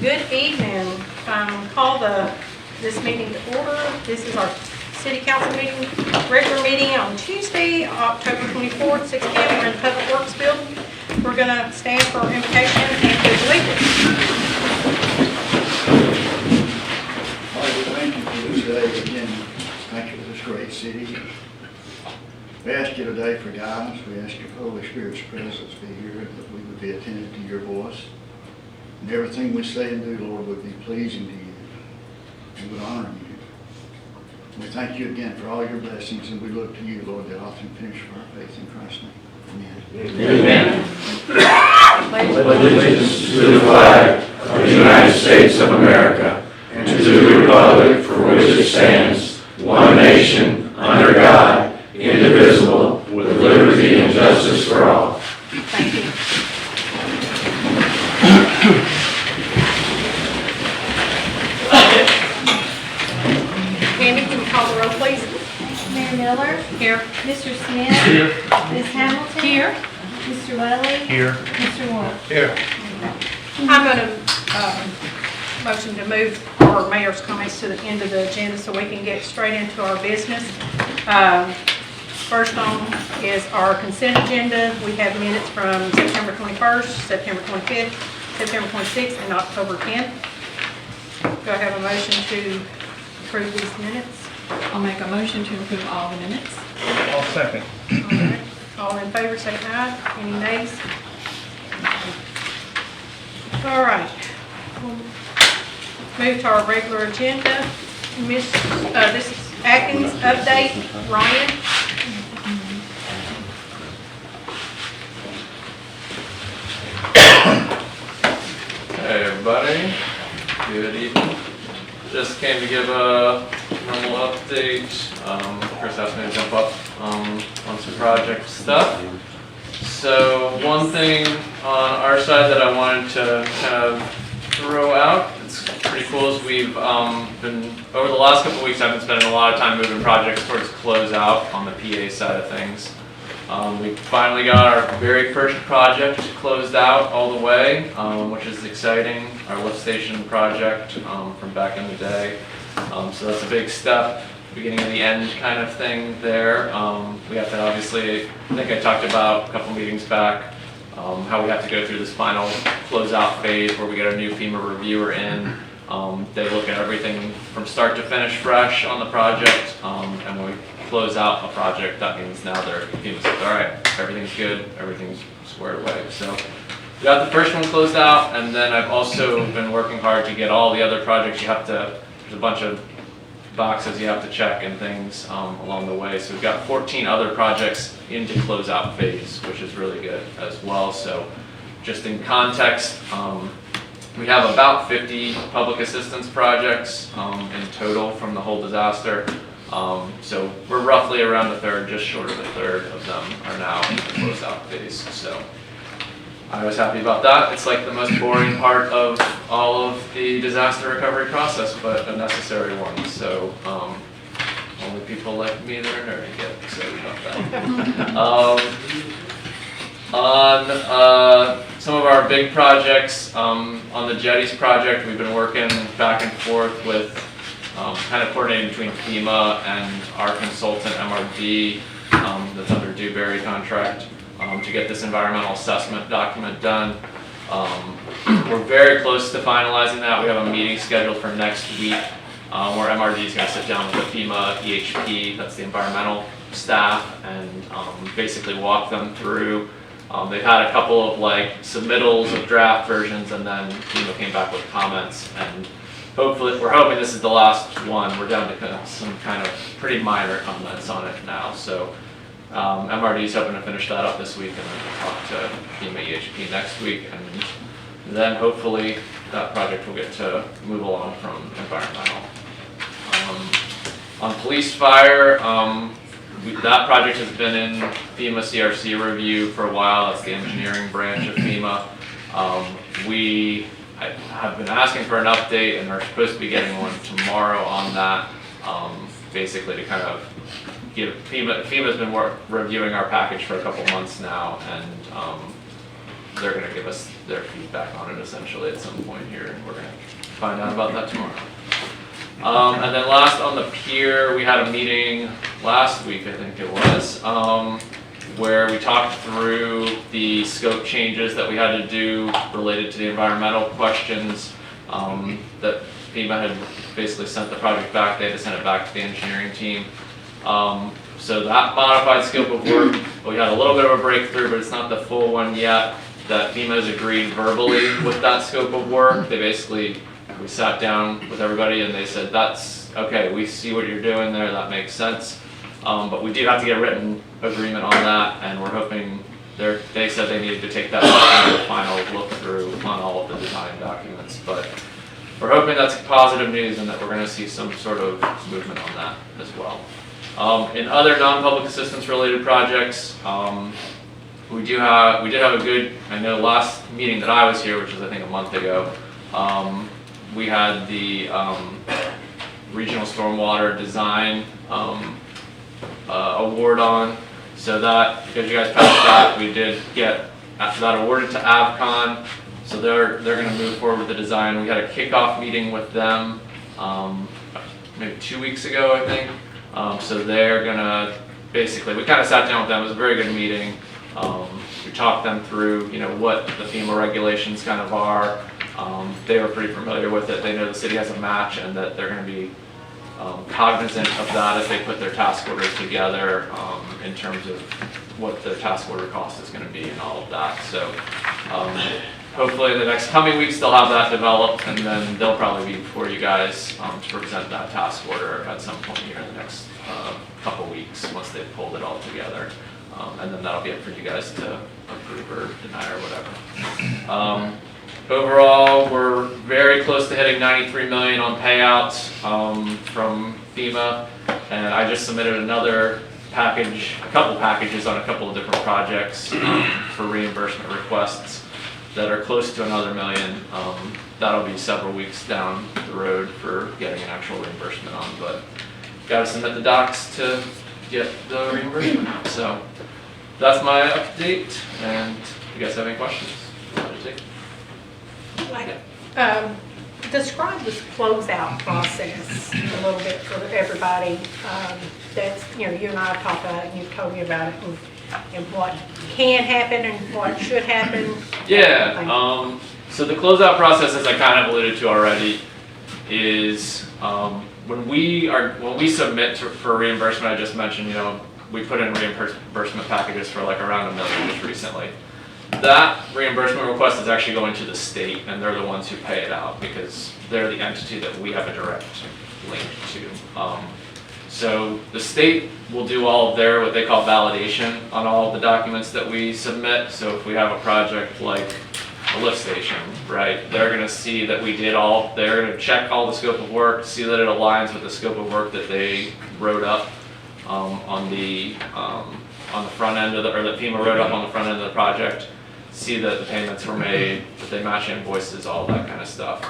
Good evening. Call this meeting to order. This is our city council meeting, regular meeting on Tuesday, October 24th, 6 p.m. We're in the Public Works building. We're going to stand for our invocation and pledge allegiance. Father, we thank you for this day again. Thank you for this great city. We ask you today for guidance. We ask you for Holy Spirit's presence to be here, that we would be attentive to your voice. And everything we say and do, Lord, would be pleasing to you. We would honor you. We thank you again for all your blessings, and we look to you, Lord, the author and finisher of our faith in Christ's name. Amen. Amen. Allegiance to the flag of the United States of America and to the republic for which it stands, one nation, under God, indivisible, with liberty and justice for all. Thank you. Andy, can you call the roll, please? Mayor Miller, Here. Mr. Smith, Here. Ms. Hamilton, Here. Mr. Welly, Here. Mr. Wolf. Here. I'm going to motion to move our mayor's comments to the end of the agenda so we can get straight into our business. First on is our consent agenda. We have minutes from September 21st, September 25th, September 26th, and October 10th. Do I have a motion to approve these minutes? I'll make a motion to approve all the minutes. I'll second. All right. All in favor, say aye. Any nays? All right. We'll move to our regular agenda. This is Atkins update. Ryan? Hey everybody, good evening. Just came to give a normal update. Chris asked me to jump up on some project stuff. So one thing on our side that I wanted to kind of throw out, it's pretty cool, is we've been, over the last couple of weeks, I've been spending a lot of time moving projects towards closeout on the PA side of things. We finally got our very first project closed out all the way, which is exciting. Our lift station project from back in the day. So that's a big step, beginning of the end kind of thing there. We have to obviously, I think I talked about a couple meetings back, how we have to go through this final closeout phase where we get a new FEMA reviewer in. They look at everything from start to finish fresh on the project, and when we close out a project, that means now FEMA's like, all right, everything's good, everything's squared away. So we got the first one closed out, and then I've also been working hard to get all the other projects. There's a bunch of boxes you have to check and things along the way. So we've got 14 other projects into closeout phase, which is really good as well. So just in context, we have about 50 public assistance projects in total from the whole disaster. So we're roughly around a third, just short of a third of them are now in the closeout phase. So I was happy about that. It's like the most boring part of all of the disaster recovery process, but a necessary one. So only people like me that are nerdy get excited about that. On some of our big projects, on the Jetties project, we've been working back and forth with kind of coordinating between FEMA and our consultant MRD that's under Dewberry contract to get this environmental assessment document done. We're very close to finalizing that. We have a meeting scheduled for next week where MRD is going to sit down with the FEMA EHP, that's the environmental staff, and basically walk them through. They've had a couple of submittals of draft versions, and then FEMA came back with comments, and hopefully, we're hoping this is the last one. We're down to some kind of pretty minor comments on it now. So MRD is hoping to finish that up this week and then talk to FEMA EHP next week. And then hopefully that project will get to move along from environmental. On police fire, that project has been in FEMA CRC review for a while. That's the engineering branch of FEMA. I have been asking for an update, and are supposed to be getting one tomorrow on that, basically to kind of give FEMA's been reviewing our package for a couple months now, and they're gonna give us their feedback on it essentially at some point here, and we're gonna find out about that tomorrow. And then last on the pier, we had a meeting last week, I think it was, where we talked through the scope changes that we had to do related to the environmental questions, that FEMA had basically sent the project back. They had to send it back to the engineering team. So that modified scope of work, we had a little bit of a breakthrough, but it's not the full one yet, that FEMA's agreed verbally with that scope of work. They basically, we sat down with everybody and they said, that's, okay, we see what you're doing there, that makes sense. But we do have to get a written agreement on that, and we're hoping, they said they needed to take that to the final look through on all of the design documents. But we're hoping that's positive news and that we're gonna see some sort of movement on that as well. In other non-public assistance related projects, we did have a good, I know last meeting that I was here, which was I think a month ago, we had the regional stormwater design award on. So that, because you guys passed that, we did get that awarded to Avcon. So they're going to move forward with the design. We had a kickoff meeting with them maybe 2 weeks ago, I think. So they're going to basically, we kind of sat down with them. It was a very good meeting. We talked them through, what the FEMA regulations kind of are. They were pretty familiar with it. They know the city has a match and that they're going to be cognizant of that as they put their task orders together, in terms of what their task order cost is going to be and all of that. So hopefully in the next coming weeks they'll have that developed, and then they'll probably be before you guys to present that task order at some point here in the next couple weeks once they've pulled it all together. And then that'll be up for you guys to approve or deny or whatever. Overall, we're very close to hitting 93 million on payouts from FEMA, and I just submitted another package, a couple packages on a couple of different projects for reimbursement requests that are close to another million. That'll be several weeks down the road for getting an actual reimbursement on, but gotta submit the docs to get the reimbursement. So that's my update, and you guys have any questions? Describe this closeout process a little bit for everybody. That's, you and I have talked about it, and you've told me about it, and what can happen and what should happen. Yeah, so the closeout process, as I kind of alluded to already, is when we submit for reimbursement, I just mentioned, we put in reimbursement packages for like around $1 million just recently. That reimbursement request is actually going to the state, and they're the ones who pay it out because they're the entity that we have a direct link to. So the state will do all of their, what they call validation on all of the documents that we submit. So if we have a project like a lift station, right, they're going to see that we did they're going to check all the scope of work, see that it aligns with the scope of work that they wrote up on the front end or that FEMA wrote up on the front end of the project, see that the payments were made, that they match invoices, all that kind of stuff.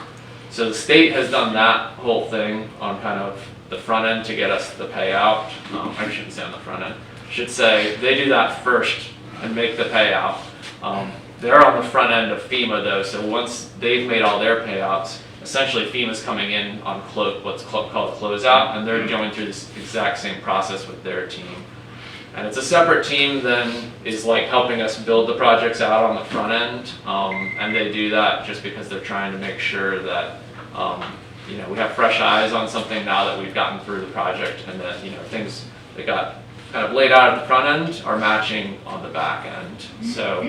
So the state has done that whole thing on kind of the front end to get us the payout. I shouldn't say on the front end. I should say they do that first and make the payout. They're on the front end of FEMA though, so once they've made all their payouts, essentially FEMA's coming in on what's called closeout, and they're going through this exact same process with their team. And it's a separate team than is like helping us build the projects out on the front end, and they do that just because they're trying to make sure that we have fresh eyes on something now that we've gotten through the project, and that things that got kind of laid out at the front end are matching on the back end. So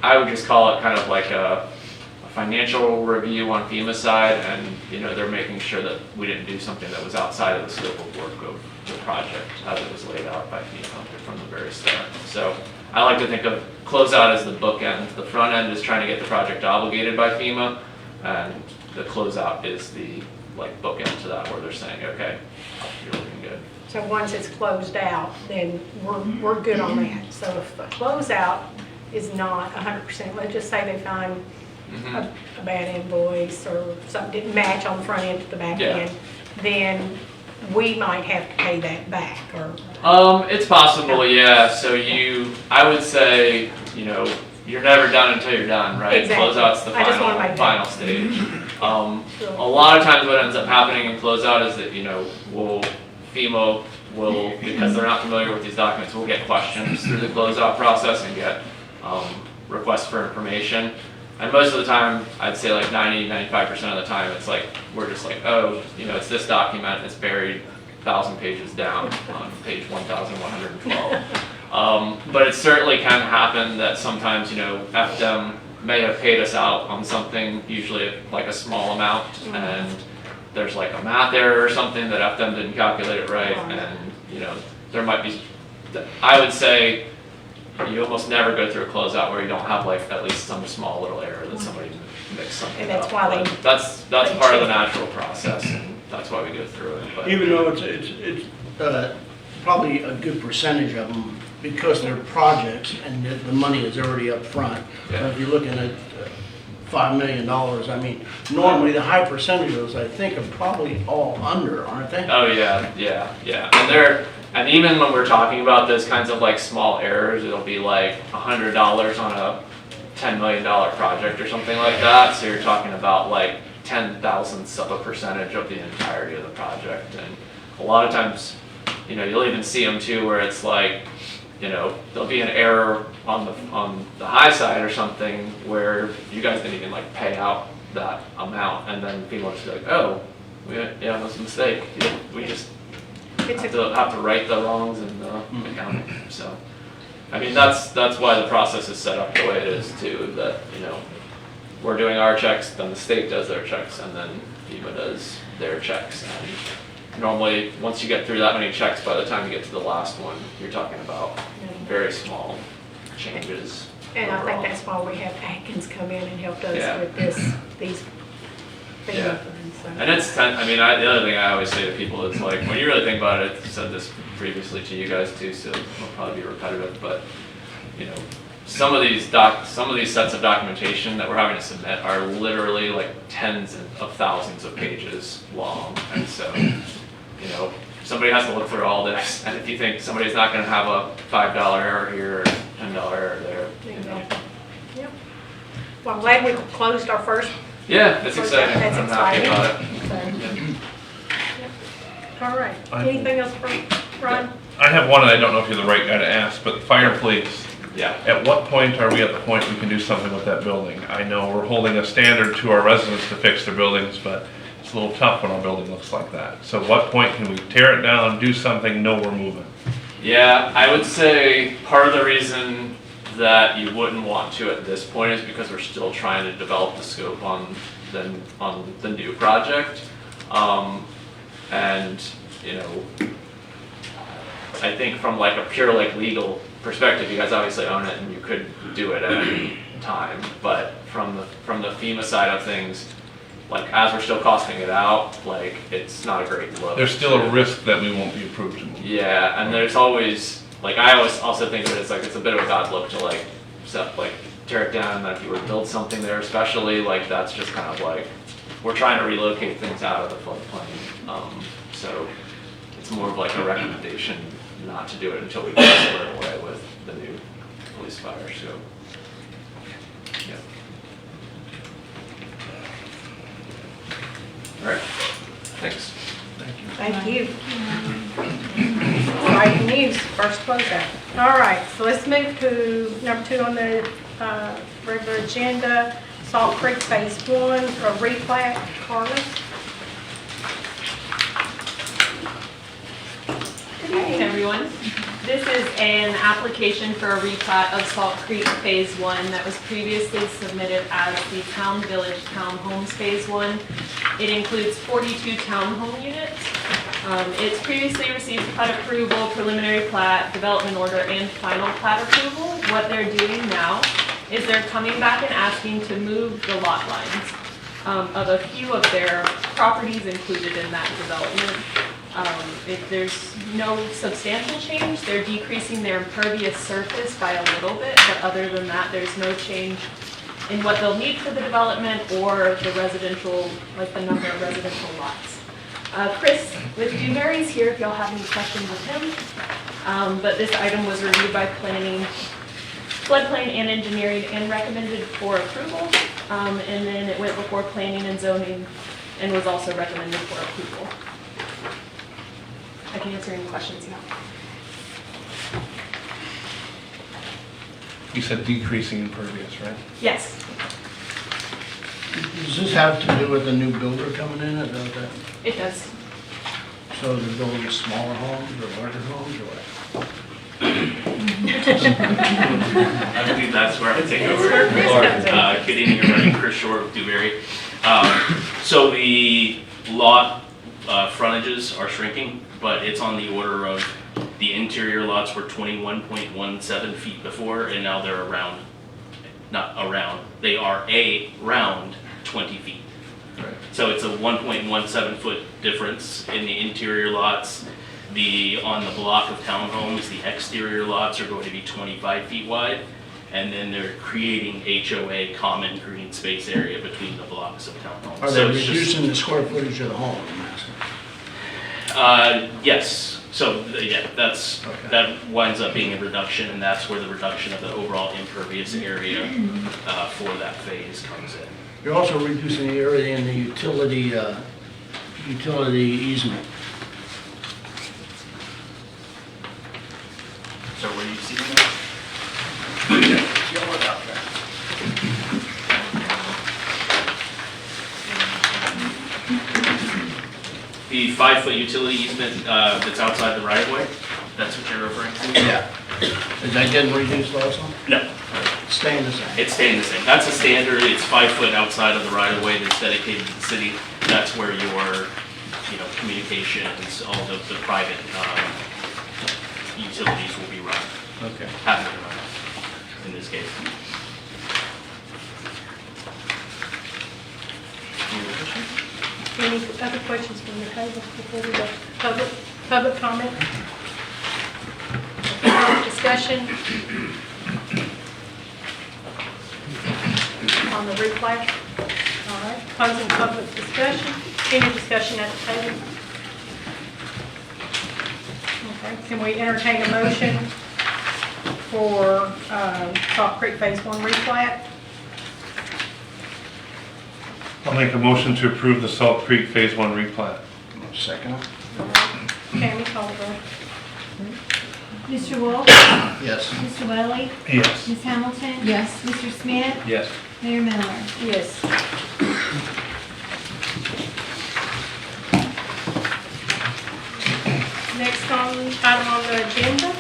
I would just call it kind of like a financial review on FEMA's side, and they're making sure that we didn't do something that was outside of the scope of work of the project as it was laid out by FEMA from the very start. So I like to think of closeout as the bookend. The front end is trying to get the project obligated by FEMA, and the closeout is the bookend to that, where they're saying, okay, you're looking good. So once it's closed out, then we're good on that. So if the closeout is not 100%, let's just say they find a bad invoice or something didn't match on the front end to the back end, then we might have to pay that back, or it's possible, yeah. So I would say, you're never done until you're done, right? Exactly. Closeout's the I just wanna final, make final that. stage. A lot of times what ends up happening in closeout is that, FEMA will, because they're not familiar with these documents, will get questions through the closeout process and get, requests for information. And most of the time, I'd say like 90–95% of the time, it's like, we're just like, oh, it's this document, it's buried 1,000 pages down on page 1,112. But it certainly can happen that sometimes, FDEM may have paid us out on something, usually like a small amount, and there's like a math error or something that FDEM didn't calculate it right, and, there might be, I would say, you almost never go through a closeout where you don't have like at least some small little error that somebody mixed something And that's up. why they- But that's part of the check. natural process, and that's why we go through it. But Even though it's probably a good percentage of them, because they're projects and the money is already up front. Yeah. If you're looking at $5 million, I mean, normally the high percentage of those, I think, are probably all under, aren't they? oh yeah, and even when we're talking about those kinds of like small errors, it'll be like $100 on a $10 million project or something like that. So you're talking about like 0.010 of a percentage of the entirety of the project, and a lot of times, you'll even see them too, where it's like, there'll be an error on the high side or something where you guys didn't even like pay out that amount, and then people just be like, oh, yeah, it was a mistake. We just have to right the wrongs in the accounting. So, I mean, that's why the process is set up the way it is too. That we're doing our checks, then the state does their checks, and then FEMA does their checks. And normally, once you get through that many checks, by the time you get to the last one, you're talking about very small changes. And I overall. think that's why we have Atkins come in and help us Yeah. with these Yeah. things. So. And the other thing I always say to people is like, when you really think about it, I've said this previously to you guys too, so I'll probably be repetitive, but, some of these sets of documentation that we're having to submit are literally like tens of thousands of pages long, and so, somebody has to look through all this, and if you think somebody's not gonna have a $5 error here or $10 error there, Exactly. Yep. Well, I'm glad we closed our first. Yeah, it's exciting, That's I'm happy exciting. about it. So. Yep. All right. Anything else for Ron? I have one, and I don't know if you're the right guy to ask, but fire and police. Yeah. At what point are we at the point we can do something with that building? I know we're holding a standard to our residents to fix their buildings, but it's a little tough when our building looks like that. So at what point can we tear it down, do something, know we're moving? Yeah, I would say part of the reason that you wouldn't want to at this point is because we're still trying to develop the scope on the new project. And, I think from like a pure like legal perspective, you guys obviously own it and you could do it at any time. But from the FEMA side of things, like as we're still costing it out, like it's not a great look. There's still a risk that we won't be approved to move. Yeah, and there's always, like I always also think of it as like it's a bit of a bad look to like tear it down, and then if you were to build something there especially, like that's just kind of like, we're trying to relocate things out of the floodplain. So it's more of like a recommendation not to do it until we get squared away with the new police fire, so. Yeah. All right, thanks. Thank you. Exciting news, first closeout. All right, so let's move to number 2 on the regular agenda, Salt Creek Phase 1, a replat. Carlos? Good evening, everyone. This is an application for a replat of Salt Creek Phase 1 that was previously submitted as the Town Village Townhomes Phase 1. It includes 42 townhome units. It's previously received plat approval, preliminary plat, development order, and final plat approval. What they're doing now is they're coming back and asking to move the lot lines of a few of their properties included in that development. There's no substantial change. They're decreasing their impervious surface by a little bit, but other than that, there's no change in what they'll need for the development or the residential, like the number of residential lots. Chris with Dewberry is here if y'all have any questions with him. But this item was reviewed by planning floodplain and engineering and recommended for approval. And then it went before planning and zoning and was also recommended for approval. I can answer any questions you have. You said decreasing impervious, right? Yes, Does this have to do with the new builder coming in? Is that what that? it does. So they're building smaller homes or larger homes or what? I believe that's where I would take That's over. where Chris comes in. Good evening, everybody. Chris Short with Dewberry. So the lot frontages are shrinking, but it's on the order of the interior lots were 21.17 feet before, and now they're around, not around, they are around 20 feet. So it's a 1.17 foot difference in the interior lots. On the block of townhomes, the exterior lots are going to be 25 feet wide, and then they're creating HOA common green space area between the blocks of townhomes. Are So they it's just- reducing the square footage of the home, I'm asking? Yes, so, yeah, Okay. that winds up being a reduction, and that's where the reduction of the overall impervious area for that phase comes in. You're also reducing the area in the utility easement. So where you see that? Yellow out there. The 5-foot utility easement that's outside the right-of-way, that's what you're referring to? Yeah. Is that getting reduced also? No, Staying the same? it's staying the same. That's a standard, it's 5 foot outside of the right-of-way that's dedicated to the city. That's where your, communications, all the private utilities will be run, Okay. have been run, in this case. Any other questions from the table before we go to public comment? Discussion on the replat? All right, closing public discussion. Any discussion at the table? Okay, can we entertain a motion for Salt Creek Phase 1 replat? I'll make a motion to approve the Salt Creek Phase 1 replat. Second? Tammy, call the roll. Mr. Wolf? Yes. Mr. Welly? Yes. Ms. Hamilton? Yes. Mr. Smith? Yes. Mayor Miller? Yes. Next item on the agenda.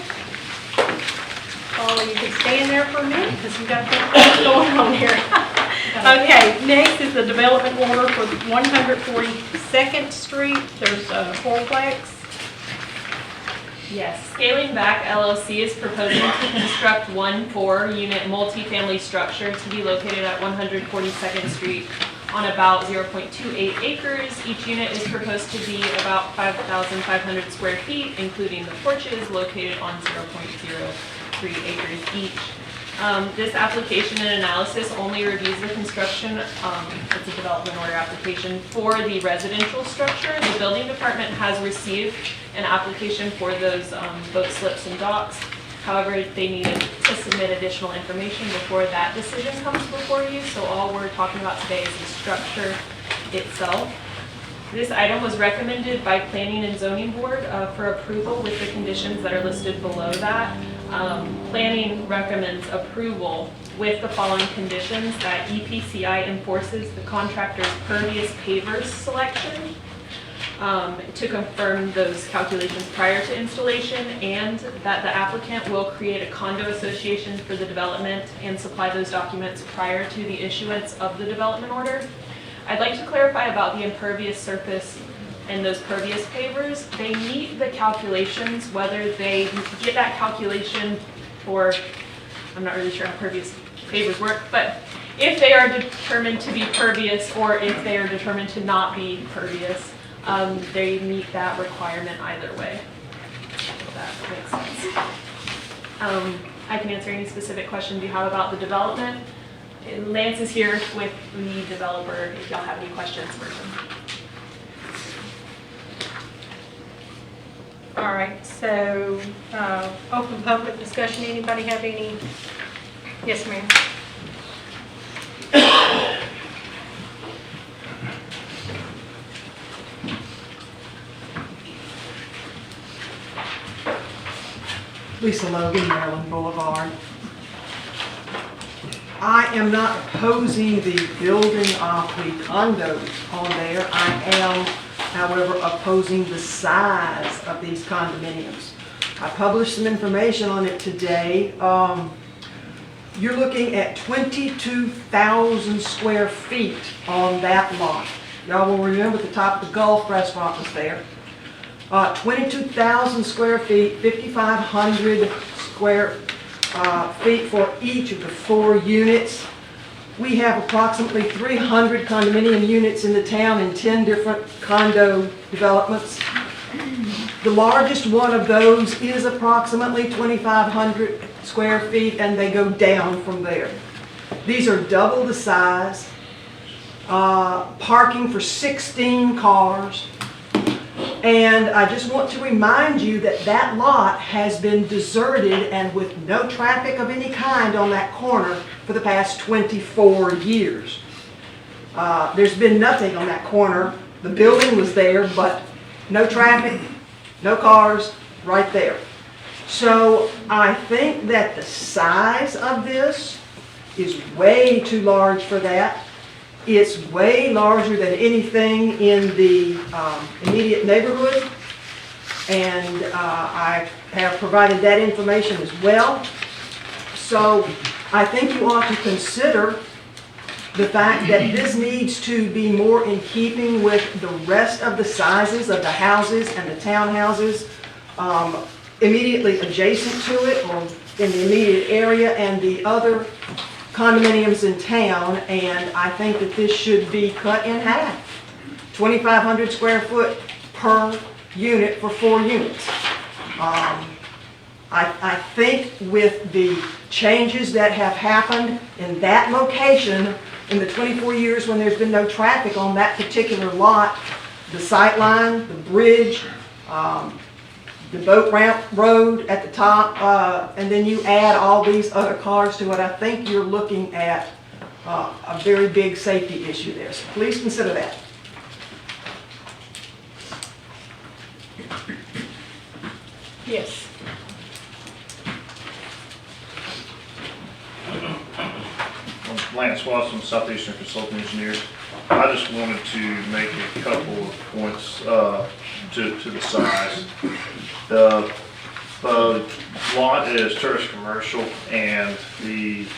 Paula, you can stand there for a minute because we've got things going on here. Okay, next is the development order for 142nd Street. There's a fourplex. Yes, Scaling Back LLC is proposing to construct one 4-unit multifamily structure to be located at 142nd Street on about 0.28 acres. Each unit is proposed to be about 5,500 square feet, including the porches located on 0.03 acres each. This application and analysis only reviews the construction, it's a development order application for the residential structure. The building department has received an application for those boat slips and docks. However, they needed to submit additional information before that decision comes before you. So all we're talking about today is the structure itself. This item was recommended by Planning and Zoning Board for approval with the conditions that are listed below that. Planning recommends approval with the following conditions: that EPCI enforces the contractor's pervious pavers selection to confirm those calculations prior to installation, and that the applicant will create a condo association for the development and supply those documents prior to the issuance of the development order. I'd like to clarify about the impervious surface and those pervious pavers. They meet the calculations, whether they get that calculation for, I'm not really sure how pervious pavers work, but if they are determined to be pervious or if they are determined to not be pervious, they meet that requirement either way. If that makes sense. I can answer any specific questions you have about the development. Lance is here with the developer if y'all have any questions for him. All right, so open public discussion. Anybody have any Yes, ma'am. Lisa Logan, Maryland Boulevard. I am not opposing the building of the condos on there. I am, however, opposing the size of these condominiums. I published some information on it today. You're looking at 22,000 square feet on that lot. Y'all will remember the top of the Gulf restaurant was there. 22,000 square feet, 5,500 square feet for each of the 4 units. We have approximately 300 condominium units in the town in 10 different condo developments. The largest one of those is approximately 2,500 square feet, and they go down from there. These are double the size, parking for 16 cars. And I just want to remind you that that lot has been deserted and with no traffic of any kind on that corner for the past 24 years. There's been nothing on that corner. The building was there, but no traffic, no cars, right there. So I think that the size of this is way too large for that. It's way larger than anything in the immediate neighborhood, and I have provided that information as well. So I think you ought to consider the fact that this needs to be more in keeping with the rest of the sizes of the houses and the townhouses immediately adjacent to it or in the immediate area and the other condominiums in town, and I think that this should be cut in half. 2,500 square foot per unit for 4 units. I think with the changes that have happened in that location in the 24 years when there's been no traffic on that particular lot, the sight line, the bridge, the boat ramp road at the top, and then you add all these other cars to it, I think you're looking at a very big safety issue there. So please consider that. Yes. Lance Watson, Southeastern Consulting Engineers. I just wanted to make a couple of points to the size. The lot is tourist commercial, and the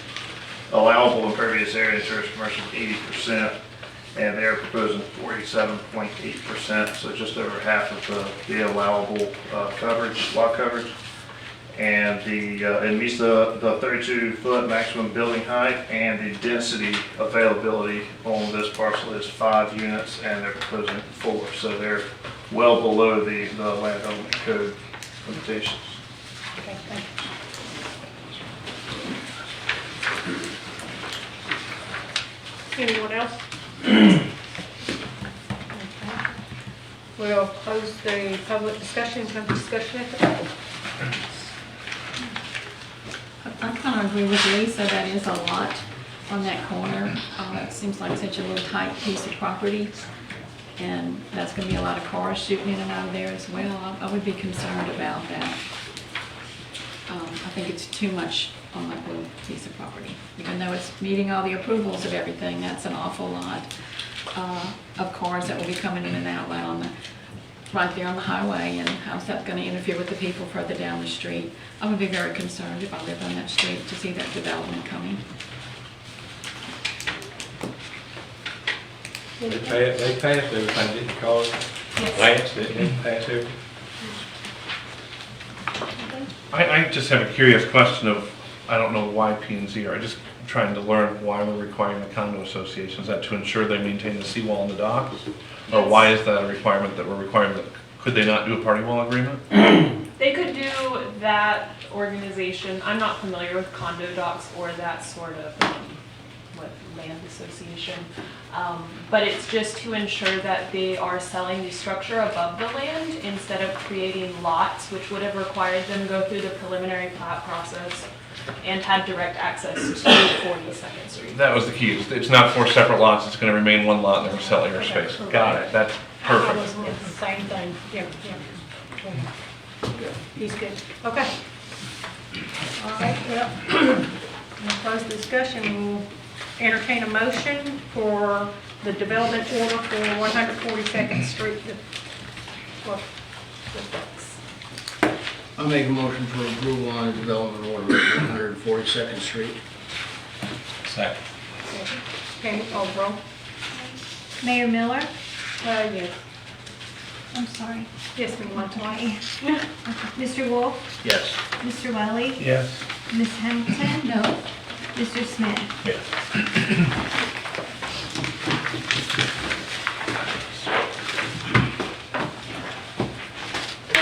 allowable impervious area in tourist commercial is 80%, and they're proposing 47.8%, so just over half of the allowable coverage, lot coverage. And it meets the 32-foot maximum building height, and the density availability on this parcel is 5 units, and they're proposing 4, so they're well below the land development code limitations. Okay, thank you. Anyone else? Okay. We'll close the public discussion, come to discussion at the table. I kind of agree with Lisa, that is a lot on that corner. It seems like such a little tight piece of property, and that's going to be a lot of cars shooting in and out of there as well. I would be concerned about that. I think it's too much on that little piece of property. Even though it's meeting all the approvals of everything, that's an awful lot of cars that will be coming in and out right there on the highway, and how's that going to interfere with the people further down the street? I would be very concerned if I lived on that street to see that development coming. They passed everything, didn't call it? Lance, didn't pass everything? I just have a curious question of, I don't know why P&Z are, just trying to learn why we're requiring the condo association. Is that to ensure they maintain the seawall in the dock? Or why is that a requirement that we're requiring? That could they not do a party wall agreement? They could do that organization. I'm not familiar with condo docs or that sort of land association. But it's just to ensure that they are selling the structure above the land instead of creating lots, which would have required them to go through the preliminary plat process and had direct access to 42nd Street. That was the key. It's not 4 separate lots. It's going to remain one lot and they're selling your space. Got it. That's I perfect. was it's the same thing, yeah. He's good, okay. All right, well, we'll close the discussion, we'll entertain a motion for the development order for 142nd Street. I make a motion for approval on the development order at 142nd Street. Second. Okay, oh, roll. Mayor Miller, Yes. I'm sorry. Yes, we want to. Mr. Wolf, Yes. Mr. Wiley, Yes. Ms. Hamilton, No, Mr. Smith. Yes.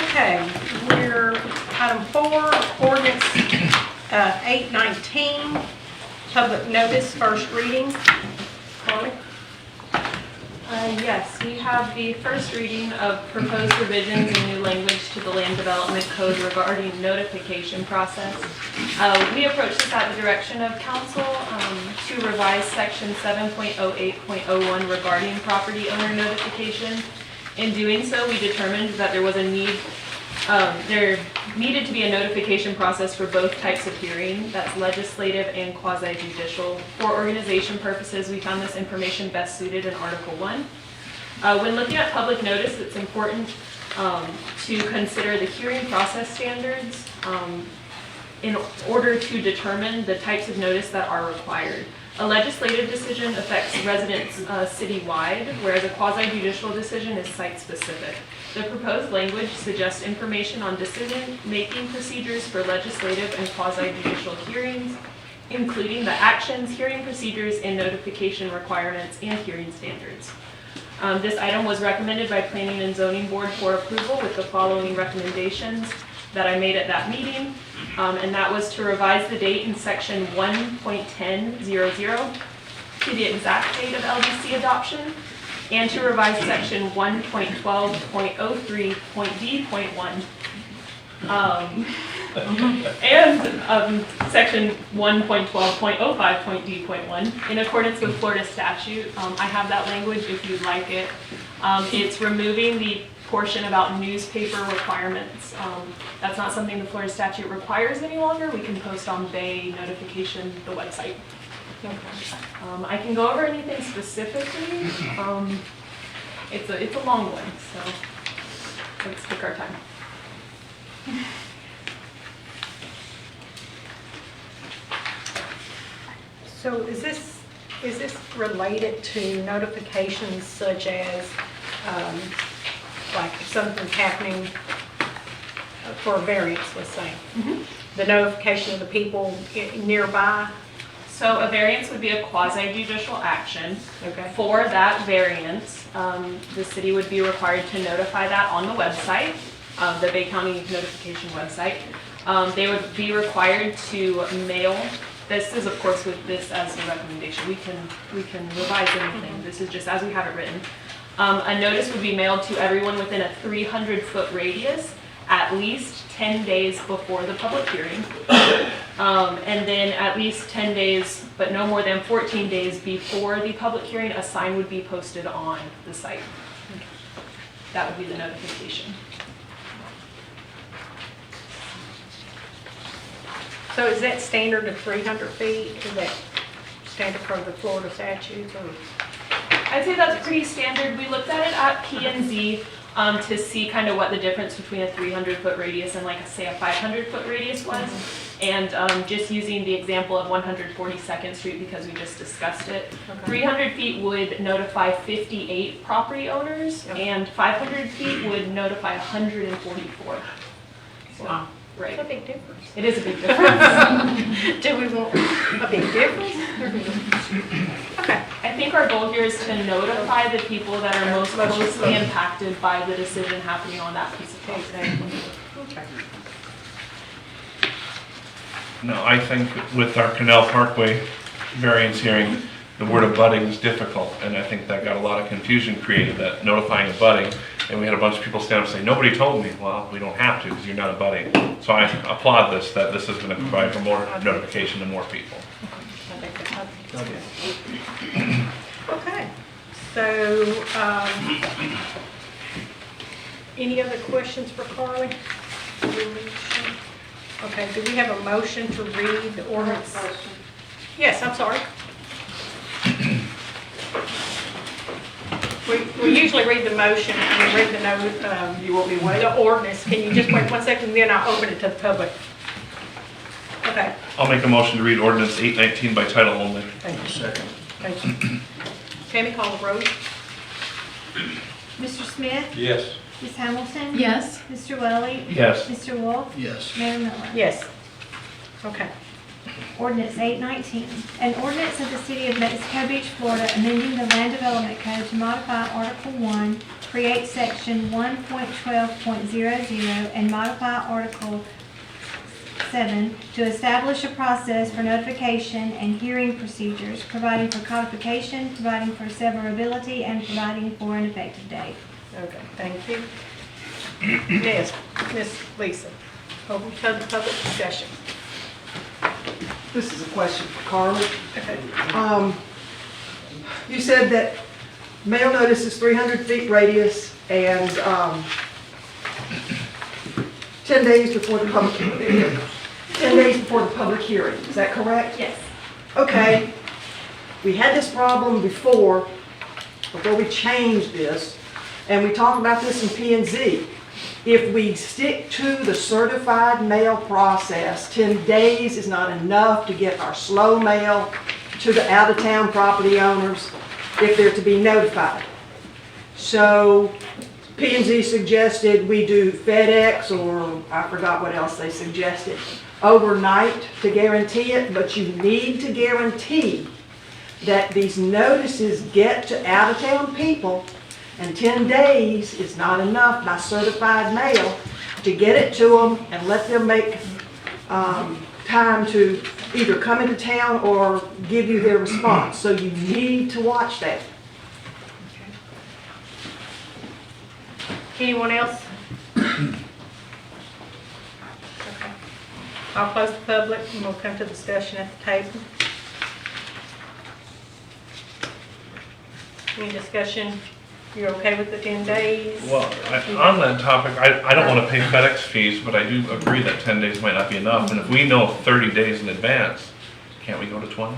Okay, we're item 4, ordinance 819, public notice, first reading. Carly? Yes, we have the first reading of proposed revisions and new language to the Land Development Code regarding notification process. We approached this at the direction of council to revise section 7.08.01 regarding property owner notification. In doing so, we determined that there was a need, there needed to be a notification process for both types of hearing, that's legislative and quasi-judicial. For organization purposes, we found this information best suited in Article 1. When looking at public notice, it's important to consider the hearing process standards in order to determine the types of notice that are required. A legislative decision affects residents citywide, whereas a quasi-judicial decision is site-specific. The proposed language suggests information on decision-making procedures for legislative and quasi-judicial hearings, including the actions, hearing procedures, and notification requirements and hearing standards. This item was recommended by Planning and Zoning Board for approval with the following recommendations that I made at that meeting, and that was to revise the date in section 1.10.00 to the exact date of LDC adoption, and to revise section 1.12.03.d.1 and section 1.12.05.d.1 in accordance with Florida statute. I have that language if you'd like it. It's removing the portion about newspaper requirements. That's not something the Florida statute requires any longer. We can post on Bay notification, the website. I can go over anything specifically. It's a long one, so let's take our time. So is this related to notifications such as, like if something's happening for a variance, let's say? The notification of the people nearby? So a variance would be a quasi-judicial action. Okay. For that variance, the city would be required to notify that on the website, the Bay County notification website. They would be required to mail. This is, of course, with this as a recommendation. We can revise anything. This is just as we have it written. A notice would be mailed to everyone within a 300-foot radius at least 10 days before the public hearing. And then at least 10 days, but no more than 14 days before the public hearing, a sign would be posted on the site. That would be the notification. So is that standard of 300 feet? Is that standard for the Florida statutes or? I'd say that's pretty standard. We looked at it at P&Z to see kind of what the difference between a 300-foot radius and like say a 500-foot radius was. And just using the example of 142nd Street because we just discussed it, 300 feet would notify 58 property owners and 500 feet would notify 144. So, Wow. Right. It's a big difference. It is a big difference. Do we want a big difference? Okay. I think our goal here is to notify the people that are most closely impacted by the decision happening on that piece of property. Okay. No, I think with our Canal Parkway variance hearing, the word abutting is difficult, and I think that got a lot of confusion created, that notifying abutting And we had a bunch of people stand up and say, nobody told me. Well, we don't have to because you're not abutting. So I applaud this, that this is gonna provide for more notification to more people. I think that's okay. Okay, so, any other questions for Carly? Okay, do we have a motion to read the ordinance? Yes, I'm sorry. We usually read the motion and read the note, You want me to wait? the ordinance. Can you just wait 1 second, then I'll open it to the public? Okay, I'll make a motion to read ordinance 819 by title only. thank you. Second. Thank you. Tammy, call the roll. Mr. Smith? Yes. Ms. Hamilton? Yes. Mr. Welly? Yes. Mr. Wolf? Yes. Mayor Miller? Yes. Okay. Ordinance 819, an ordinance of the City of Mexico Beach, Florida, amending the Land Development Code to modify Article 1, create Section 1.12.00, and modify Article 7 to establish a process for notification and hearing procedures, providing for codification, providing for severability, and providing for an effective date. Okay, thank you. Yes, Miss Lisa, open to the public discussion. This is a question for Carly. Okay. You said that mail notice is 300 feet radius and 10 days before the public, 10 days before the public hearing. Is that correct? Yes. Okay. We had this problem before we changed this, and we talked about this in P&Z. If we stick to the certified mail process, 10 days is not enough to get our slow mail to the out-of-town property owners if they're to be notified. So P&Z suggested we do FedEx, or I forgot what else they suggested, overnight to guarantee it, but you need to guarantee that these notices get to out-of-town people, and 10 days is not enough by certified mail to get it to them and let them make time to either come into town or give you their response. So you need to watch that. Anyone else? Okay. I'll close the public and we'll come to discussion at the table. Any discussion? You're okay with the 10 days? Well, on that topic, I don't want to pay FedEx fees, but I do agree that 10 days might not be enough. And if we know 30 days in advance, can't we go to 20?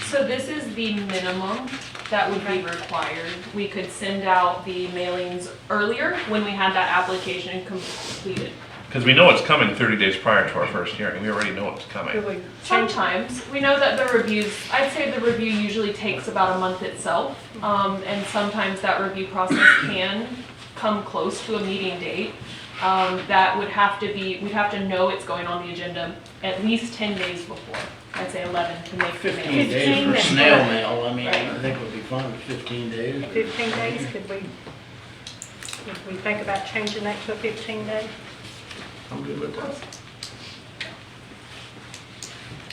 So this is the minimum that would be required. We could send out the mailings earlier when we had that application completed. Because we know it's coming 30 days prior to our first hearing. We already know it's coming. Could we change? Sometimes, we know that the reviews, I'd say the review usually takes about a month itself. And sometimes that review process can come close to a meeting date. That would have to be, we'd have to know it's going on the agenda at least 10 days before. I'd say 11 to make the 15 mail. days for days. snail mail, I mean, Right. I think would be fun, 15 days. 15 days, could we think about changing that to a 15 day? I'm good with that.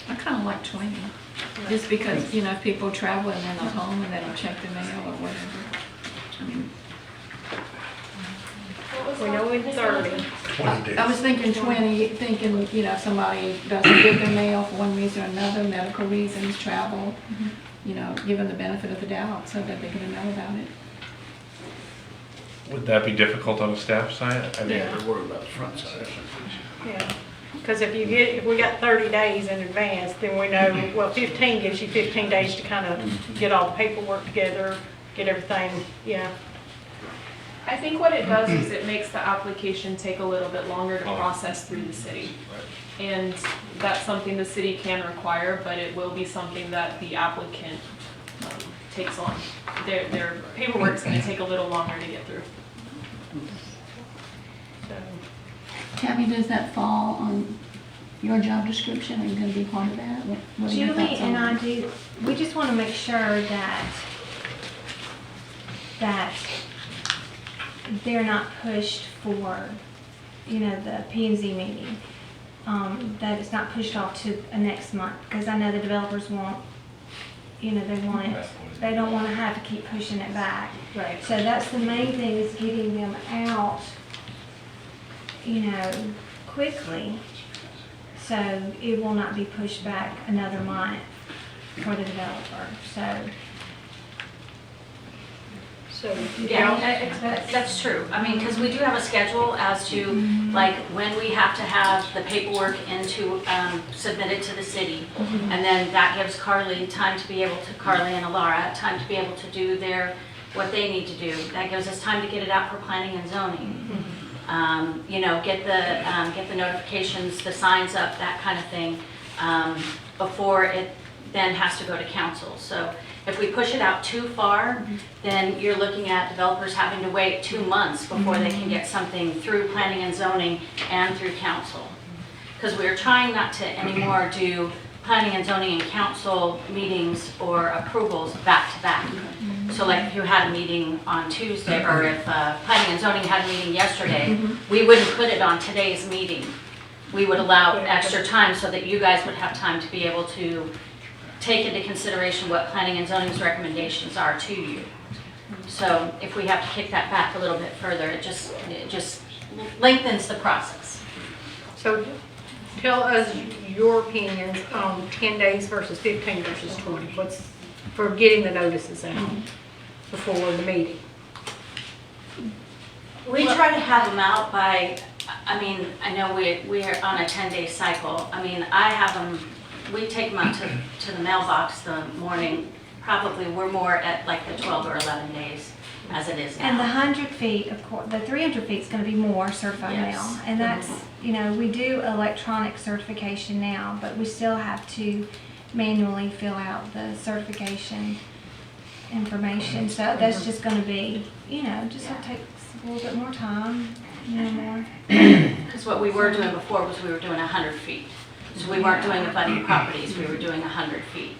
I kind of like 20, just because, you know, if people travel and they're not home and they don't check the mail or whatever. I mean, What was We that? know in 30. 20 days. I was thinking 20, thinking, you know, if somebody doesn't get their mail for one reason or another, medical reasons, travel, you know, give them the benefit of the doubt so that they can know about it. Would that be difficult on the staff side? I mean, Yeah, they're worried about the front side. Yeah, because if we got 30 days in advance, then we know, well, 15 gives you 15 days to kind of get all the paperwork together, get everything, yeah. I think what it does is it makes the application take a little bit longer to process through the city. And that's something the city can require, but it will be something that the applicant takes on. Their paperwork's gonna take a little longer to get through. So, Tammy, does that fall on your job description? Are you going to be part of that? What are your Julie thoughts on and I that? do, we just want to make sure that they're not pushed for, you know, the P&Z meeting. That it's not pushed off to next month, because I know the developers want, you know, they want it, they don't want to have to keep pushing it back. Right. So that's the main thing, is getting them out, you know, quickly, so it will not be pushed back another month for the developer, so. So, Yeah, that's true. I mean, because we do have a schedule as to, like, when we have to have the paperwork into, submitted to the city. And then that gives Carly time to be able to, Carly and Alara, time to be able to do what they need to do. That gives us time to get it out for planning and zoning. You know, get the notifications, the signs up, that kind of thing, before it then has to go to council. So if we push it out too far, then you're looking at developers having to wait 2 months before they can get something through planning and zoning and through council. Because we're trying not to anymore do planning and zoning and council meetings or approvals back to back. So like if you had a meeting on Tuesday, or if planning and zoning had a meeting yesterday, we wouldn't put it on today's meeting. We would allow extra time so that you guys would have time to be able to take into consideration what planning and zoning's recommendations are to you. So if we have to kick that back a little bit further, it just lengthens the process. So tell us your opinions on 10 days versus 15 versus 20. What's for getting the notices out before the meeting? We try to have them out by, I mean, I know we're on a 10-day cycle. I mean, I have them, we take them out to the mailbox the morning. Probably we're more at like the 12 or 11 days as it is now. And the 100 feet, of course, the 300 feet is going to be more certified Yes. mail. And that's, you know, we do electronic certification now, but we still have to manually fill out the certification information. So that's just going to be, you know, just takes a little bit more time, you know, more. Because what we were doing before was we were doing 100 feet. So we weren't doing abutting properties, we were doing 100 feet.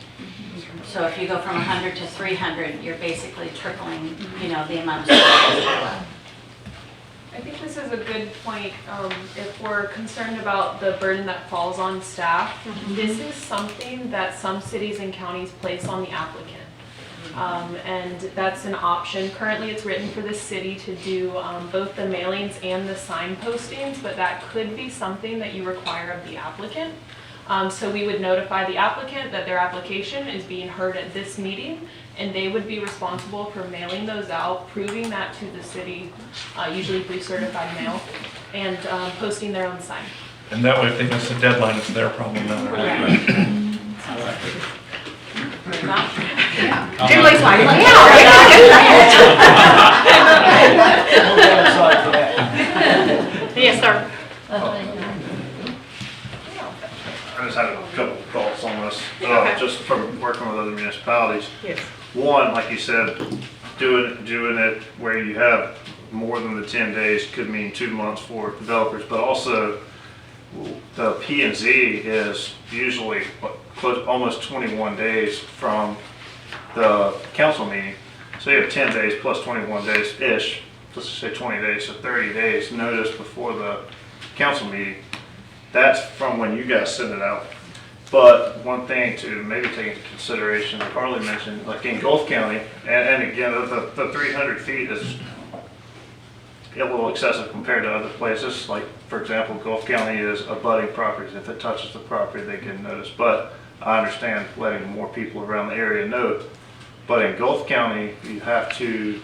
So if you go from 100 to 300, you're basically tripling, you know, the amount of space. I think this is a good point. If we're concerned about the burden that falls on staff, this is something that some cities and counties place on the applicant. And that's an option. Currently, it's written for the city to do both the mailings and the sign postings, but that could be something that you require of the applicant. So we would notify the applicant that their application is being heard at this meeting, and they would be responsible for mailing those out, proving that to the city, usually through certified mail, and posting their own sign. And that way, if they miss the deadline, it's their problem, not ours. Julie's like, yes, sir. I just had a couple of thoughts on this, Okay. just from working with other municipalities. Yes. One, like you said, doing it where you have more than the 10 days could mean 2 months for developers, but also the P and Z is usually almost 21 days from the council meeting. So you have 10 days plus 21 days-ish, let's just say 20 days, so 30 days notice before the council meeting. That's from when you guys send it out. But one thing to maybe take into consideration, Carly mentioned, like in Gulf County, and again, the 300 feet is a little excessive compared to other places. Like, for example, Gulf County is abutting properties. If it touches the property, they get notice. But I understand letting more people around the area know. But in Gulf County, you have to,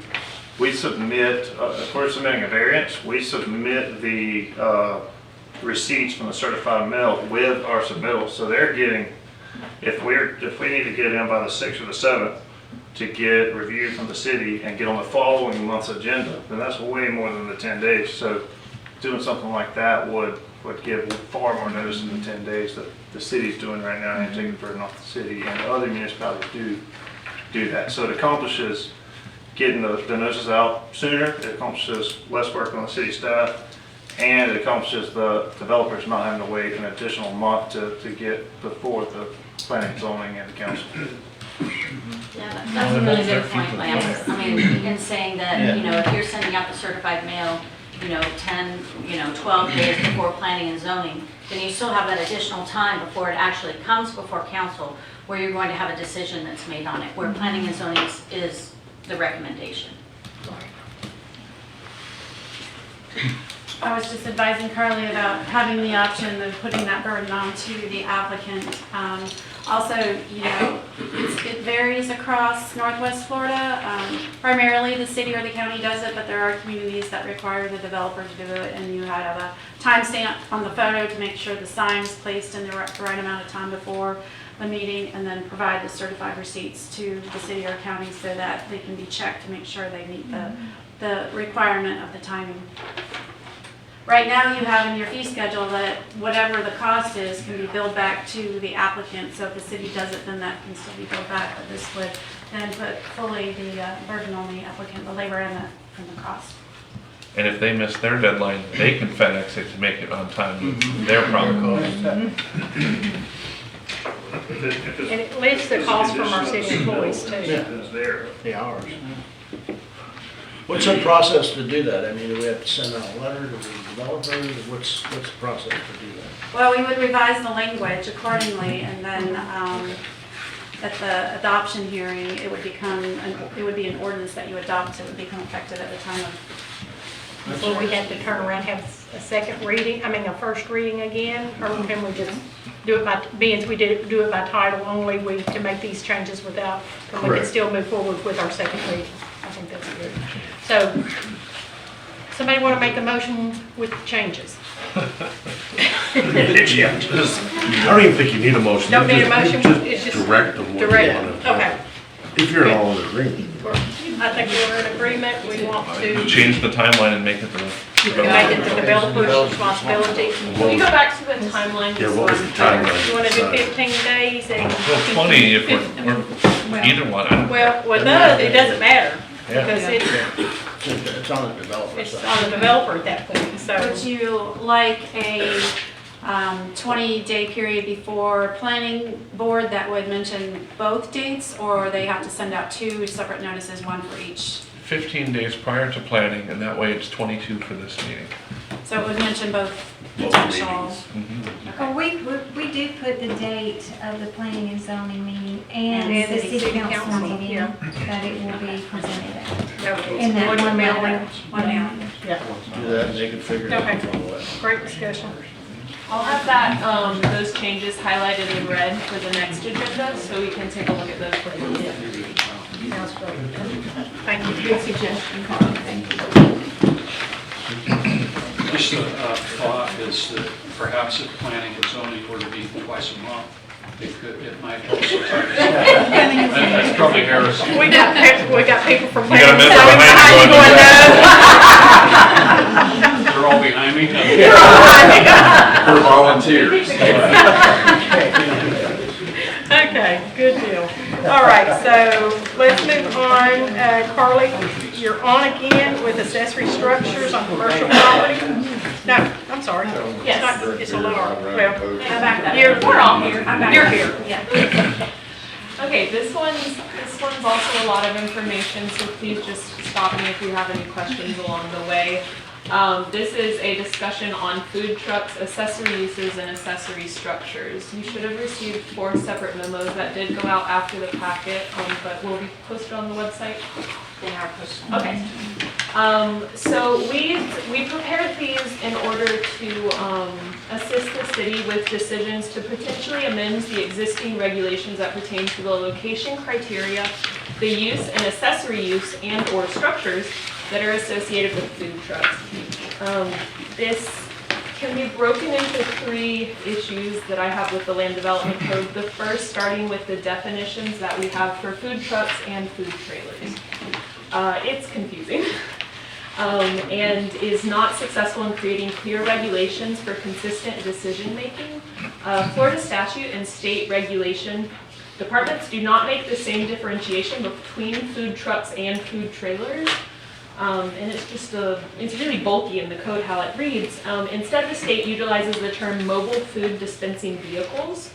we submit, if we're submitting a variance, we submit the receipts from the certified mail with our submittal. So they're getting, if we need to get in by the 6th or the 7th to get reviewed from the city and get on the following month's agenda, then that's way more than the 10 days. So doing something like that would give far more notice than the 10 days that the city's doing right now, and taking the burden off the city, and other municipalities do that. So it accomplishes getting the notices out sooner, it accomplishes less work on the city staff, and it accomplishes the developers not having to wait an additional month to get before the planning, zoning, and the council. Yeah, that's a really good point, Lance. I mean, in saying that, you know, if you're sending out the certified mail, you know, 10, 12 days before planning and zoning, then you still have that additional time before it actually comes before council, where you're going to have a decision that's made on it, where planning and zoning is the recommendation. I was just advising Carly about having the option of putting that burden on to the applicant. Also, you know, it varies across Northwest Florida. Primarily, the city or the county does it, but there are communities that require the developer to do it, and you have a timestamp on the photo to make sure the sign's placed in the right amount of time before the meeting, and then provide the certified receipts to the city or county so that they can be checked to make sure they meet the requirement of the timing. Right now, you have in your fee schedule that whatever the cost is can be billed back to the applicant. So if the city does it, then that can still be billed back. But this would then put fully the burden on the applicant, the labor and the cost. And if they miss their deadline, they can FedEx it to make it on time with their product. And it lists the cost from our city employees too. It's there. The hours. What's the process to do that? I mean, do we have to send out a letter to the developer? What's the process to do that? Well, we would revise the language accordingly, and then at the adoption hearing, it would be an ordinance that you adopt, so it would become effective at the time of. Before we have to turn around, have a second reading, a first reading again, or can we just do it by, being we do it by title only, we can make these changes without, and we can still move forward with our second reading. I think that's good. So, somebody want to make a motion with changes? I don't even think you need a motion. Don't need a motion? It's Just just direct them what you direct. want to. Okay. If you're all in agreement. I think we're in agreement, we want to Change the timeline and make it the. make it the developer's responsibility. Can you go back to the timeline? Yeah, what was the timeline? You want to do 15 days and? Well, 20 if we're either one. I don't- Well, with us, it doesn't matter, Yeah. because It's on the developer it's side. on the developer at that point, so. Would you like a 20-day period before planning board that would mention both dates, or they have to send out 2 separate notices, one for each? 15 days prior to planning, and that way it's 22 for this meeting. So it would mention both Both potential. meetings. Well, we do put the date of the planning and zoning meeting and And the city council meeting yeah. that it will be presented at. Okay, In that one one mailing. letter. One mailing. Yeah, Do that and they can figure it out. Okay. Great discussion. I'll have that, those changes highlighted in red for the next agenda, so we can take a look at those for the second reading. Sounds great. Thank you. Good suggestion, Carl. Thank you. Just a thought is that perhaps if planning and zoning were to be twice a month, it might also tie this up. That's probably heresy. We got people from We got a planning. member so behind you how you They're all behind me. For volunteers. Okay, good deal. All right, so let's move on. Carly, you're on again with accessory structures on commercial property. No, I'm sorry. Yes. It's a little, well, Back that. We're all here. I'm back. You're here. Yeah. Okay, this one's also a lot of information, so please just stop me if you have any questions along the way. This is a discussion on food trucks, accessory uses, and accessory structures. You should have received 4 separate memos that did go out after the packet, but will be posted on the website. They are posted. Okay. So we prepared these in order to assist the city with decisions to potentially amend the existing regulations that pertain to the location criteria, the use and accessory use and/or structures that are associated with food trucks. This can be broken into 3 issues that I have with the Land Development Code. The first, starting with the definitions that we have for food trucks and food trailers. It's confusing and is not successful in creating clear regulations for consistent decision-making. Florida statute and state regulation, departments do not make the same differentiation between food trucks and food trailers. And it's really bulky in the code how it reads. Instead, the state utilizes the term mobile food dispensing vehicles.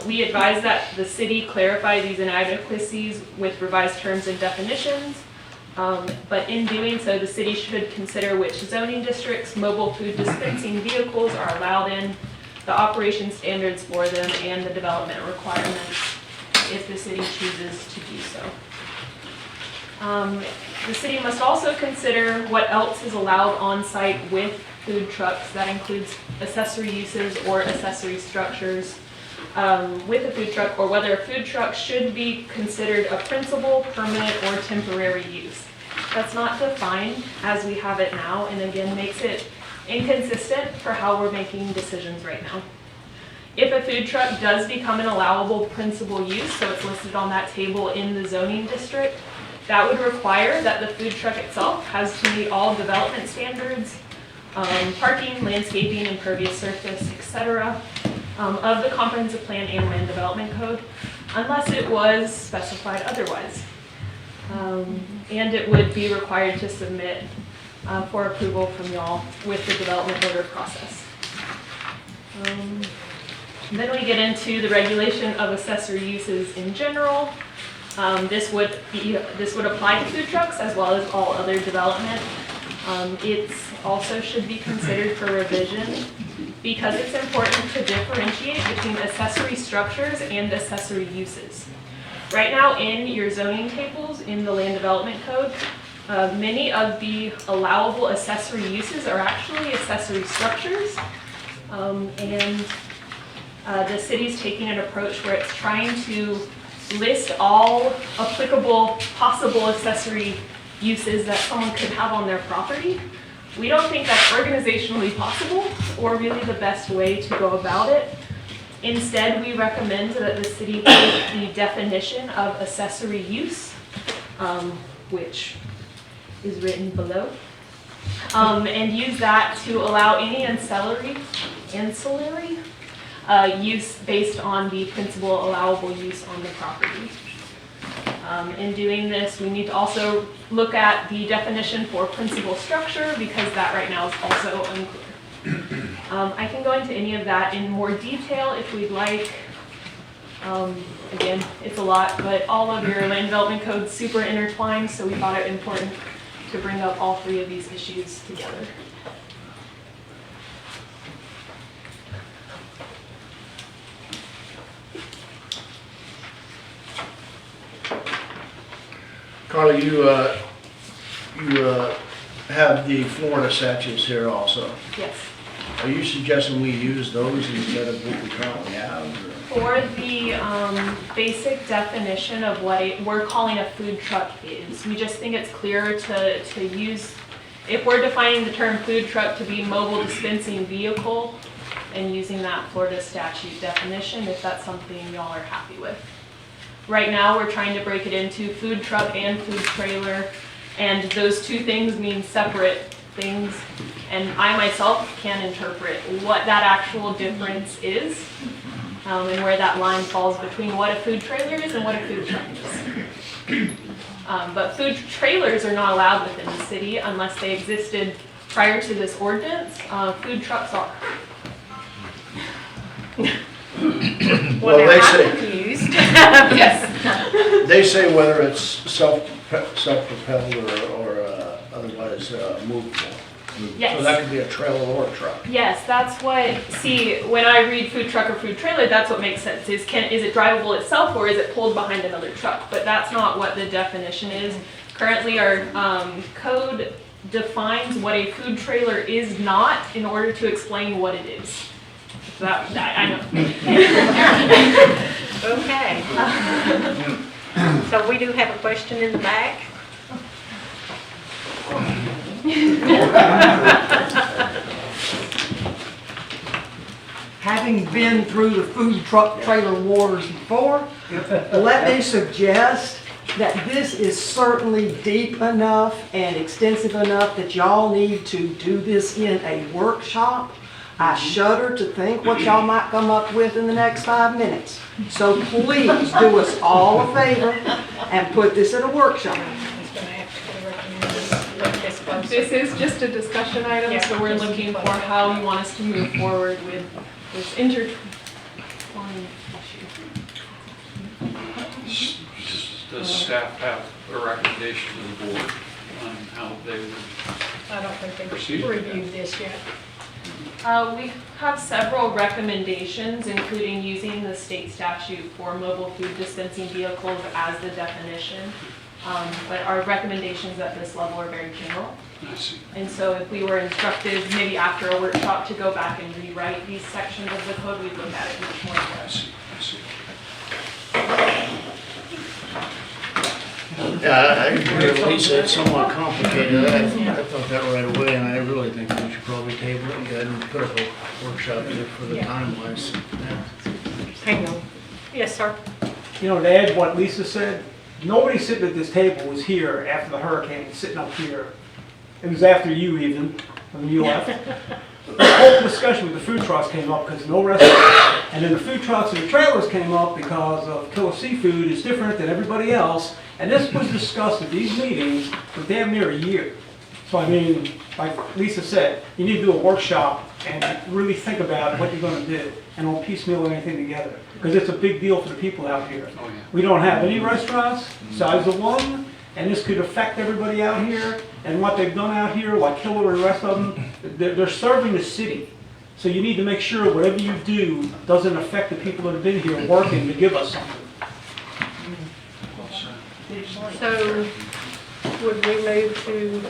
We advise that the city clarify these inadequacies with revised terms and definitions. But in doing so, the city should consider which zoning districts mobile food dispensing vehicles are allowed in. the operation standards for them and the development requirements if the city chooses to do so. The city must also consider what else is allowed on site with food trucks. That includes accessory uses or accessory structures with a food truck, or whether a food truck should be considered a principal, permanent, or temporary use. That's not defined as we have it now, and again makes it inconsistent for how we're making decisions right now. If a food truck does become an allowable principal use, so it's listed on that table in the zoning district, that would require that the food truck itself has to meet all development standards, parking, landscaping, impervious surface, etc., of the comprehensive plan and land development code, unless it was specified otherwise. And it would be required to submit for approval from y'all with the development order process. Then we get into the regulation of accessory uses in general. This would apply to food trucks as well as all other development. It also should be considered for revision because it's important to differentiate between accessory structures and accessory uses. Right now in your zoning tables in the land development code, many of the allowable accessory uses are actually accessory structures. The city's taking an approach where it's trying to list all applicable possible accessory uses that someone could have on their property. We don't think that's organizationally possible or really the best way to go about it. Instead, we recommend that the city take the definition of accessory use, which is written below, and use that to allow any ancillary use based on the principal allowable use on the property. In doing this, we need to also look at the definition for principal structure because that right now is also unclear. I can go into any of that in more detail if we'd like. Again, it's a lot, but all of your land development codes super intertwined, so we thought it important to bring up all three of these issues together. Carly, you have the Florida statutes here also. Yes. Are you suggesting we use those instead of what we currently have? For the basic definition of what we're calling a food truck is, we just think it's clearer to use, if we're defining the term food truck to be mobile dispensing vehicle and using that Florida statute definition, if that's something y'all are happy with. Right now, we're trying to break it into food truck and food trailer, and those two things mean separate things, and I myself can interpret what that actual difference is, and where that line falls between what a food trailer is and what a food truck is. But food trailers are not allowed within the city unless they existed prior to this ordinance. Food trucks are. Well, they say, Confused. Yes. they say whether it's self-propelled or otherwise movable. Yes. So that could be a trailer or a truck. Yes, that's what, see, when I read food truck or food trailer, that's what makes sense, is it drivable itself or is it pulled behind another truck? But that's not what the definition is. Currently, our code defines what a food trailer is not in order to explain what it is. So I know. Okay. So we do have a question in the back. Having been through the food truck trailer wars before, let me suggest that this is certainly deep enough and extensive enough that y'all need to do this in a workshop. I shudder to think what y'all might come up with in the next 5 minutes. So please do us all a favor and put this in a workshop. This is just a discussion item, so we're looking for how you want us to move forward with this intertwined issue. Does staff have a recommendation to the board on how they would I don't think proceed? they've reviewed this yet. We have several recommendations, including using the state statute for mobile food dispensing vehicles as the definition. But our recommendations at this level are very general. I see. And so if we were instructed, maybe after a workshop, to go back and rewrite these sections of the code, we'd look at it much more. I see. Yeah, I agree with Lisa, it's somewhat complicated. I thought that right away, and I really think we should probably table it and go ahead and put up a workshop there for the time wise. Hang on. Yes, sir. You know, to add what Lisa said, nobody sitting at this table was here after the hurricane, sitting up here. It was after you even, when you left. The whole discussion with the food trucks came up because no restaurant. And then the food trucks and the trailers came up because of Killer Seafood is different than everybody else. And this was discussed at these meetings for damn near a year. So I mean, like Lisa said, you need to do a workshop and really think about what you're going to do and don't piecemeal anything together. Because it's a big deal for the people out here. Oh, yeah. We don't have any restaurants, size of one, and this could affect everybody out here. And what they've done out here, like Killer and the rest of them, they're serving the city. So you need to make sure whatever you do doesn't affect the people that have been here working to give us something. So would we move to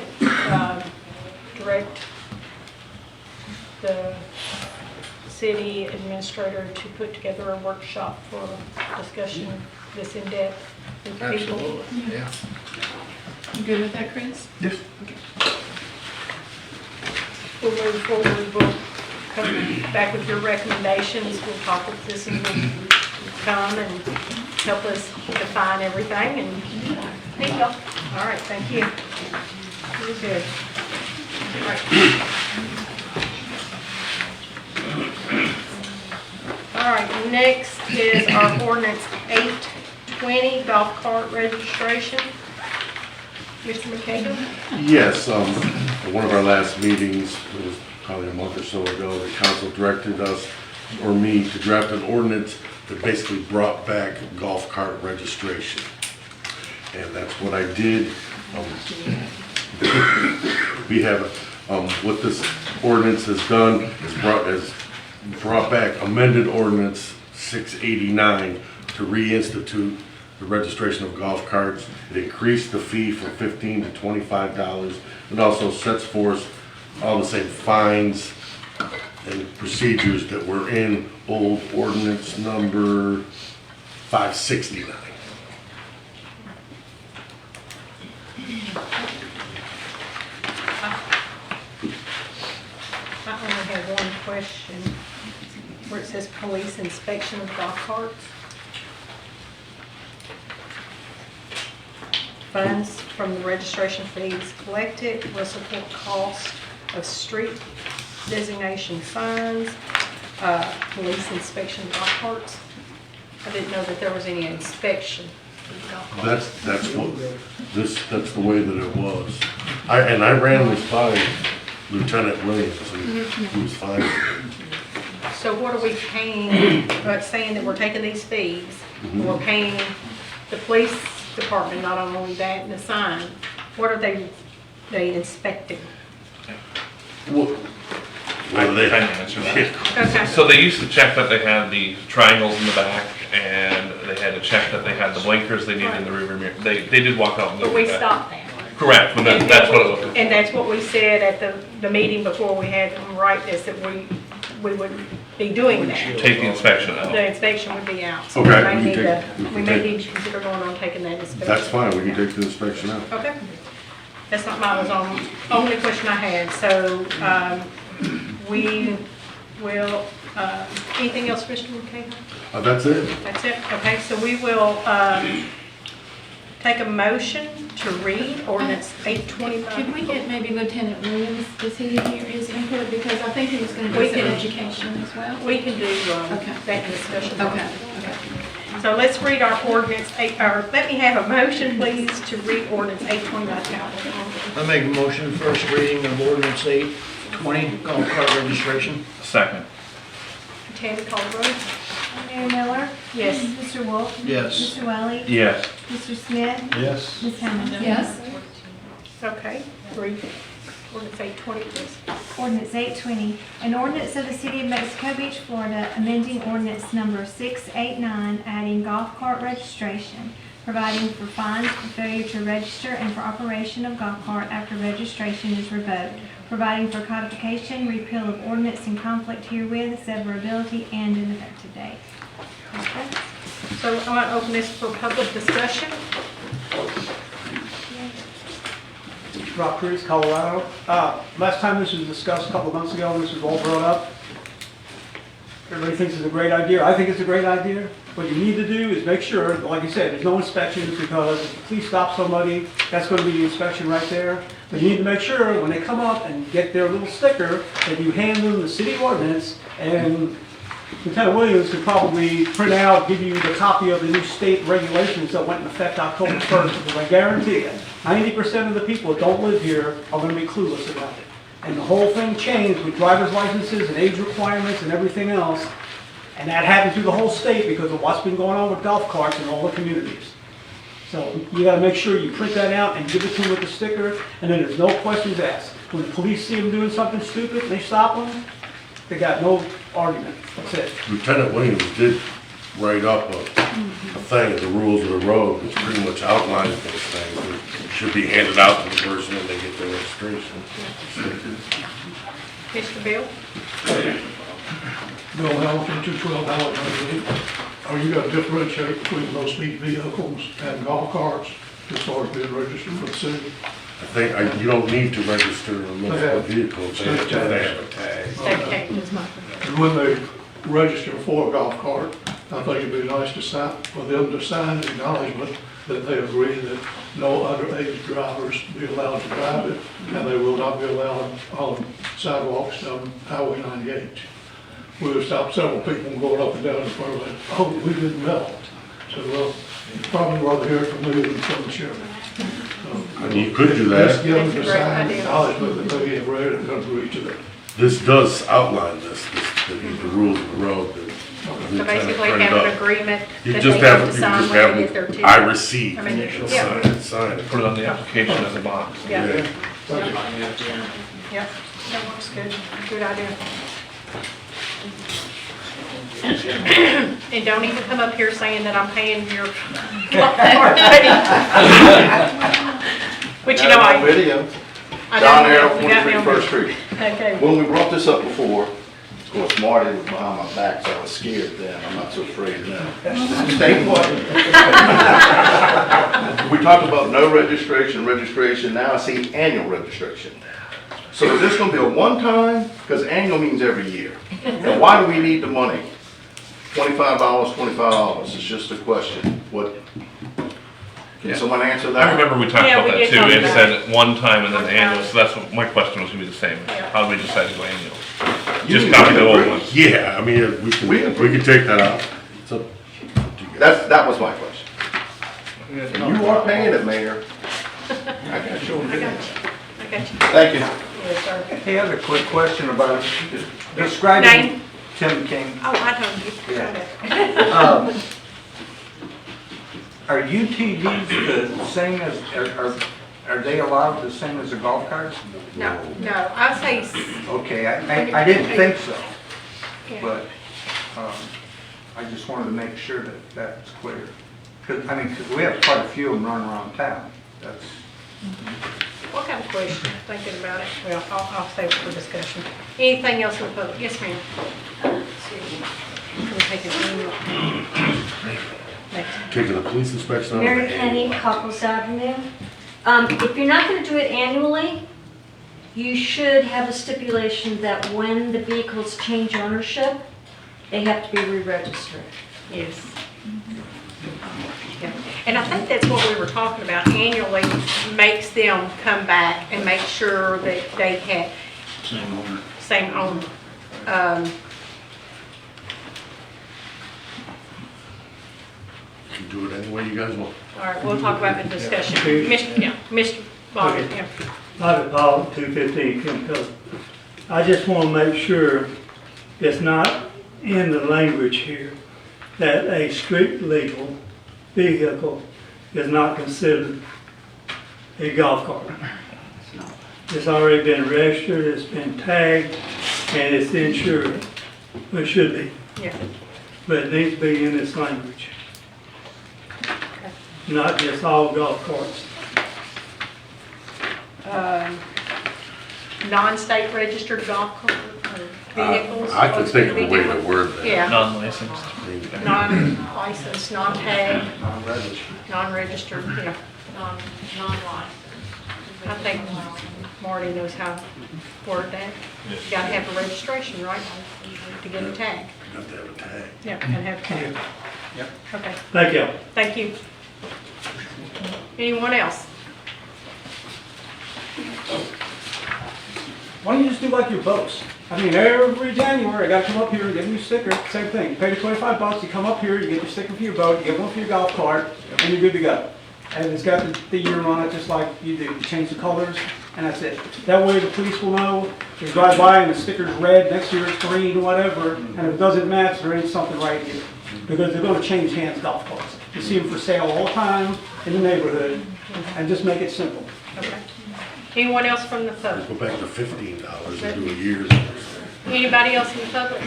direct the city administrator to put together a workshop for discussion this in depth with people? Absolutely, yeah. You good with that, Chris? Yes. We'll move forward, we'll come back with your recommendations, we'll talk with this and we'll come and help us define everything and there you go. All right, thank you. You're good. All right. All right, next is our ordinance 820, golf cart registration. Mr. McCabe? Yes, at one of our last meetings, it was probably a month or so ago, the council directed us, or me, to draft an ordinance that basically brought back golf cart registration. And that's what I did. We have, what this ordinance has done is brought back amended ordinance 689 to reinstitute the registration of golf carts. It increased the fee from $15 to $25. It also sets forth all the same fines and procedures that were in old ordinance number 569. I only have one question, where it says police inspection of golf carts. Funds from the registration fees collected will support cost of street designation signs, police inspection of golf carts. I didn't know that there was any inspection of golf carts. That's the way that it was. I ran this by Lieutenant Williams, and he was fine with it. So what are we paying, saying that we're taking these fees, we're paying the police department, not only that, and the sign, what are they inspecting? Well, I can answer that. Okay. So they used to check that they had the triangles in the back, and they had to check that they had the blinkers they needed in the rear mirror. They did walk out and look But we at that. stopped that. Correct, but that's what it was. And that's what we said at the meeting before we had them write this, that we would be doing that. Take the inspection out. The inspection would be out. So Okay, we may need to consider going on taking that inspection. That's fine, we can take the inspection out. Okay. That's not my, only question I had. So, we will, anything else, Mr. McCabe? That's it. That's it? Okay, so we will, take a motion to read ordinance 825. Could we get maybe Lieutenant Williams, is he here, his input, because I think he was going to We do some can- education as well. We can do, Okay. that discussion. Okay. So let's read our ordinance, or let me have a motion, please, to read ordinance 820 by title. I make a motion, first reading of ordinance 820, golf cart registration. Second. Tammy, call the roll. Mayor Miller? Yes. Mr. Wolf? Yes. Mr. Welly? Yes. Mr. Smith? Yes. Ms. Hamilton? Yes. Okay, read ordinance 820, please. Ordinance 820, an ordinance of the City of Mexico Beach, Florida, amending ordinance number 689, adding golf cart registration, providing for fines for failure to register and for operation of golf cart after registration is revoked, providing for codification, repeal of ordinance in conflict herewith, severability, and an effective date. Okay. So I want to open this for public discussion. Rock Cruz, Colorado. Last time this was discussed a couple of months ago, this was all brought up. Everybody thinks it's a great idea. I think it's a great idea. What you need to do is make sure, like you said, there's no inspections, because if the police stop somebody, that's going to be the inspection right there. But you need to make sure when they come up and get their little sticker, that you hand them the city ordinance, and Lieutenant Williams could probably print out, give you the copy of the new state regulations that went in effect October 1st, because I guarantee you, 90% of the people that don't live here are going to be clueless about it. And the whole thing changed with driver's licenses and age requirements and everything else. And that happened through the whole state because of what's been going on with golf carts in all the communities. So you got to make sure you print that out and give it to them with the sticker, and then there's no questions asked. When the police see them doing something stupid, they stop them, they got no argument. That's it. Lieutenant Williams did write up a thing, the rules of the road, which pretty much outlines those things. It should be handed out to the person when they get their registration. Mr. Bill? Bill Hamilton, 212 Hamilton Road. Are you going to differentiate between low-speed vehicles and golf carts as far as being registered for the city? I think you don't need to register a low vehicle. They have a tag. And when they register for a golf cart, I think it'd be nice to sign, for them to sign an acknowledgement that they agree that no underage drivers be allowed to drive it, and they will not be allowed on sidewalks on Highway 98. We've stopped several people from going up and down the front of it. Oh, we didn't know. So, well, you'd probably rather hear it from me than from the sheriff. I mean, you could do that. Just give them to sign an acknowledgement that they get ready and agree to it. This does outline the rules of the road. So basically have an agreement You that just they have have, to you sign just when they get there have, too. I receive, I mean, and yeah. sign it. Put it on the application as a box. Yeah. Yeah. Yep, that works good. Good idea. And don't even come up here saying that I'm paying your golf Which you know I. Video. I John know, Harold, you got me 23 on First video. Street. Okay. When we brought this up before, of course, Marty was behind my back, so I was scared then. I'm not so afraid now. Stay quiet. We talked about no registration, now I see annual registration. So is this gonna be a one-time? Because annual means every year. And why do we need the money? $25, it's just a question. What? Can someone answer that? I remember we talked Yeah, about we that did too. talk It about said one time and then One annual, time. so that's what, my question was gonna be the same. Yeah. How did we decide to go annual? You Just need copy to the old agree. ones. Yeah, I mean, we can take that out. It's up to you guys. That was my question. And you are paying it, Mayor. I got you. I got you. Thank you. Yes, sir. Hey, I have a quick question about describing Name? Tim King. Oh, I told you. Yeah. Are UTVs the same as, are they allowed the same as a golf cart? No, I'd say, Okay, I didn't think so, yeah. but I just wanted to make sure that that's clear. Because we have quite a few of them running around town. That's. What kind of question? Thinking about it. Well, I'll save it for discussion. Anything else in the public? Yes, ma'am. Let's see. Can we take an email? Next. Taking a police inspection on Mary the Penny, Couples Avenue. If you're not going to do it annually, you should have a stipulation that when the vehicles change ownership, they have to be re-registered. Yes. Yeah. And I think that's what we were talking about. Annually makes them come back and make sure that they have same owner. You can do it any way you guys want. All right, we'll talk about the discussion. Mr. Bogdan, yeah. Bobby Paul, 215 Kimco. I just want to make sure it's not in the language here that a street legal vehicle is not considered a golf cart. It's already been registered, it's been tagged, and it's insured. It should be, Yeah. but it needs to be in this language. Not just all golf carts. Non-state registered golf cart or vehicles. I can what's think gonna of a be way to different? word that. Yeah, Non-licensed. non-licensed, non-tagged, Non-registered. non-registered, yeah, non-licensed. I think Marty knows how to word that. You gotta have a registration, right, to get a tag. You have to have a tag. Yeah, and have a tag. Yep. Okay, Thank you. thank you. Anyone else? Why don't you just do like your boats? I mean, every January, I gotta come up here and get a new sticker, same thing. You pay the $25, you come up here, you get your sticker for your boat, you get one for your golf cart, and you're good to go. And it's got the year on it, just like you do. You change the colors, and that's it. That way the police will know, they drive by and the sticker's red, next year it's green, whatever, and if it doesn't match, there ain't something right here. Because they're gonna change hands golf carts. You see them for sale all the time in the neighborhood, and just make it simple. Okay. Anyone else from the public? Go back to $15 and do a year's. Anybody else in the public?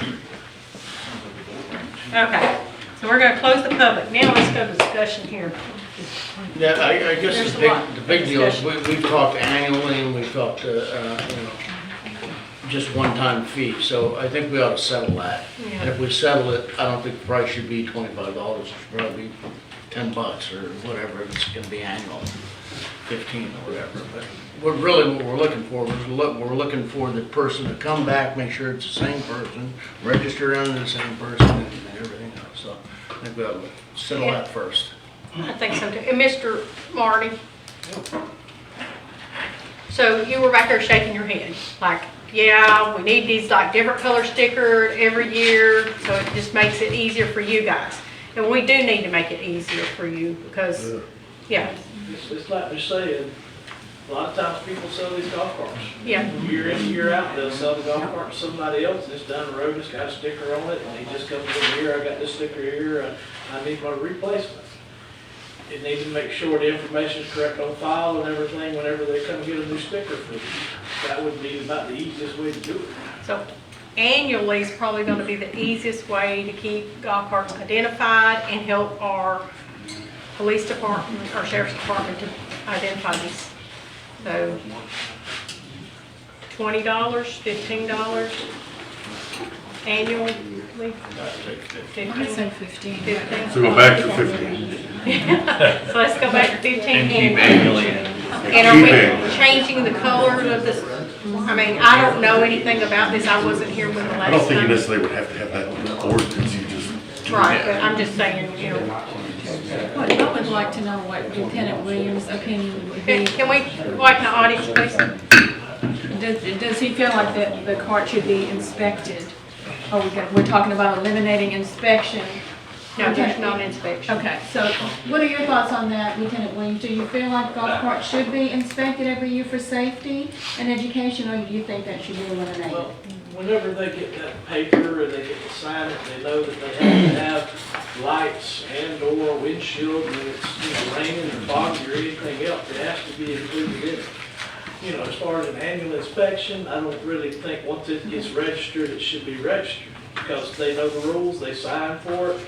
Okay, so we're gonna close the public. Now let's go to discussion here. Yeah, I guess There's a the lot. big deal is we've talked annually and we've talked, just one-time fee. So I think we ought to settle that. And if we settle it, I don't think the price should be $25. It should probably be $10 or whatever, if it's gonna be annual, 15 or whatever. But what we're looking for, we're looking for the person to come back, make sure it's the same person, register under the same person and everything else. So I think we ought to settle that first. I think so too. And Mr. Marty? So you were back there shaking your head, like, yeah, we need these like different color sticker every year, so it just makes it easier for you guys. And we do need to make it easier for you because, yeah, It's like they're saying, a lot of times people sell these golf carts. yeah. Year in, year out, they'll sell the golf cart to somebody else, and it's down the road, it's got a sticker on it, and he just comes in here, I got this sticker here, I need my replacement. It needs to make sure the information's correct on file and everything whenever they come get a new sticker for you. That would be about the easiest way to do it. So annually is probably going to be the easiest way to keep golf carts identified and help our police department, our sheriff's department to identify these. So $20, $15 annually? I said 15. 15. So go back to 15. So let's go back to 15 And keep annually. annually. And are we changing the color of this? I mean, I don't know anything about this. I wasn't here when the last I don't think you time. necessarily would have to have that in the ordinance, you just. Right, but I'm just saying, you know. Well, I would like to know what Lieutenant Williams' opinion would be. Can we, like in the audience, please? Does he feel like the cart should be inspected? Oh, we're talking about eliminating inspection. No, there's not inspection. Okay, so what are your thoughts on that, Lieutenant Williams? Do you feel like golf carts should be inspected every year for safety and education, or do you think that should be eliminated? Well, whenever they get that paper and they get to sign it, they know that they have to have lights and or windshield when it's raining or foggy or anything else. It has to be included in it. You know, as far as an annual inspection, I don't really think once it gets registered, it should be registered because they know the rules, they sign for it,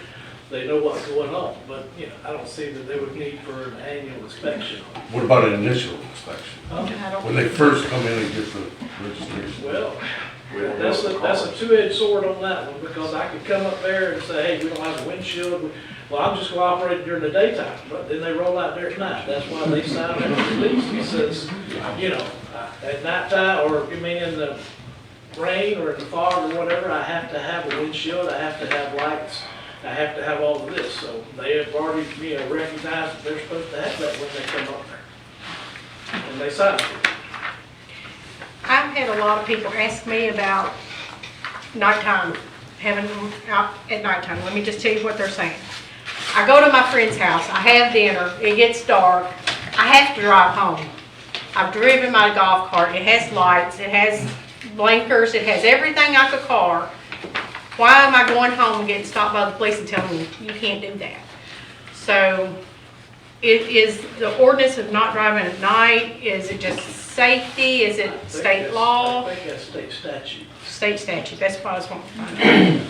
they know what's going on. But, you know, I don't see that they would need for an annual inspection. What about an initial inspection? I don't- When they first come in and get the registration? Well, that's a two-edged sword on that one, because I could come up there and say, hey, we don't have a windshield. Well, I'm just gonna operate during the daytime, but then they roll out there at night. That's why they sign that release. It says, you know, at nighttime, or you mean in the rain or in the fog or whatever, I have to have a windshield, I have to have lights, I have to have all of this. So they have already, you know, recognized that they're supposed to have that when they come up there. And they sign it. I've had a lot of people ask me about nighttime, having them out at nighttime. Let me just tell you what they're saying. I go to my friend's house, I have dinner, it gets dark, I have to drive home. I've driven my golf cart, it has lights, it has blinkers, it has everything like a car. Why am I going home and getting stopped by the police and telling me you can't do that? So is the ordinance of not driving at night, is it just safety, is it state law? I think that's state statute. State statute, that's what I was wanting to find out.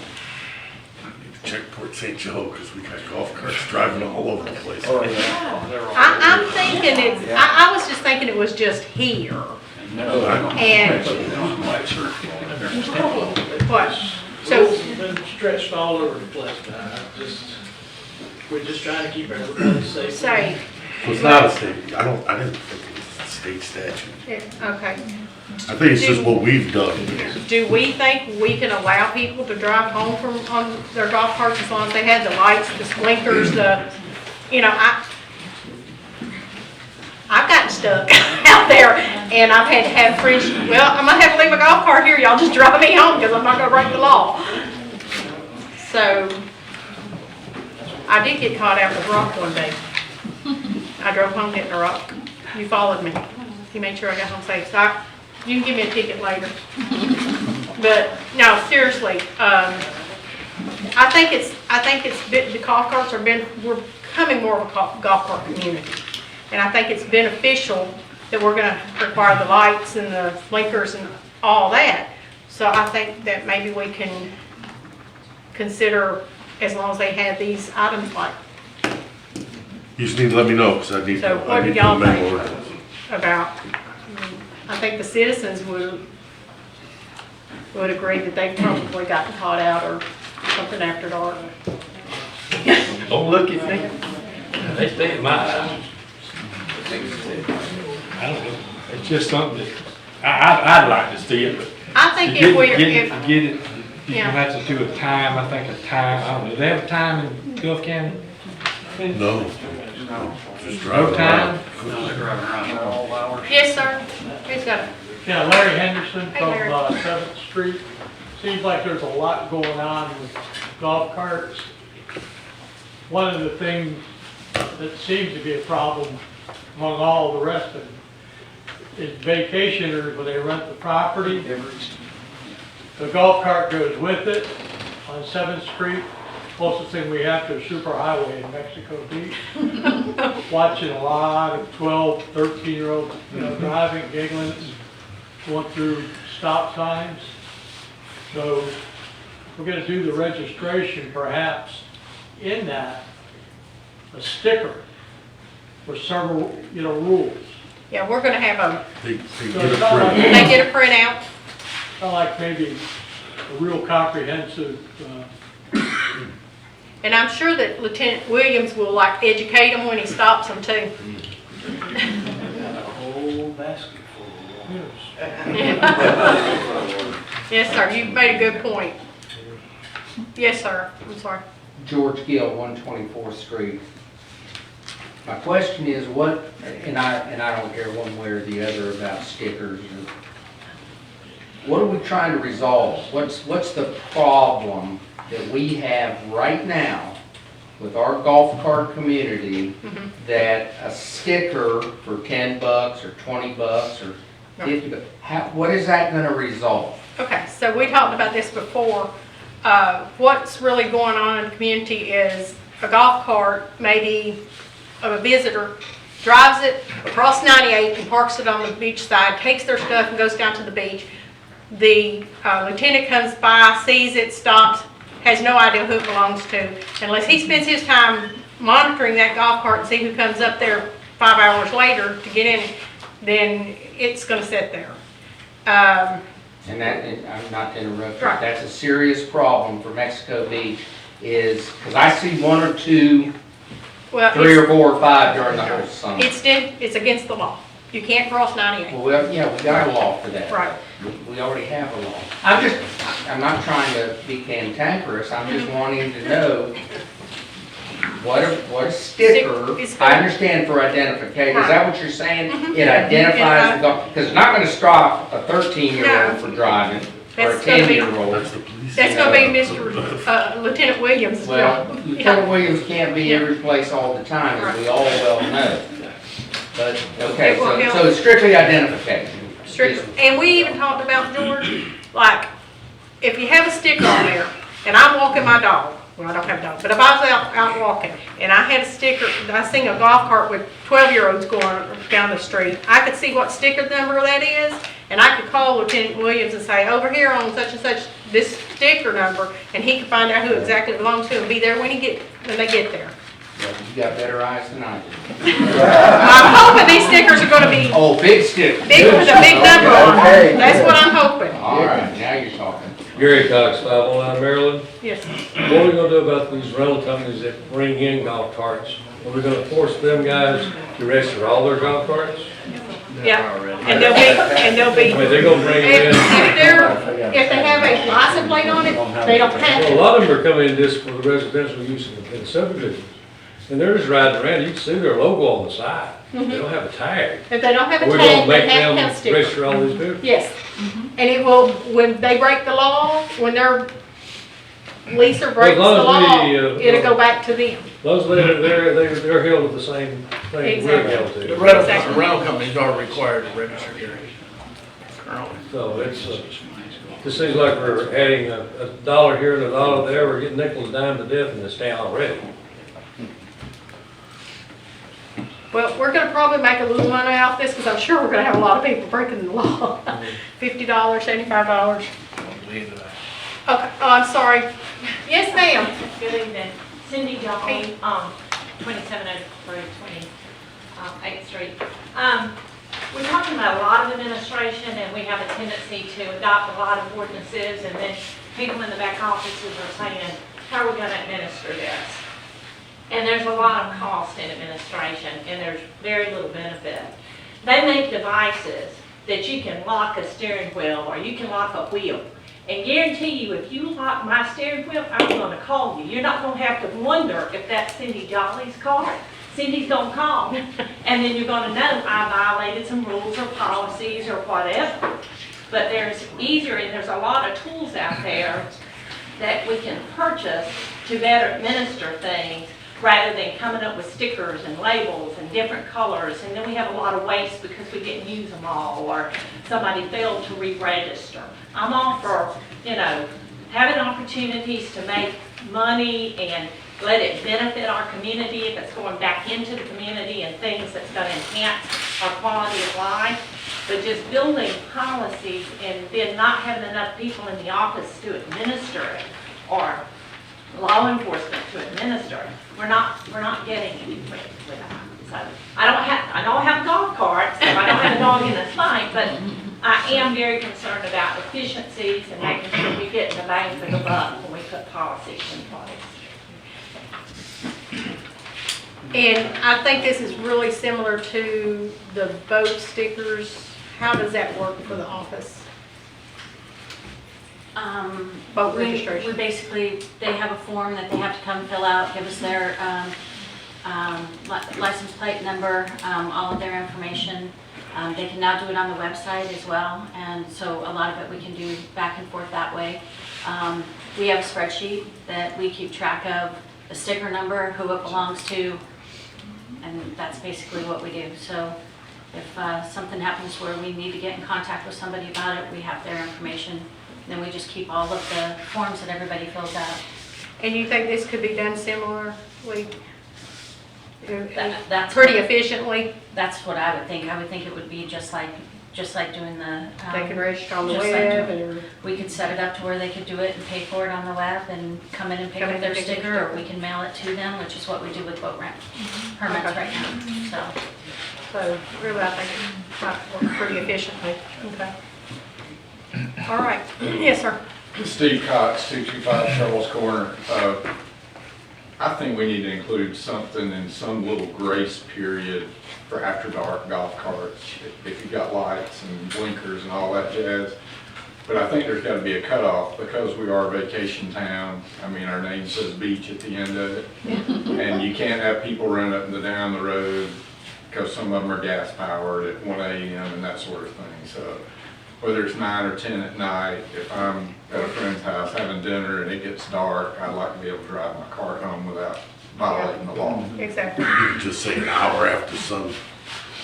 Check Port St. Joe, because we got golf carts driving all over the place. I'm thinking it's, I was just thinking it was just here. And, what, so, Rules have been stretched all over the place, man. We're just trying to keep everybody safe. say, So it's not a state, I didn't think it was a state statute. okay. I think it's just what we've done. Do we think we can allow people to drive home from, on their golf carts as long as they had the lights, the blinkers, you know, I've gotten stuck out there and I've had to have friends, well, I'm gonna have to leave my golf cart here, y'all just drive me home because I'm not gonna break the law. So, I did get caught out with rock one day. I drove home hitting a rock. You followed me. You made sure I got home safe. So you can give me a ticket later. But no, seriously, I think the golf carts we're becoming more of a golf cart community. And I think it's beneficial that we're gonna require the lights and the blinkers and all that. So I think that maybe we can consider, as long as they have these items like. You just need to let me know, because I need So to, what I do need to y'all amend think ordinance. about, I think the citizens would agree that they've probably gotten caught out or something after dark. Don't look at me. They stay in my eyes. I don't know. It's just something that, I'd like to see it, but. I think to if we're, get it, if, you yeah. have to do a time, I think a time, I don't know, do they have a time in Gulf County? No. Just No driving time? around. No, they're driving around all hours. Yes, sir. Who's got it? Yeah, Larry Henderson Hey, from Larry. 7th Street. Seems like there's a lot going on with golf carts. One of the things that seems to be a problem among all the rest of them is vacationers, when they rent the property, the golf cart goes with it on 7th Street. Closest thing we have to a super highway in Mexico Beach. Watching a lot of 12, 13-year-olds, driving, giggling, going through stop signs. So we're going to do the registration, perhaps in that, a sticker for several, rules. Yeah, we're gonna have They So get a it's not like- print. they get a printout. Kind of like maybe a real comprehensive, And I'm sure that Lieutenant Williams will like educate them when he stops them too. Got a whole basket full of Yes, sir, you've made a good point. Yes, sir, I'm sorry. George Gill, 124th Street. My question is what, and I don't care one way or the other about stickers. What are we trying to resolve? What's the problem that we have right now with our golf cart community that a sticker for $10 or $20 or $50, what is that going to resolve? Okay, so we talked about this before. What's really going on in the community is a golf cart, maybe of a visitor, drives it across 98 and parks it on the beach side, takes their stuff and goes down to the beach. The lieutenant comes by, sees it, stops, has no idea who it belongs to. Unless he spends his time monitoring that golf cart and see who comes up there 5 hours later to get in it, then it's going to sit there. And that, I'm not to interrupt, Right. that's a serious problem for Mexico Beach is, because I see one or two, Well, 3 or 4 or 5 during the whole summer. it's against the law. You can't cross 98. Well, yeah, we got a law for that. Right. We already have a law. I'm not trying to be cantankerous, I'm just wanting to know what a sticker, I understand for identification, is that what you're saying? It identifies the golf, because it's not gonna stop a 13-year-old from driving, or a That's gonna be- 10-year-old. That's going to be Mr. Lieutenant Williams' Well, job. Lieutenant Williams can't be every place all the time, as we all well know. But, okay, It will help. so it's strictly identification. And we even talked about, George, like, if you have a sticker on there, and I'm walking my dog, well, I don't have a dog, but if I was out walking and I had a sticker, I seen a golf cart with 12-year-olds going down the street, I could see what sticker number that is, and I could call Lieutenant Williams and say, over here on such and such, this sticker number, and he could find out who exactly it belongs to and be there when they get there. Well, you got better eyes than I do. I'm hoping these stickers are gonna be Oh, big stick. big with a big number on it. That's what I'm hoping. All right, now you're talking. Gary Cox, 509 Maryland. Yes. What are we gonna do about these rental companies that bring in golf carts? Are we gonna force them guys to register all their golf carts? Yeah, and they'll be, I mean, they're gonna bring in. if they have a license plate on it, they don't have Well, a to. lot of them are coming in just for the residential use in subdivisions. And they're just riding around, you can see their logo on the side. They don't have a tag. If they don't have a We're tag, gonna they make have to them have stickers. register all these vehicles. Yes, and it will, when they break the law, when their leaser breaks the long as law, we, it'll go back to them. Those, they're held to the same thing we're held The to. rental companies are required to register here. So it's, it seems like we're adding a dollar here and a dollar there, we're getting nickels and dime to death in this town already. Well, we're gonna probably make a little money off this, because I'm sure we're gonna have a lot of people breaking the law. $50, $75. Okay, oh, I'm sorry. Yes, ma'am. Good evening. Cindy Jolly, 2703 28th Street. We're talking about a lot of administration, and we have a tendency to adopt a lot of ordinances, and then people in the back offices are saying, how are we gonna administer this? And there's a lot of cost in administration, and there's very little benefit. They make devices that you can lock a steering wheel, or you can lock a wheel. And guarantee you, if you lock my steering wheel, I'm gonna call you. You're not gonna have to wonder if that's Cindy Jolly's car. Cindy's gonna call, and then you're gonna know I violated some rules or policies or whatever. But there's a lot of tools out there that we can purchase to better administer things, rather than coming up with stickers and labels and different colors, and then we have a lot of waste because we didn't use them all, or somebody failed to re-register. I'm all for, having opportunities to make money and let it benefit our community if it's going back into the community and things that's going to enhance our quality of life. But just building policies and then not having enough people in the office to administer it, or law enforcement to administer it, we're not getting anywhere with that. So I don't have golf carts, so I don't have a dog in this fight, but I am very concerned about efficiencies and making sure we get the bang for the buck when we put policies in place. And I think this is really similar to the boat stickers. How does that work for the office? Boat registration. We basically, they have a form that they have to come fill out, give us their license plate number, all of their information. They can now do it on the website as well, and so a lot of it we can do back and forth that way. We have a spreadsheet that we keep track of, the sticker number, who it belongs to, and that's basically what we do. So if something happens where we need to get in contact with somebody about it, we have their information. Then we just keep all of the forms that everybody fills out. And you think this could be done similarly? That's pretty efficiently? That's what I would think. I would think it would be just like doing the. They can register on the just web, like or we could set it up to where they could do it and pay for it on the web and come in and pick up their sticker, or we can mail it to them, which is what we do with boat rent permits right now. So really, I think it might work pretty efficiently. Okay. All right. Yes, sir. Steve Cox, 225 Charles Corner. I think we need to include something in some little grace period for after dark golf carts, if you've got lights and blinkers and all that jazz. But I think there's got to be a cutoff, because we are a vacation town. I mean, our name says beach at the end of it. And you can't have people running up and down the road, because some of them are gas powered at 1 a.m. and that sort of thing. So whether it's 9 or 10 at night, if I'm at a friend's house having dinner and it gets dark, I'd like to be able to drive my car home without violating the law. Exactly. Just say an hour after sun.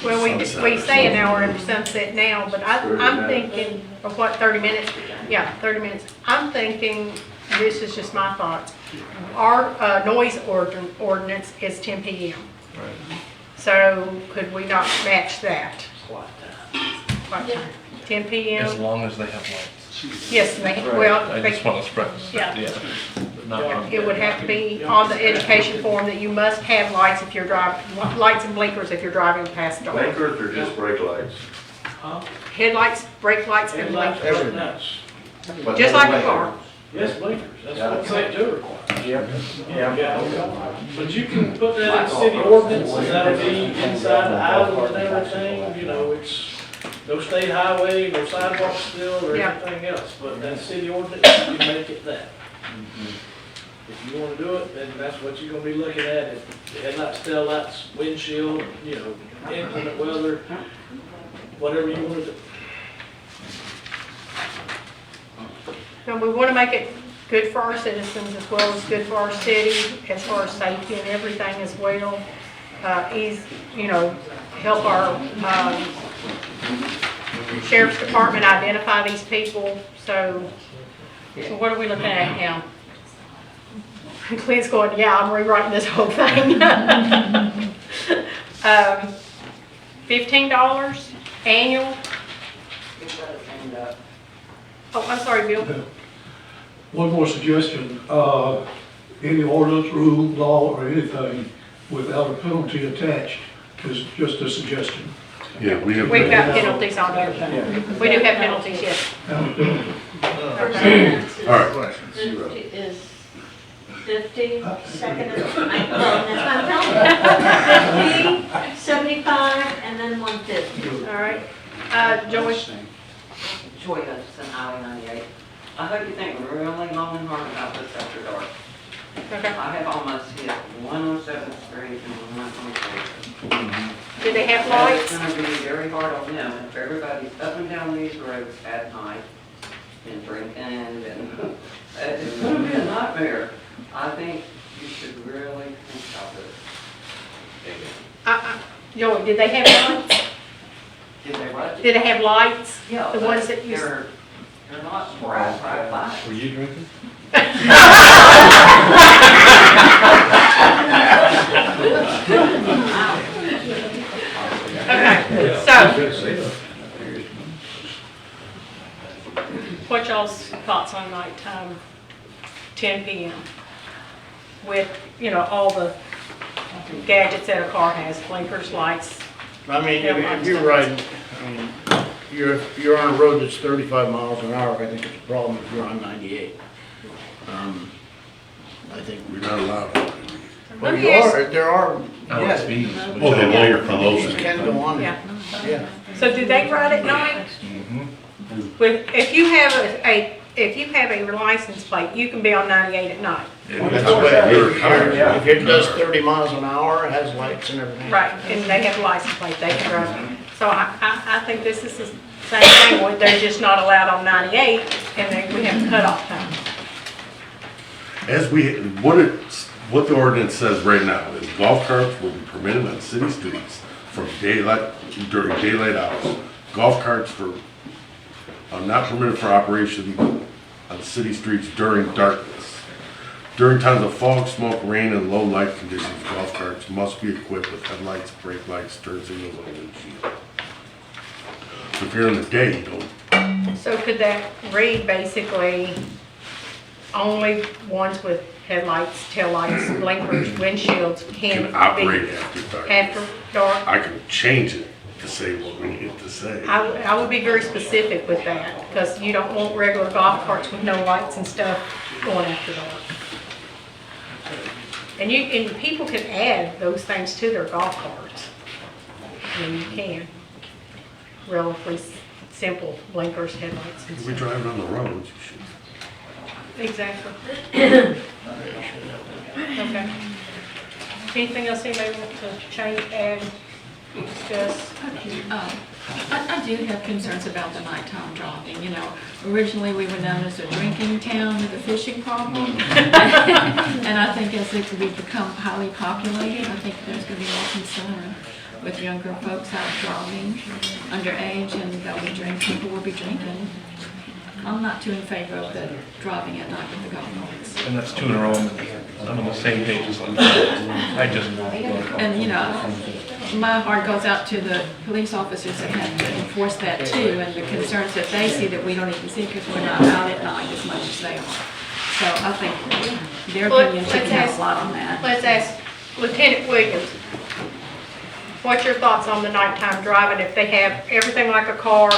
Well, we say an hour after sunset now, but I'm thinking of what, 30 minutes? Yeah, 30 minutes. I'm thinking this is just my thoughts. Our noise ordinance is 10 PM. So could we not match that? What time? 10 PM? As long as they have lights. Yes, well. I just want to spread, Yeah. but not. It would have to be on the education form that you must have lights if you're driving, lights and blinkers if you're driving past dark. Blinkers or just brake lights? Headlights, brake lights, and blinkers. Everything. Just like a car. Yes, blinkers, that's what St. Joe requires. Yeah. But you can put that in city ordinances, that'll be inside the island and everything, you know, it's no state highway, no sidewalk still, or Yeah. anything else, but that city ordinance, you can make it that. If you wanna do it, then that's what you're gonna be looking at, if the headlights, taillights, windshield, you know, inclement weather, whatever you wanna do. And we want to make it good for our citizens as well as good for our city, as far as safety and everything as well. Help our sheriff's department identify these people. So what are we looking at now? Clint's going, yeah, I'm rewriting this whole thing. $15 annual. Oh, I'm sorry, Bill. One more suggestion, any ordinance, rule, law, or anything without a penalty attached is just a suggestion. Yeah, We've got penalties on everything. We do have penalties, yes. All right. Is 50, second, that's what I'm telling you. 50, 75, and then 150. All right. Joey? Joy Hutchison, Highway 98. I hope you think really long and hard about this after dark. Okay. I have almost hit 107th Street and 123rd. Do they have lights? It's going to be very hard on them if everybody's up and down these roads at night and drinking and it's going to be a nightmare. I think you should really think about this. Joey, did they have lights? Did they what? Did they have lights? Yeah. The ones that you... They're not bright lights. Were you drinking? Okay, so, what y'all's thoughts on nighttime, 10 PM? With, all the gadgets that a car has, blinkers, lights. I mean, if you're riding, if you're on a road that's 35 miles an hour, I think it's a problem if you're on 98. I think We're not allowed. Well, there are, yes. Well, the lower for those. You can go on. Yeah. Yeah. So do they ride at night? If you have a license plate, you can be on 98 at night. If it does 30 miles an hour, it has lights and everything. Right, and they have a license plate, they can drive. So I think this is the same thing, they're just not allowed on 98, and we have cutoff time. What the ordinance says right now is golf carts will be permitted on city streets from during daylight hours. Golf carts are not permitted for operation on city streets during darkness. During times of fog, smoke, rain, and low light conditions, golf carts must be equipped with headlights, brake lights, turn signals, and windshield. So if you're in the day, you don't. So could that read basically only ones with headlights, taillights, blinkers, windshields Can operate be after dark. after dark? I can change it to say what we need to say. I would be very specific with that, because you don't want regular golf carts with no lights and stuff going after dark. And people can add those things to their golf carts. I mean, you can. Relatively simple blinkers, headlights and If we stuff. drive on the roads, you should. Exactly. Okay. Anything else anybody want to change, add, discuss? I do have concerns about the nighttime driving, Originally, we were known as a drinking town with a fishing problem. And I think as we become highly populated, I think there's going to be more concern with younger folks out driving underage, and they'll be drinking, people will be drinking. I'm not too in favor of the driving at night with the golf carts. And that's 2 in a row, I'm on the same page as them. I just, And, you know, my heart goes out to the police officers that have to enforce that too, and the concerns that they see that we don't even see because we're not out at night as much as they are. So I think their opinion should have a lot on that. Let's ask Lieutenant Williams, what's your thoughts on the nighttime driving if they have everything like a car?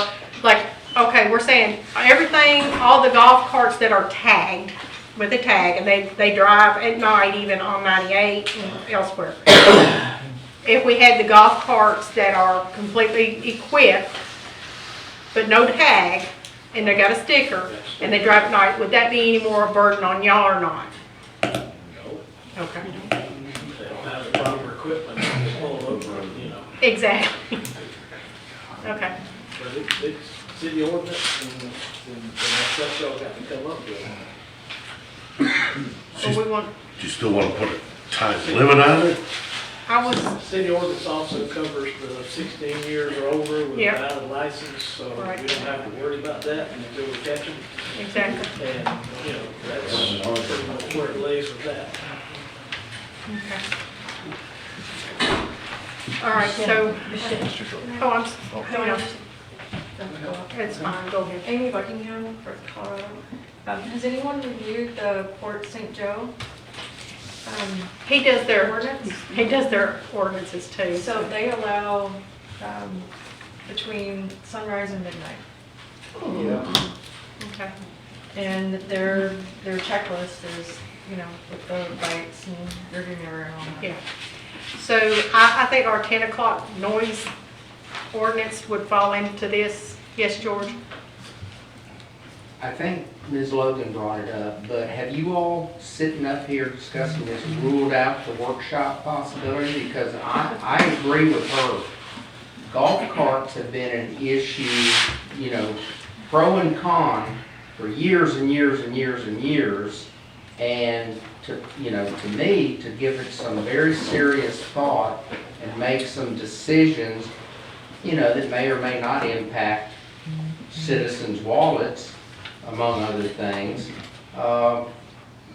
Like, okay, we're saying everything, all the golf carts that are tagged with a tag, and they drive at night even on 98 and elsewhere. If we had the golf carts that are completely equipped, but no tag, and they got a sticker, and they drive at night, would that be any more a burden on y'all or not? No. Okay. They don't have the proper equipment to pull over, you know. Exactly. Okay. But it's city ordinance, and that's what y'all got to come up with. Well, we want, Do you still want to put a time limit on it? I was, City ordinance also covers the 16 years or older with a Yeah. valid license, so Right. we don't have to worry about that until we catch them. exactly. And, you know, that's pretty much where it lays with that. Okay. All right, so, oh, hang on. It's fine, go ahead. Amy Buckingham for Colorado. Has anyone reviewed the Port St. Joe? He does their ordinance? He does their ordinances too. So they allow between sunrise and midnight. Yeah. Okay. And their checklist is, you know, with the lights and rearview mirror and all that. Yeah. So I think our 10 o'clock noise ordinance would fall into this. Yes, George? I think Ms. Logan brought it up, but have you all sitting up here discussing this ruled out the workshop possibility? Because I agree with her. Golf carts have been an issue, you know, pro and con for years and years and years and years. And to, you know, to me, to give it some very serious thought and make some decisions, you know, that may or may not impact citizens' wallets, among other things. Are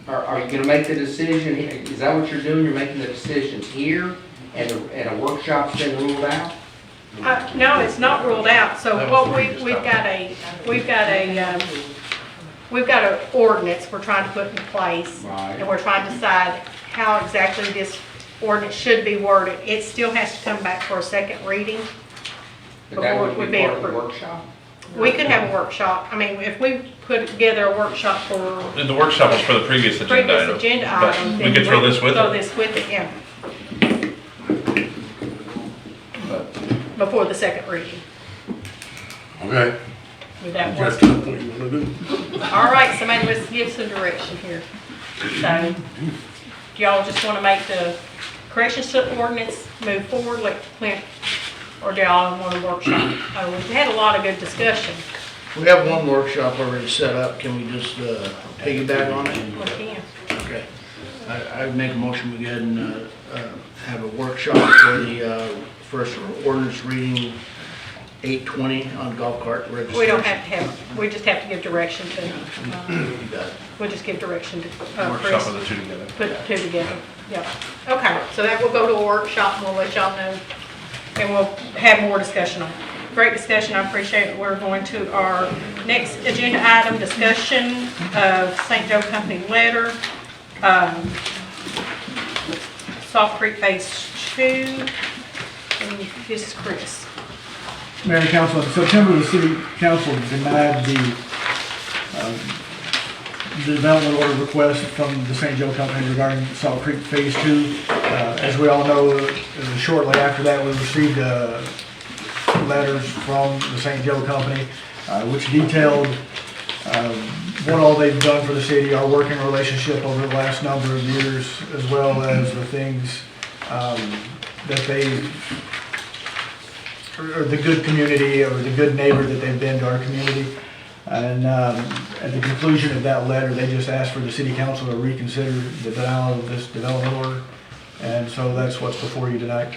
you gonna make the decision, is that what you're doing? You're making the decisions here and a workshop's been ruled out? No, it's not ruled out. So what we've got an ordinance we're trying to put in place. Right. And we're trying to decide how exactly this ordinance should be worded. It still has to come back for a second reading. But that before would it would be part of the approved. workshop? We could have a workshop. I mean, if we put together a workshop for the workshop was for the previous agenda previous item. agenda but item, we then could throw this with throw it. this with it, yeah. Before the second reading. Okay. Would that work? Just what you want to do. All right, somebody let's give some direction here. So, do y'all just want to make the corrections to the ordinance move forward like Clint? Or do y'all want a workshop? We had a lot of good discussion. We have one workshop already set up, can we just piggyback on it? We can. Okay. I'd make a motion, we go ahead and have a workshop for the first ordinance reading 820 on golf cart registration. We don't have to have, we just have to give direction to, You got it. we'll just give direction to Workshop Chris. of the two together. Put the two together, yep. Okay, so that will go to a workshop and we'll let y'all know. And we'll have more discussion on it. Great discussion, I appreciate it. We're going to our next agenda item, discussion of St. Joe Company letter. Salt Creek Phase 2. And this is Chris. Mayor and Council, in September, the City Council denied the development order request from the St. Joe Company regarding Salt Creek Phase 2. As we all know, shortly after that, we received letters from the St. Joe Company, which detailed what all they've done for the city, our working relationship over the last number of years, as well as the things that they, or the good community, or the good neighbor that they've been to our community. And at the conclusion of that letter, they just asked for the city council to reconsider the denial of this development order. And so that's what's before you tonight.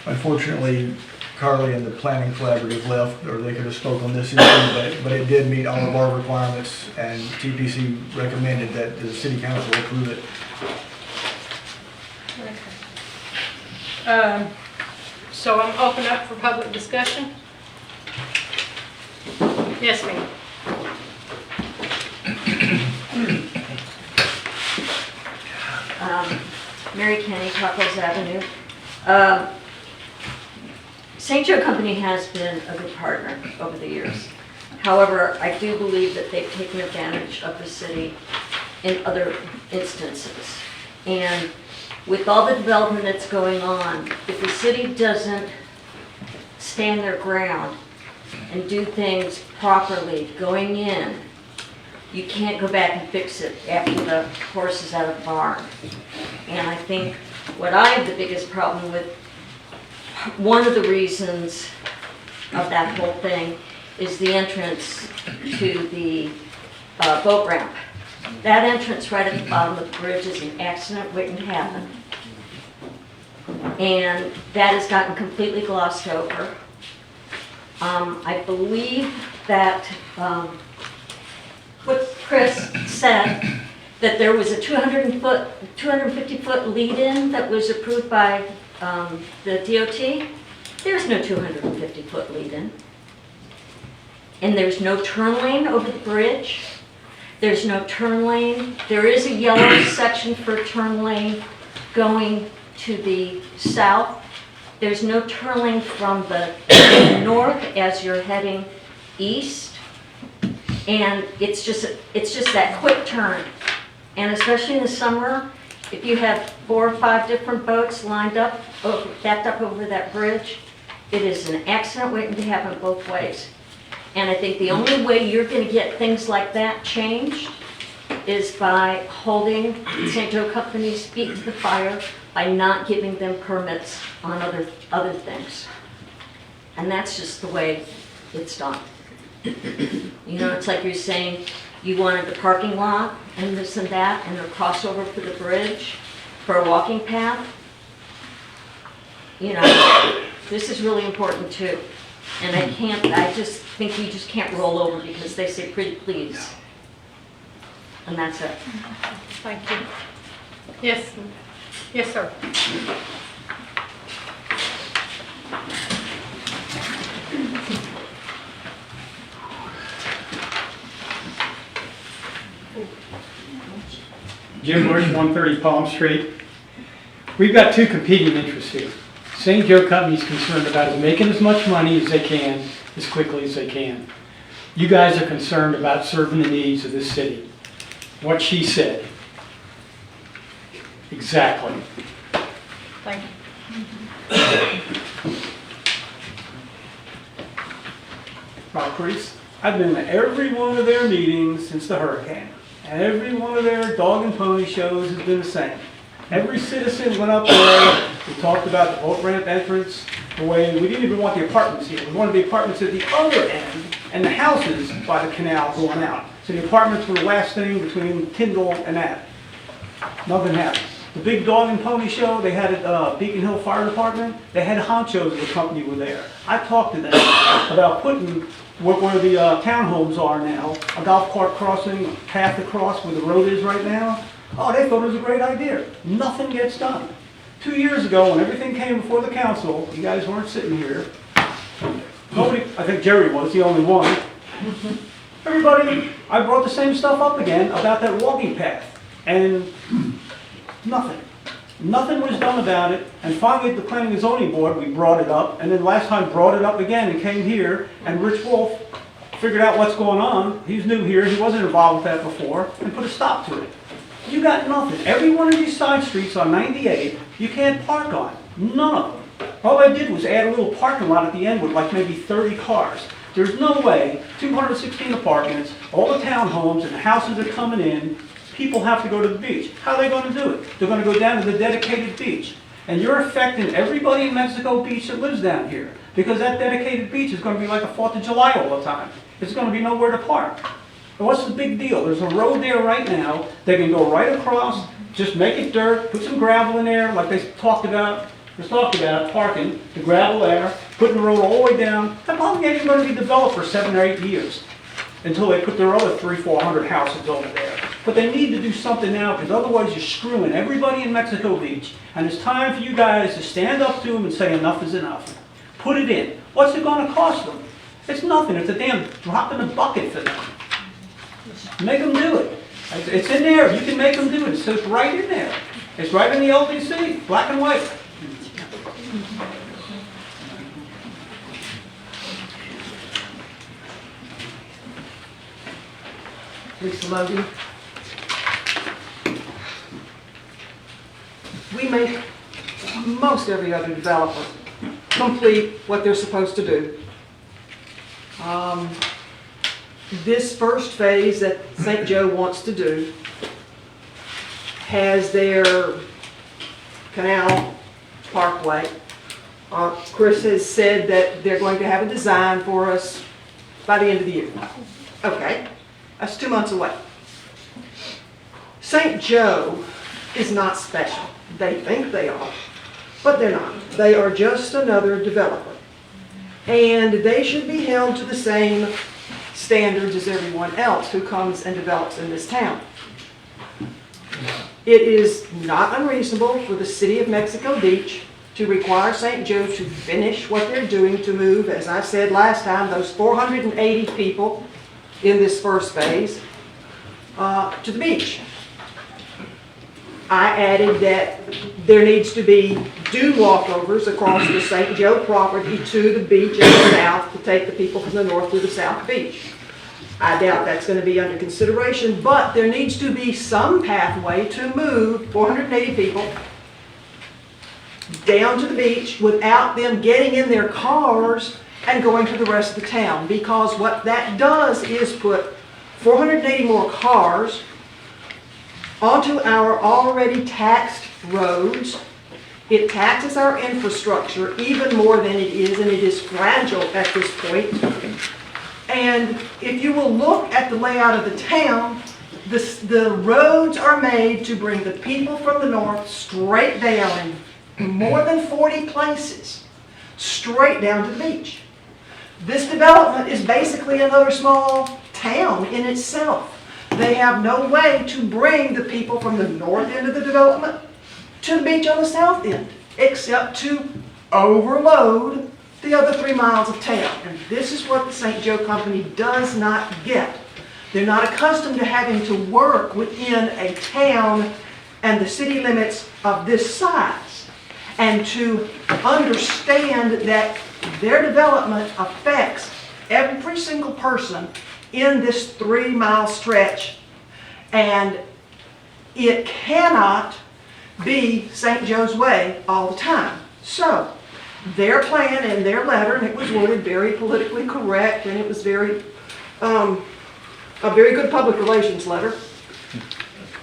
Unfortunately, Carly and the planning collaborative left, or they could have spoke on this issue, but it did meet all of our requirements, and TPC recommended that the city council approve it. So I'm open up for public discussion. Yes, ma'am. Mary Kenny, Cockles Avenue. St. Joe Company has been a good partner over the years. However, I do believe that they've taken advantage of the city in other instances. And with all the development that's going on, if the city doesn't stand their ground and do things properly going in, you can't go back and fix it after the horse is out of the barn. And I think what I have the biggest problem with, one of the reasons of that whole thing is the entrance to the boat ramp. That entrance right at the bottom of the bridge is an accident waiting to happen. And that has gotten completely glossed over. I believe that what Chris said, that there was a 250-foot lead-in that was approved by the DOT. There's no 250-foot lead-in. And there's no turn lane over the bridge. There's no turn lane. There is a yellow section for turn lane going to the south. There's no turn lane from the north as you're heading east. And it's just that quick turn. And especially in the summer, if you have 4 or 5 different boats lined up, backed up over that bridge, it is an accident waiting to happen both ways. And I think the only way you're going to get things like that changed is by holding St. Joe Company's feet to the fire by not giving them permits on other things. And that's just the way it's done. You know, it's like you're saying you wanted the parking lot and this and that and a crossover for the bridge for a walking path. You know, this is really important too. And I just think you just can't roll over because they say pretty please. And that's it. Thank you. Yes, yes, sir. Jim Bush, 130 Palm Street. We've got two competing interests here. St. Joe Company's concerned about making as much money as they can, as quickly as they can. You guys are concerned about serving the needs of this city. What she said. Exactly. Thank you. Rob Priest, I've been to every one of their meetings since the hurricane. And every one of their dog and pony shows has been the same. Every citizen went up there, we talked about the boat ramp entrance, the way we didn't even want the apartments here. We wanted the apartments at the other end and the houses by the canal going out. So the apartments were the last thing between Tyndall and that. Nothing happened. The big dog and pony show they had at Beacon Hill Fire Department, they had honchos of the company were there. I talked to them about putting where the townhomes are now, a golf cart crossing, a path across where the road is right now. Oh, they thought it was a great idea. Nothing gets done. 2 years ago, when everything came before the council, you guys weren't sitting here. Nobody, I think Jerry was the only one. Everybody, I brought the same stuff up again about that walking path. And nothing. Nothing was done about it. And finally, at the Planning and Zoning Board, we brought it up. And then last time brought it up again and came here. And Rich Wolf figured out what's going on. He's new here. He wasn't involved with that before. And put a stop to it. You got nothing. Every one of these side streets on 98, you can't park on. None of them. All I did was add a little parking lot at the end with like maybe 30 cars. There's no way, 216 apartments, all the townhomes and the houses are coming in, people have to go to the beach. How are they going to do it? They're going to go down to the dedicated beach. And you're affecting everybody in Mexico Beach that lives down here. Because that dedicated beach is going to be like the 4th of July all the time. It's going to be nowhere to park. And what's the big deal? There's a road there right now. They can go right across, just make it dirt, put some gravel in there like they talked about, was talked about parking, the gravel there, putting the road all the way down. That probably ain't even gonna be developed for 7 or 8 years until they put their other 300-400 houses over there. But they need to do something now, because otherwise you're screwing everybody in Mexico Beach. And it's time for you guys to stand up to them and say enough is enough. Put it in. What's it gonna cost them? It's nothing. It's a damn drop in the bucket for them. Make them do it. It's in there. You can make them do it. It says right in there. It's right in the LDC, black and white. Lisa Logan. We make most every other developer complete what they're supposed to do. This first phase that St. Joe wants to do has their canal parkway. Chris has said that they're going to have a design for us by the end of the year. Okay, that's 2 months away. St. Joe is not special. They think they are, but they're not. They are just another developer. And they should be held to the same standards as everyone else who comes and develops in this town. It is not unreasonable for the city of Mexico Beach to require St. Joe to finish what they're doing to move, as I said last time, those 480 people in this first phase to the beach. I added that there needs to be dune walkovers across the St. Joe property to the beach in the south to take the people from the north to the south beach. I doubt that's going to be under consideration, but there needs to be some pathway to move 480 people down to the beach without them getting in their cars and going to the rest of the town, because what that does is put 480 more cars onto our already taxed roads. It taxes our infrastructure even more than it is, and it is fragile at this point. And if you will look at the layout of the town, the roads are made to bring the people from the north straight down in more than 40 places, straight down to the beach. This development is basically another small town in itself. They have no way to bring the people from the north end of the development to the beach on the south end, except to overload the other 3 miles of town. And this is what the St. Joe Company does not get. They're not accustomed to having to work within a town and the city limits of this size, and to understand that their development affects every single person in this 3 mile stretch, and it cannot be St. Joe's way all the time. So their plan and their letter, and it was worded very politically correct, and it was very a very good public relations letter,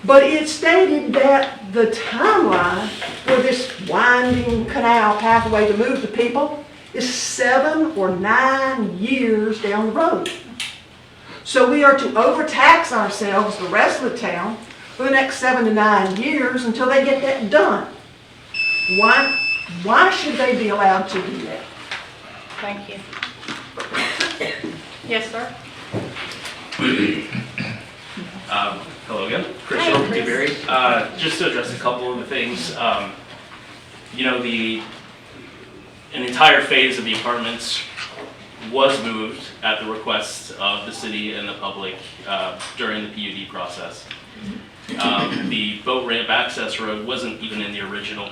but it stated that the timeline for this winding canal pathway to move the people is 7 or 9 years down the road. So we are to overtax ourselves, the rest of the town, for the next 7 to 9 years until they get that done. Why should they be allowed to do that? Thank you. Yes, sir? Hello again, Chris Hey, from Chris. Dewberry. Just to address a couple of the things, you know, an entire phase of the apartments was moved at the request of the city and the public during the PUD process. The boat ramp access road wasn't even in the original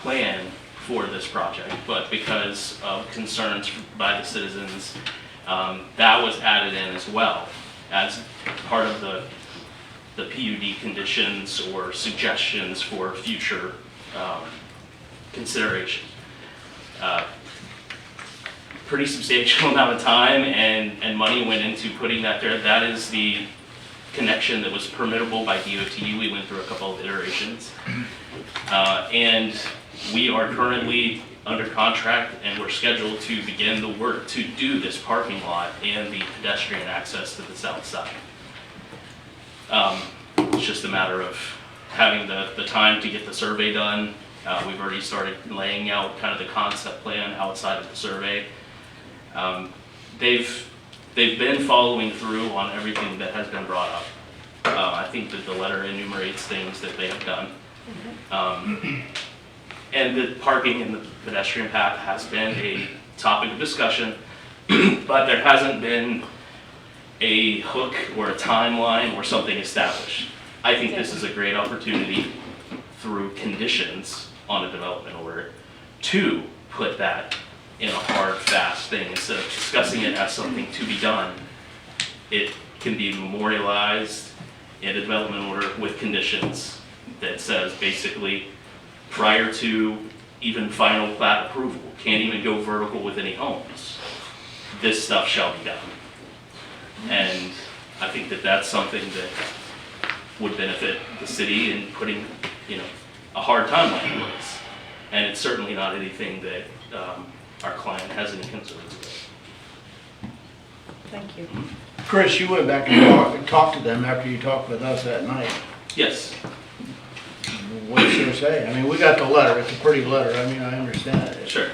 plan for this project, but because of concerns by the citizens, that was added in as well as part of the PUD conditions or suggestions for future consideration. Pretty substantial amount of time and money went into putting that there. That is the connection that was permittable by DOT. We went through a couple of iterations. And we are currently under contract, and we're scheduled to begin the work to do this parking lot and the pedestrian access to the south side. It's just a matter of having the time to get the survey done We've already started laying out kind of the concept plan outside of the survey. They've been following through on everything that has been brought up. I think that the letter enumerates things that they have done. And the parking and the pedestrian path has been a topic of discussion, but there hasn't been a hook or a timeline or something established. I think this is a great opportunity through conditions on a development order to put that in a hard, fast thing. Instead of discussing it as something to be done, it can be memorialized in a development order with conditions that says basically prior to even final plat approval, can't even go vertical with any homes, this stuff shall be done. And I think that that's something that would benefit the city in putting, a hard timeline in place. And it's certainly not anything that our client has any concerns with. Thank you. Chris, you went back and talked to them after you talked with us that night. Yes. What did they say? I mean, we got the letter, it's a pretty letter, I mean, I understand it. Sure.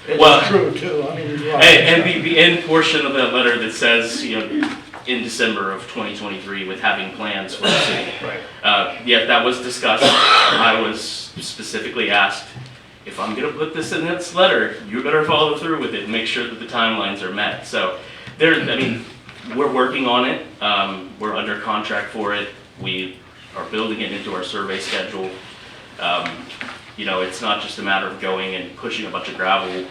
It's true too, I mean, there's a lot. And the end portion of that letter that says, in December of 2023 with having plans for the city. Right. Yeah, that was discussed. I was specifically asked, if I'm gonna put this in this letter, you better follow through with it and make sure that the timelines are met. So we're working on it. We're under contract for it. We are building it into our survey schedule. It's not just a matter of going and pushing a bunch of gravel.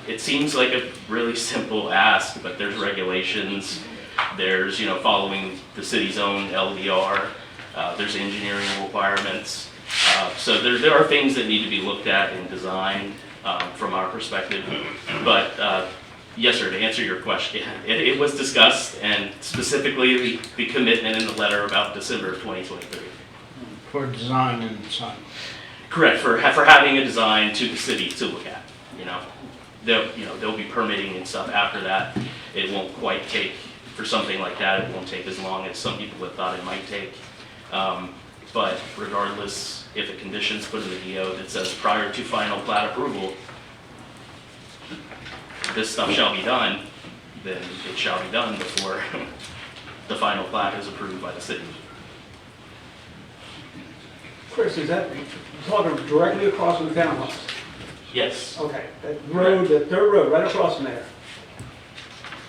It seems like a really simple ask, but there's regulations. There's, following the city's own LDR. There's engineering requirements. So there are things that need to be looked at and designed from our perspective. But yes, sir, to answer your question, it was discussed, and specifically the commitment in the letter about December of 2023. For design and sign. Correct, for having a design to the city to look at. There'll be permitting and stuff after that. It won't quite take, for something like that, it won't take as long as some people have thought it might take. But regardless, if a condition's put in the DO that says prior to final plat approval, this stuff shall be done, then it shall be done before the final plat is approved by the city. Chris, is that, you're talking directly across from the townhouse? Yes. Okay, that road, that dirt road, right across from there?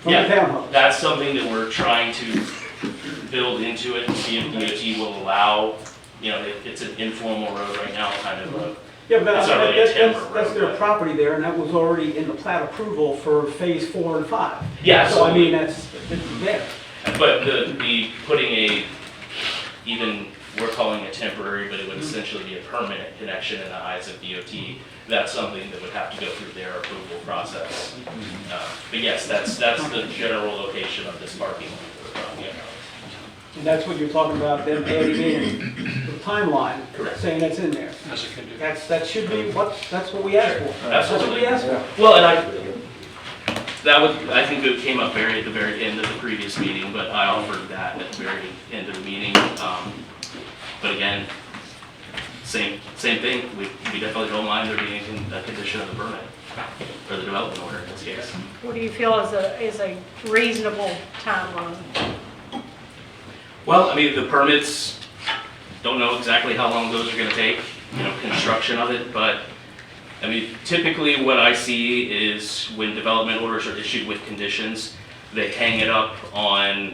From the townhouse? That's something that we're trying to build into it and see if DOT will allow, it's an informal road right now, kind of a, Yeah, but it's not really a timber road. that's their property there, and that was already in the plat approval for phase 4 and 5. Yeah, So I mean, absolutely. it's there. But the putting we're calling it temporary, but it would essentially be a permanent connection in the eyes of DOT. That's something that would have to go through their approval process. But yes, that's the general location of this parking lot that we're talking about. And that's what you're talking about, them adding in the timeline, Correct. saying that's in there. As a condition. That should be that's what we asked for. That's what we asked for. Well, and I think it came up at the very end of the previous meeting, but I offered that at the very end of the meeting. But again, same thing. We definitely don't mind there being a condition of the permit or the development order in this case. What do you feel is a reasonable timeline? Well, the permits, don't know exactly how long those are gonna take, construction of it, but, typically what I see is when development orders are issued with conditions, they hang it up on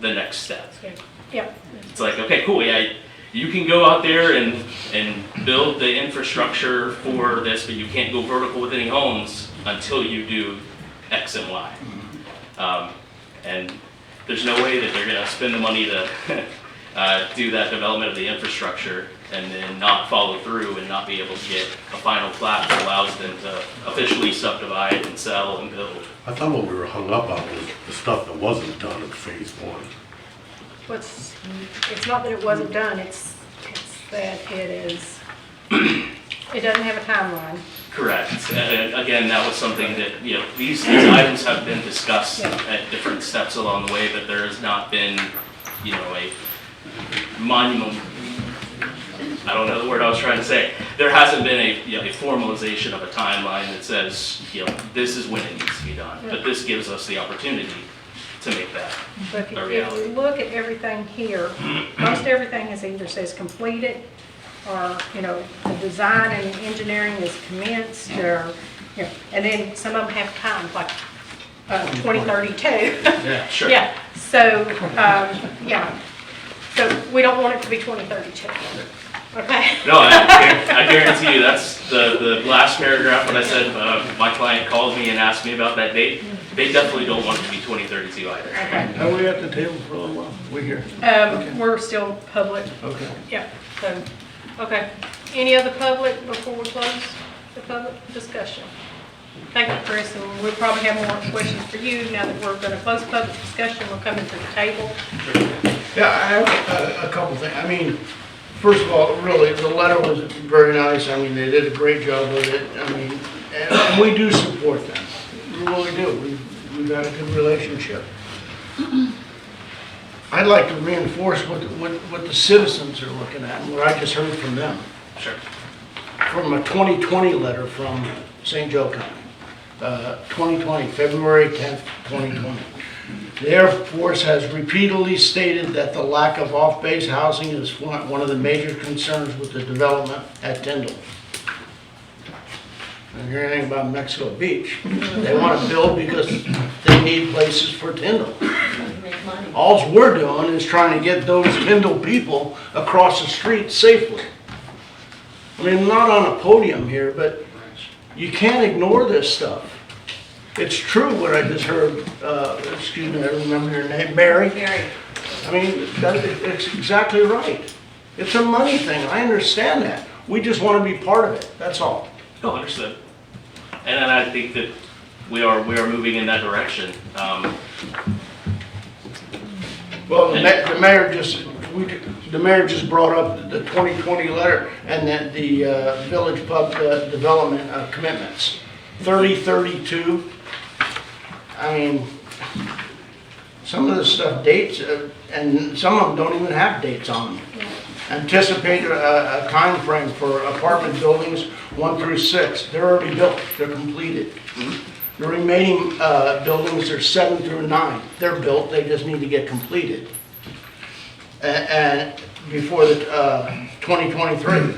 the next step. Yep. It's like, okay, cool, yeah, you can go out there and build the infrastructure for this, but you can't go vertical with any homes until you do X and Y. And there's no way that they're gonna spend the money to do that development of the infrastructure and then not follow through and not be able to get a final plat that allows them to officially subdivide and sell and build. I thought what we were hung up on was the stuff that wasn't done in phase 1. It's not that it wasn't done, it's that it doesn't have a timeline. Correct. And again, that was something that, these items have been discussed at different steps along the way, but there has not been, a monument I don't know the word I was trying to say. There hasn't been a, you know, a formalization of a timeline that says, you know, this is when it needs to be done. But this gives us the opportunity to make that But if a you reality. look at everything here, most everything is either says completed, or, you know, the design and engineering is commenced, or, you know, and then some of them have times, like 2032. Yeah, sure. Yeah, so, yeah, so we don't want it to be 2032, okay? No, I guarantee you, that's the last paragraph when I said, my client called me and asked me about that date. They definitely don't want it to be 2032 either. Okay. Are we at the table for a little while? We're here. We're still public. Okay. Yeah, so, okay. Any other public before we close the public discussion? Thank you, Chris, and we'll probably have more questions for you now that we're going to close public discussion. We're coming to the table. Yeah, I have a couple things. I mean, first of all, really, the letter was very nice. I mean, they did a great job with it. I mean, and we do support them. We really do. We've got a good relationship. I'd like to reinforce what the citizens are looking at and what I just heard from them. Sure. From a 2020 letter from St. Joe County. 2020, February 10th, 2020. The Air Force has repeatedly stated that the lack of off-base housing is one of the major concerns with the development at Tyndall. I don't hear anything about Mexico Beach. They want to build because they need places for Tyndall. All we're doing is trying to get those Tyndall people across the street safely. I mean, I'm not on a podium here, but you can't ignore this stuff. It's true what I just heard, excuse me, I don't remember your name, Mary? Mary. I mean, it's exactly right. It's a money thing, I understand that. We just want to be part of it, that's all. No, understood. And I think that we are moving in that direction. Well, the mayor just brought up the 2020 letter and then the village pub development commitments. 3032. I mean, some of the stuff dates, and some of them don't even have dates on them. Anticipate a time frame for apartment buildings 1 through 6. They're already built, they're completed. The remaining buildings are 7 through 9. They're built, they just need to get completed. And before the 2023.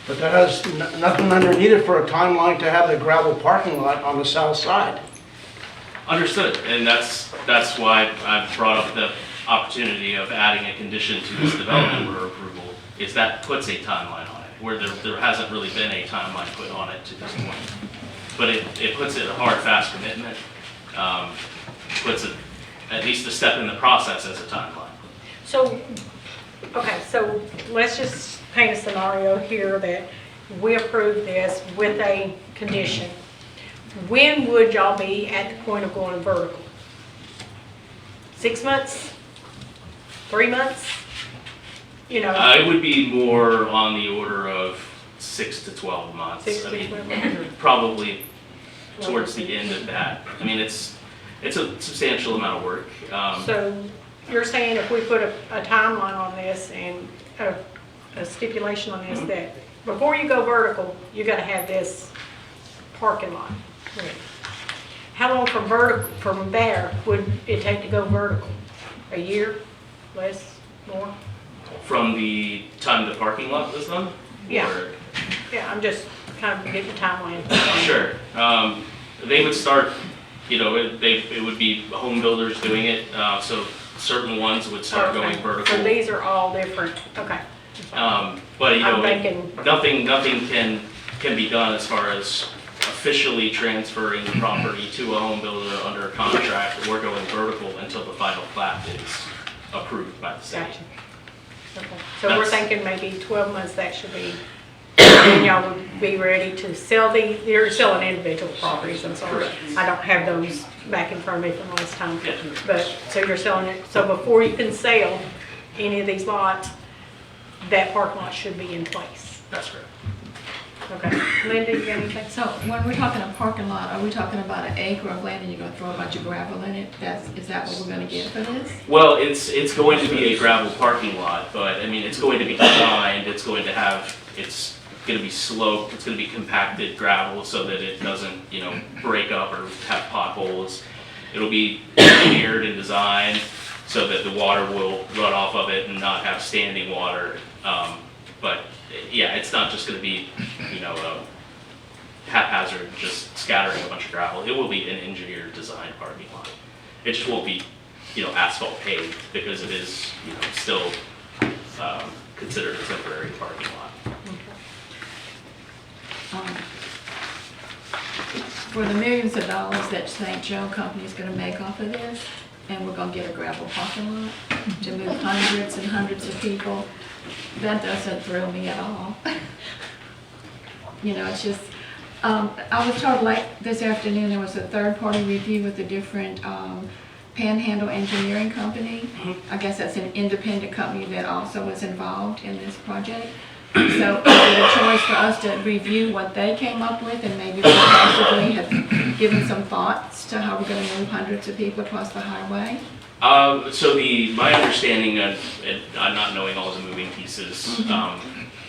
But that has nothing underneath it for a timeline to have the gravel parking lot on the south side. Understood, and that's why I brought up the opportunity of adding a condition to this development order approval, is that puts a timeline on it, where there hasn't really been a timeline put on it to this point. But it puts it a hard, fast commitment, puts it at least a step in the process as a timeline. So, okay, so let's just paint a scenario here that we approve this with a condition. When would y'all be at the point of going vertical? 6 months? 3 months? You know? It would be more on the order of 6 to 12 months. 6 to 12 months. Probably towards the end of that. I mean, it's a substantial amount of work. So you're saying if we put a timeline on this and a stipulation on this, that before you go vertical, you got to have this parking lot. How long from there would it take to go vertical? A year? Less? More? From the time the parking lot was done? Yeah. Or- Yeah, I'm just kind of getting the timeline. Sure. They would start, you know, it would be home builders doing it, so certain ones would start going vertical. So these are all different, okay. But, you know, I'm thinking- nothing can be done as far as officially transferring the property to a home builder under a contract or going vertical until the final plat is approved by the city. Gotcha. Okay. So we're That's- thinking maybe 12 months that should be, and y'all would be ready to sell you're selling individual properties, I'm sorry. Correct. I don't have those back in front of me from last time. Yeah. But, so you're selling it, so before you can sell any of these lots, that parking lot should be in place. That's correct. Okay. Linda, you got anything? So when we're talking a parking lot, are we talking about an acre of land and you're gonna throw a bunch of gravel in it? Is that what we're gonna get for this? Well, it's going to be a gravel parking lot, but I mean, it's going to be designed, it's going to be sloped, it's gonna be compacted gravel so that it doesn't, break up or have potholes. It'll be engineered and designed so that the water will run off of it and not have standing water. But yeah, it's not just gonna be, haphazard, just scattering a bunch of gravel. It will be an engineered design parking lot. It just won't be, asphalt paved because it is, still considered a temporary parking lot. For the millions of dollars that St. Joe Company is gonna make off of this, and we're gonna get a gravel parking lot to move hundreds and hundreds of people, that doesn't thrill me at all. It's just, I was told like this afternoon, there was a third-party review with a different Panhandle Engineering Company. I guess that's an independent company that also was involved in this project. So is it a choice for us to review what they came up with and maybe possibly have given some thoughts to how we're gonna move hundreds of people across the highway? So my understanding of, and I'm not knowing all the moving pieces,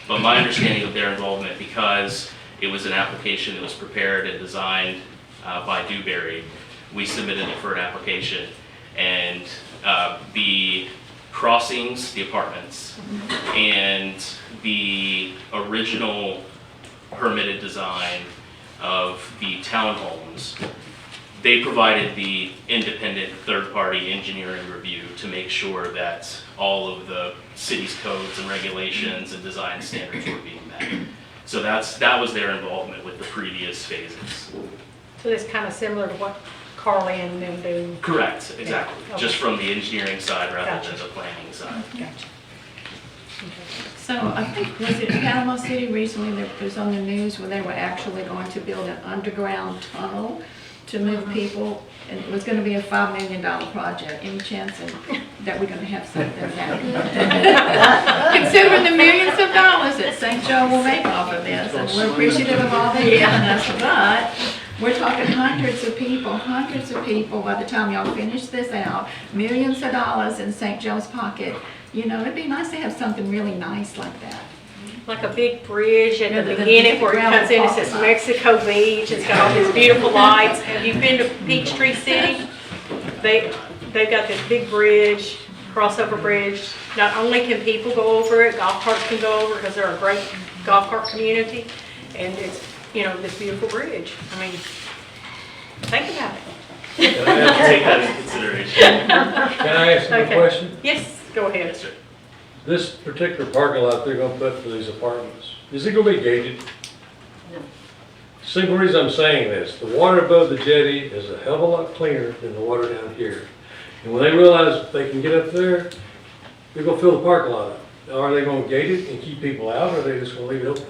but my understanding of their involvement, because it was an application that was prepared and designed by Dewberry, we submitted it for an application, and the crossings, the apartments, and the original permitted design of the townhomes, they provided the independent third-party engineering review to make sure that all of the city's codes and regulations and design standards were being met. So that was their involvement with the previous phases. So it's kind of similar to what Carly and them do? Correct, exactly. Yeah, okay. Just from the engineering side rather Gotcha. than the planning side. Gotcha. So I think, was it Panama City recently that was on the news where they were actually going to build an underground tunnel to move people, and it was gonna be a $5 million project. Any chance that we're gonna have something happen? Considering the millions of dollars that St. Joe will make off of this, and we're appreciative of all they've given us, but we're talking hundreds of people by the time y'all finish this out, millions of dollars in St. Joe's pocket. It'd be nice to have something really nice like that. Like a big bridge at the The beginning where it gravel comes in, it says parking lot. Mexico Beach, it's got all these beautiful lights. Have you been to Peachtree City? They've got this big bridge, crossover bridge. Not only can people go over it, golf carts can go over it because they're a great golf cart community. And it's, this beautiful bridge. I mean, think about it. Take that into consideration. Can I ask you a Okay. question? Yes, go ahead. Yes, sir. This particular parking lot they're gonna put for these apartments, is it gonna be gated? No. Single reason I'm saying this, the water above the jetty is a hell of a lot cleaner than the water down here. And when they realize if they can get up there, they're gonna fill the parking lot up. Now, are they gonna gate it and keep people out, or are they just gonna leave it open?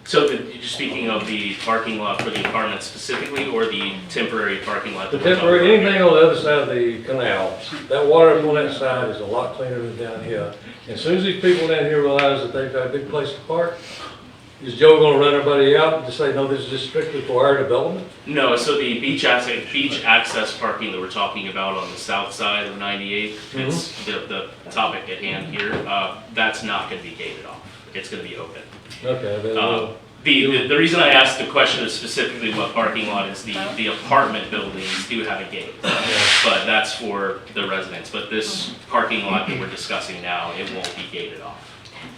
So you're speaking of the parking lot for the apartments specifically, or the temporary parking lot? The that we're talking temporary, about? anything on the other side of the canal, that water up on that side is a lot cleaner than down here. As soon as these people down here realize that they've got a big place to park, is Joe gonna run everybody out and just say, no, this is just strictly for our development? No, so the beach access parking that we're talking about on the south side of 98, it's the topic at hand here, that's not gonna be gated off. It's gonna be open. Okay, The reason I asked the question is specifically what parking lot is, the apartment buildings do have a gate, but that's for the residents. But this parking lot that we're discussing now, it won't be gated off.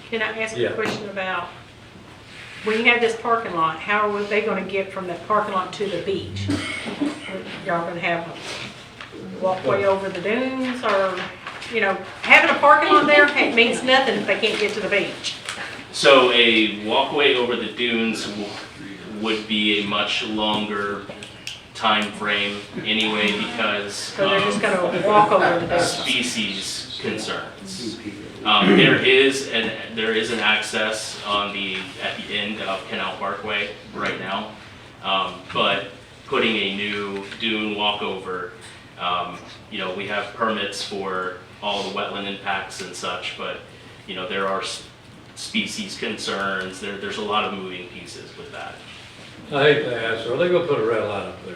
Can I ask Yeah. a question about, when you have this parking lot, how are they gonna get from that parking lot to the beach? Y'all gonna have a walkway over the dunes, or, having a parking lot there means nothing if they can't get to the beach. So a walkway over the dunes would be a much longer time frame anyway because So they're just gonna walk over the dunes. species concerns. There is an access at the end of Canal Parkway right now, but putting a new dune walkover, we have permits for all the wetland impacts and such, but there are species concerns. There's a lot of moving pieces with that. I hate to ask, are they gonna put a red light up there?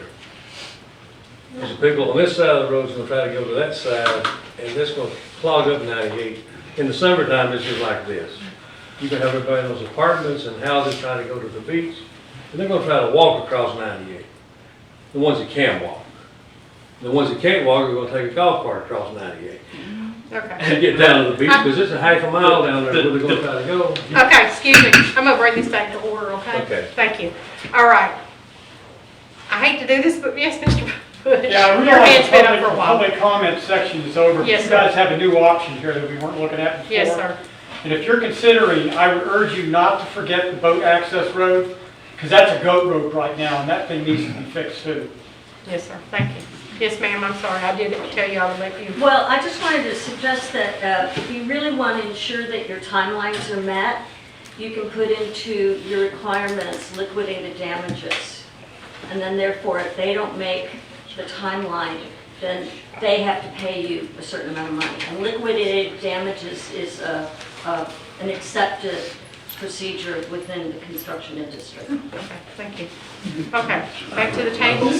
There's people on this side of the road's gonna try to go to that side, and this gonna clog up 98. In the summertime, it's just like this. You can have everybody in those apartments and houses trying to go to the beach, and they're gonna try to walk across 98. The ones that can walk. The ones that can't walk are gonna take a golf cart across 98. Okay. And get down to the beach, because it's a half a mile down there where they're gonna try to go. Okay, excuse me, I'm gonna bring this back to order, okay? Okay. Thank you. All right. I hate to do this, but yes, Mr. Bush. Yeah, I Your realize hand's the been up for a while. public comment section is over. Yes, You sir. guys have a new option here that we weren't looking at before. Yes, sir. And if you're considering, I would urge you not to forget the boat access road, because that's a goat road right now, and that thing needs to be fixed too. Yes, sir, thank you. Yes, ma'am, I'm sorry, I did tell you all to make you. Well, I just wanted to suggest that if you really want to ensure that your timelines are met, you can put into your requirements liquidated damages. And then therefore, if they don't make the timeline, then they have to pay you a certain amount of money. And liquidated damages is an accepted procedure within the construction industry. Okay, thank you. Okay, back to the table.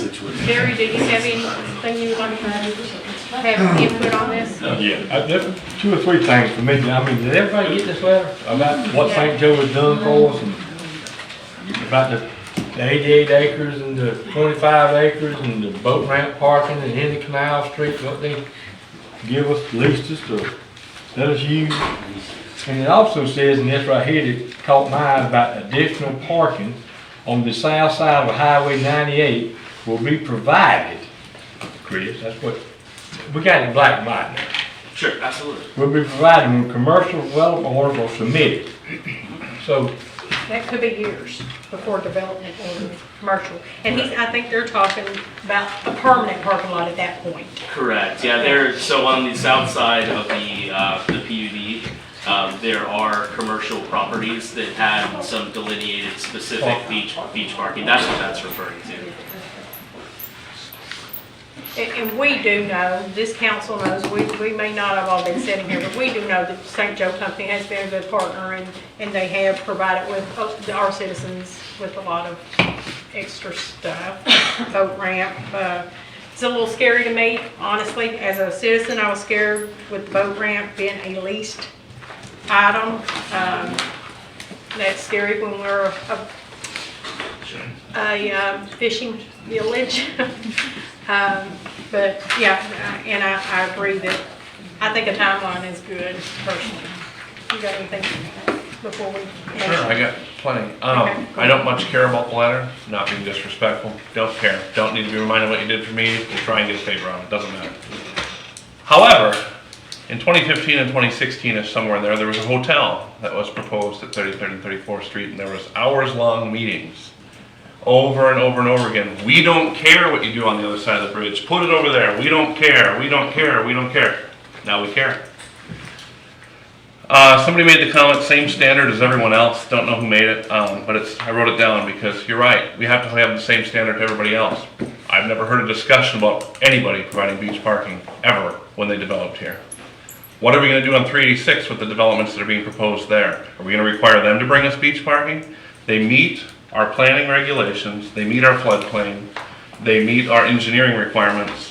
Terry, did you have anything you would like to have input on this? Yeah, there's 2 or 3 things for me. I mean, did everybody get this letter about what St. Joe has done for us and about the 88 acres and the 25 acres and the boat ramp parking and in the Canal Street, what they give us, leased us to let us use? And it also says in this right here that caught my eye about additional parking on the south side of Highway 98 will be provided. Chris, that's what, we got it in black and white now. Sure, absolutely. Will be provided when commercial development orders are submitted. So, That could be years before development or commercial. And I think they're talking about a permanent parking lot at that point. Correct, yeah, so on the south side of the PUD, there are commercial properties that have some delineated specific beach parking. That's what that's referring to. And we do know, this council knows, we may not have all been sitting here, but we do know that St. Joe Company has been a good partner and they have provided with our citizens with a lot of extra stuff, boat ramp. It's a little scary to me, honestly. As a citizen, I was scared with the boat ramp being a leased item. That's scary when we're a fishing village. But yeah, and I agree that I think a timeline is good personally. You got anything before we? Sure, I got plenty. Okay. I don't much care about the letter, not being disrespectful, don't care. Don't need to be reminded what you did for me, we'll try and get a favor on it, doesn't matter. However, in 2015 and 2016, somewhere in there was a hotel that was proposed at 33rd and 34th Street, and there was hours-long meetings over and over and over again. We don't care what you do on the other side of the bridge. Put it over there. We don't care. We don't care. We don't care. Now we care. Somebody made the comment, same standard as everyone else. Don't know who made it, but I wrote it down because you're right. We have to have the same standard to everybody else. I've never heard a discussion about anybody providing beach parking ever when they developed here. What are we going to do on 386 with the developments that are being proposed there? Are we going to require them to bring us beach parking? They meet our planning regulations, they meet our floodplain, they meet our engineering requirements.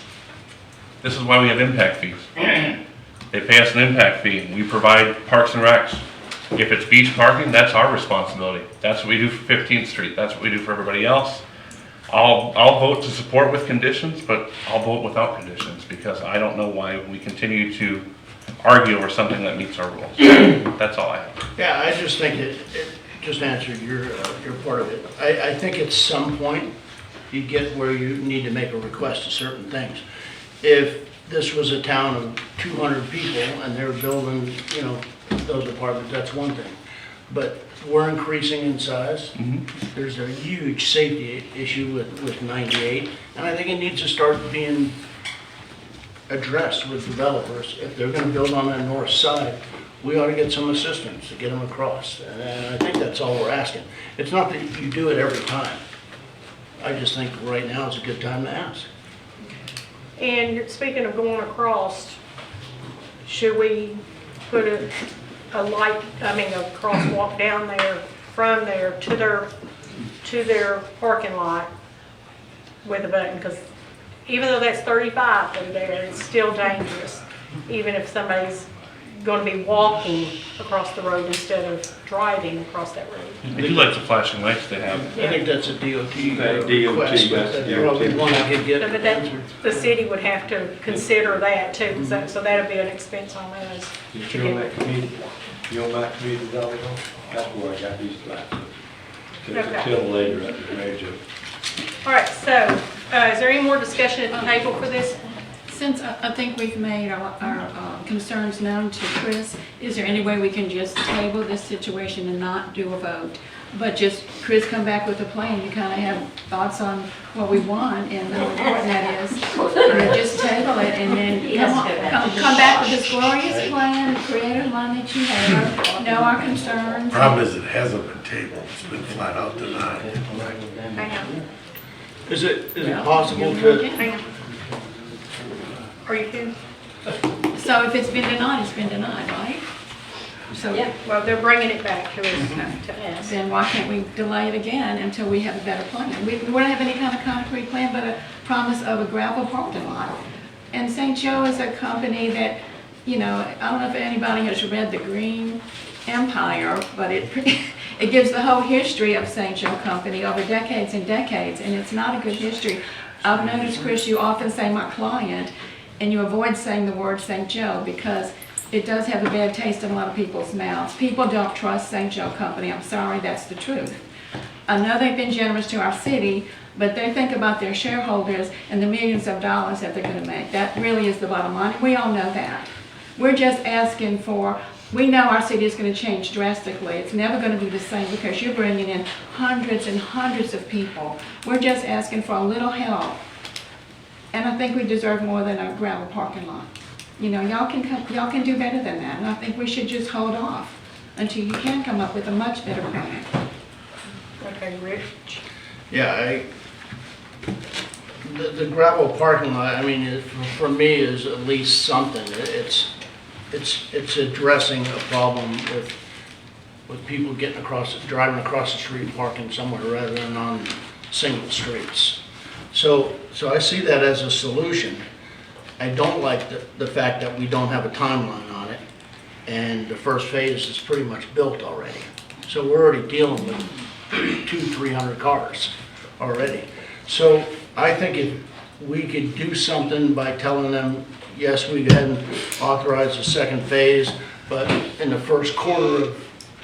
This is why we have impact fees. They pay us an impact fee. We provide parks and recs. If it's beach parking, that's our responsibility. That's what we do for 15th Street. That's what we do for everybody else. I'll vote to support with conditions, but I'll vote without conditions because I don't know why we continue to argue over something that meets our rules. That's all I have. Yeah, I just think it just answered your part of it. I think at some point you get where you need to make a request of certain things. If this was a town of 200 people and they're building, those apartments, that's one thing. But we're increasing in size. Mm-hmm. There's a huge safety issue with 98, and I think it needs to start being addressed with developers. If they're going to build on that north side, we ought to get some assistance to get them across. And I think that's all we're asking. It's not that you do it every time. I just think right now is a good time to ask. And speaking of going across, should we put a light, I mean, a crosswalk down there, from there to their parking lot with a button, because even though that's 35 through there, it's still dangerous, even if somebody's going to be walking across the road instead of driving across that road. I do like the flashing lights they have. I think that's a DOT DOT, request, but that's that's probably one I could get But that, answered. the city would have to consider that too, 'cause so that'd be an expense on us. If you're on that committee, you on that committee, Dolly, that's where I got these lights. Okay. Till later at the range of. All right, so is there any more discussion at the table for this? Since I think we've made our concerns known to Chris, is there any way we can just table this situation and not do a vote? But just Chris come back with a plan, you kind of have thoughts on what we want and how important that is. And just table it and then come back with this glorious plan, the creative mind that you have, know our concerns. Problem is, it hasn't been tabled, it's been flat out denied. Hang on. Is it possible to, Hang on. Are you kidding? So if it's been denied, it's been denied, right? So Well, they're bringing it back to us, to us. then why can't we delay it again until we have a better plan? We don't have any kind of concrete plan, but a promise of a gravel parking lot. And St. Joe is a company that, you know, I don't know if anybody has read The Green Empire, but it gives the whole history of St. Joe Company over decades and decades, and it's not a good history. I've noticed, Chris, you often say my client, and you avoid saying the word St. Joe because it does have a bad taste in a lot of people's mouths. People don't trust St. Joe Company. I'm sorry, that's the truth. I know they've been generous to our city, but they think about their shareholders and the millions of dollars that they're going to make. That really is the bottom line. We all know that. We're just asking for, we know our city is going to change drastically. It's never going to be the same because you're bringing in hundreds and hundreds of people. We're just asking for a little help. And I think we deserve more than a gravel parking lot. You know, y'all can do better than that, and I think we should just hold off until you can come up with a much better plan. Okay, Rich? yeah, the gravel parking lot, I mean, for me is at least something. It's addressing a problem with people driving across the street, parking somewhere rather than on single streets. So I see that as a solution. I don't like the fact that we don't have a timeline on it, and the first phase is pretty much built already. So we're already dealing with 200-300 cars already. So I think if we could do something by telling them, yes, we hadn't authorized the second phase, but in the first quarter of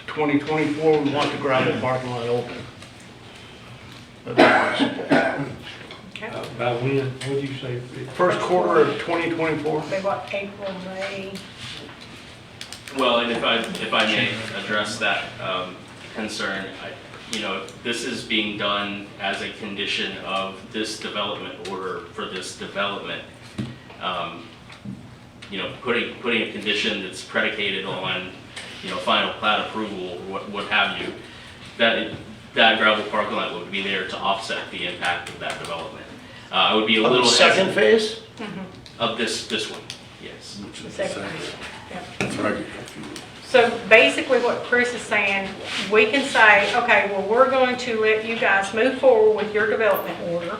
2024, we want the gravel parking lot open. By when, what'd you say? First quarter of 2024? They what, April, May? Well, and if I may address that concern, you know, this is being done as a condition of this development order for this development. You know, putting a condition that's predicated on, you know, final plat approval, what have you, that gravel parking lot would be there to offset the impact of that development. I would be a little second phase? of this one, yes. The second phase, yeah. That's where I get confused. So basically what Chris is saying, we can say, okay, well, we're going to let you guys move forward with your development order.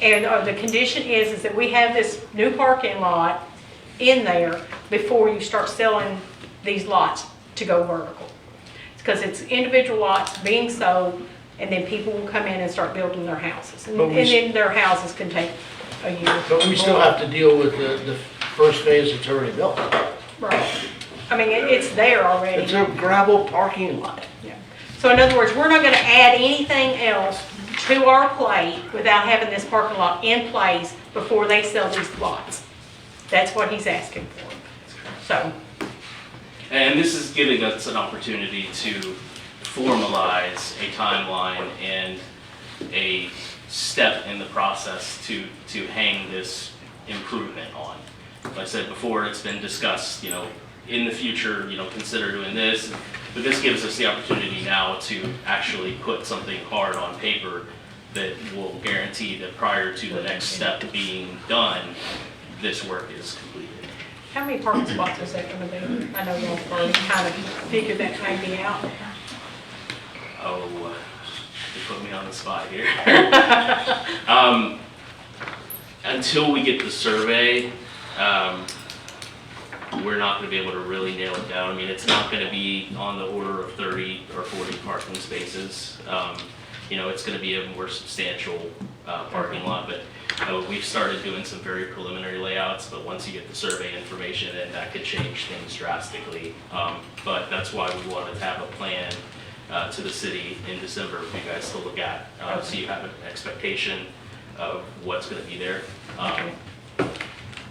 And the condition is that we have this new parking lot in there before you start selling these lots to go vertical. Because it's individual lots being sold, and then people will come in and start building their houses. And then their houses can take a year. But we still have to deal with the first phase that's already built. Right. I mean, it's there already. It's a gravel parking lot. Yeah. So in other words, we're not going to add anything else to our plate without having this parking lot in place before they sell these lots. That's what he's asking for. So. And this is giving us an opportunity to formalize a timeline and a step in the process to hang this improvement on. Like I said before, it's been discussed, you know, in the future, you know, consider doing this, but this gives us the opportunity now to actually put something hard on paper that will guarantee that prior to the next step being done, this work is completed. How many parking spots is that gonna be? I know y'all already kind of figured that maybe out. Oh, you put me on the spot here. Until we get the survey, we're not gonna be able to really nail it down. I mean, it's not gonna be on the order of 30 or 40 parking spaces. You know, it's gonna be a more substantial parking lot, but we've started doing some very preliminary layouts, but once you get the survey information, then that could change things drastically. But that's why we wanted to have a plan to the city in December for you guys to look at, so you have an expectation of what's gonna be there.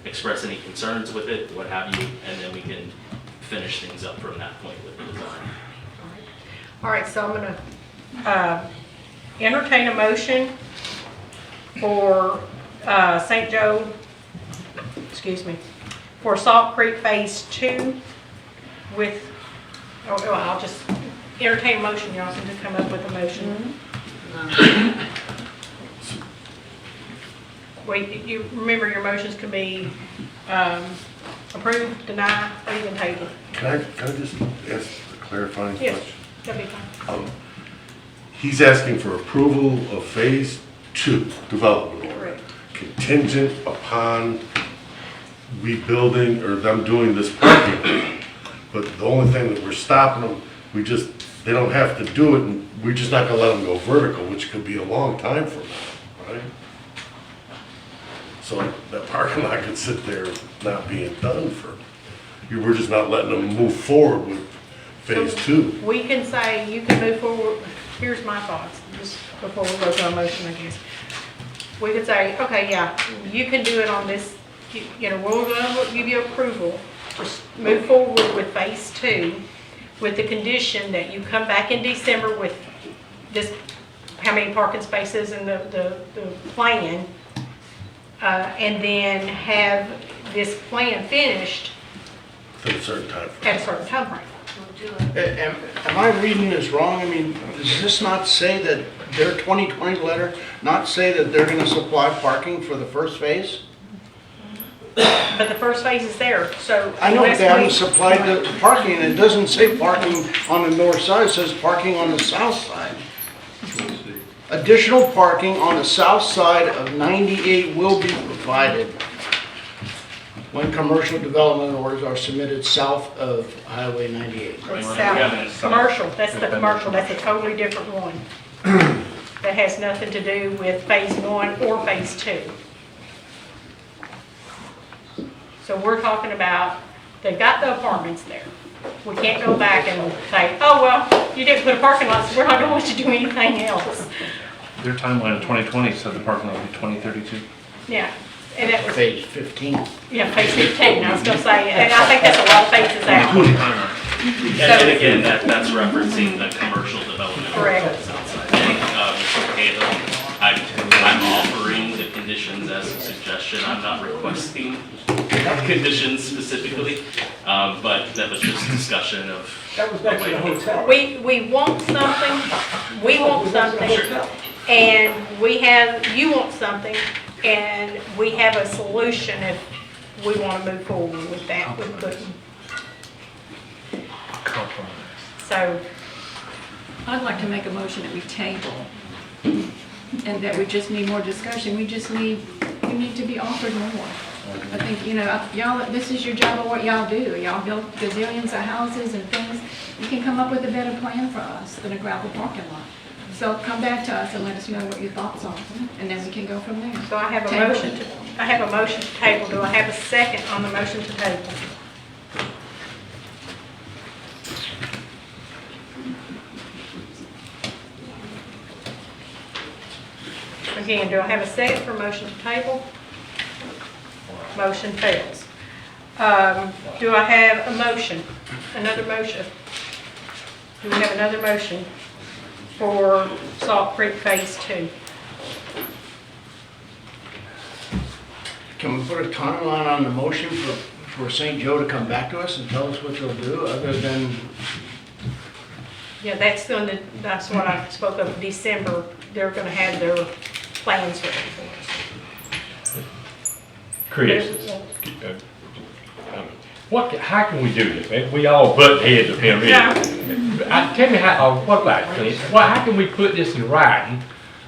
Express any concerns with it, what have you, and then we can finish things up from that point with the design. All right, so I'm gonna entertain a motion for St. Joe, for Salt Creek Phase 2 with, I'll just entertain a motion, y'all can just come up with a motion. Wait, you remember your motions can be approved, deny, or even table. Can I just ask a clarifying question? Yes, that'd be fine. He's asking for approval of phase 2 development order, Correct. contingent upon rebuilding or them doing this parking. But the only thing that we're stopping them, they don't have to do it, and we're just not gonna let them go vertical, which could be a long time from now, right? So that parking lot could sit there not being done we're just not letting them move forward with phase 2. We can say, you can move forward, here's my thoughts, just before we go to a motion, I guess. We could say, okay, yeah, you can do it on this, we'll give you approval, just move forward with phase 2, with the condition that you come back in December with this, how many parking spaces and the plan, and then have this plan finished At a certain time. at a certain time frame. Am I reading this wrong? I mean, does this not say that their 2020 letter, not say that they're gonna supply parking for the first phase? But the first phase is there, so. I know unless they haven't we- supplied the parking, it doesn't say parking on the north side, it says parking on the south side. Additional parking on the south side of 98 will be provided when commercial development orders are submitted south of Highway 98. It's south, commercial, that's the commercial, that's a totally different one. That has nothing to do with phase 1 or phase 2. So we're talking about, they've got the apartments there. We can't go back and say, oh, well, you didn't put a parking lot, so we're not gonna let you do anything else. Their timeline of 2020 said the parking lot would be 2032. Yeah, and that was, Phase 15. yeah, phase 15, I was gonna say, and I think that's a lot of phases out. And again, that's referencing the commercial development. Correct. Outside. Mr. Cahill, I'm offering the conditions as a suggestion. I'm not requesting conditions specifically, but that was just discussion of. That was back to the hotel. We want something, and you want something, and we have a solution if we want to move forward with that, with putting. So, I'd like to make a motion that we table, and that we just need more discussion. We need to be offered more. I think, y'all, this is your job of what y'all do. Y'all build gazillions of houses and things. You can come up with a better plan for us than a gravel parking lot. So come back to us and let us know what your thoughts are, and then we can go from there. so I have a motion to table. Do I have a second on the motion to table? Again, do I have a second for motion to table? Motion fails. Do I have a motion, another motion? Do we have another motion for Salt Creek Phase 2? Can we put a timeline on the motion for St. Joe to come back to us and tell us what they'll do, other than, Yeah, that's what I spoke of, December. They're gonna have their plans ready for us. Chris, how can we do this, man? We all butt heads up here, really. Tell me how, what about it, Clint? How can we put this in writing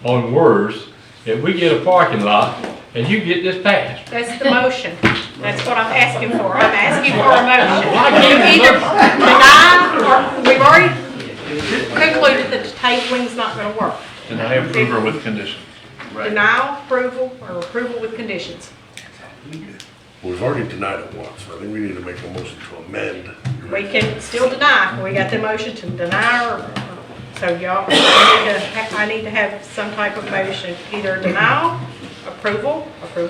on words that we get a parking lot and you get this passed? That's the motion. That's what I'm asking for. I'm asking for a motion. You either deny, or we've already concluded that the tabling's not gonna work. Deny approval with conditions. Denial, approval, or approval with conditions. We've already denied it once, so I think we need to make a motion to amend. We can still deny. We got the motion to deny, or, so y'all, I need to have some type of motion, either denial, approval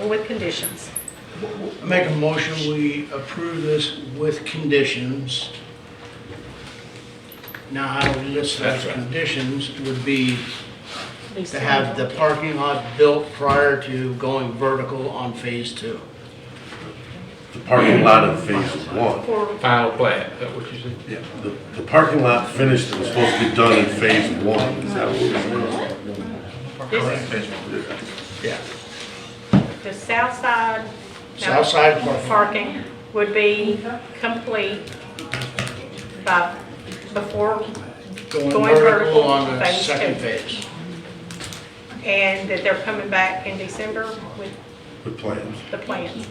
with conditions. Make a motion, we approve this with conditions. Now, how we list those conditions would be to have the parking lot built prior to going vertical on phase 2. The parking lot in phase 1. Final plat, is that what you said? Yeah, the parking lot finished, it was supposed to be done in phase 1. Is that what we're saying? Yeah. The south side. South side parking would be complete by, before going vertical on the phase second 2. phase. And that they're coming back in December with plans. the plans.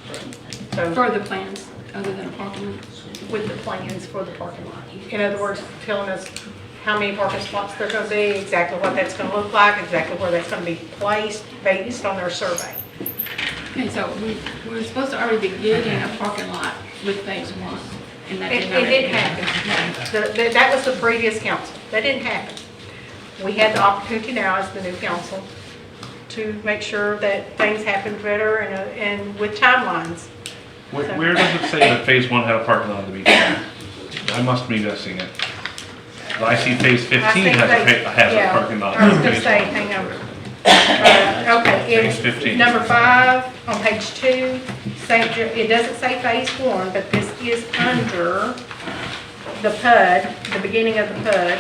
So For the plans, other than a parking lot. with the plans for the parking lot. In other words, telling us how many parking spots they're gonna be, exactly what that's gonna look like, exactly where that's gonna be placed based on their survey. Okay, so we're supposed to already be getting a parking lot with phase 1. And that It didn't happen. That was the previous council. That didn't happen. We had the opportunity now as the new council to make sure that things happen better and with timelines. Where does it say that phase 1 had a parking lot at the beginning? I must be missing it. I see phase 15 has a parking lot. I was gonna say, hang on. Okay, Phase 15. Number 5 on page 2, it doesn't say phase 1, but this is under the PUD, the beginning of the PUD.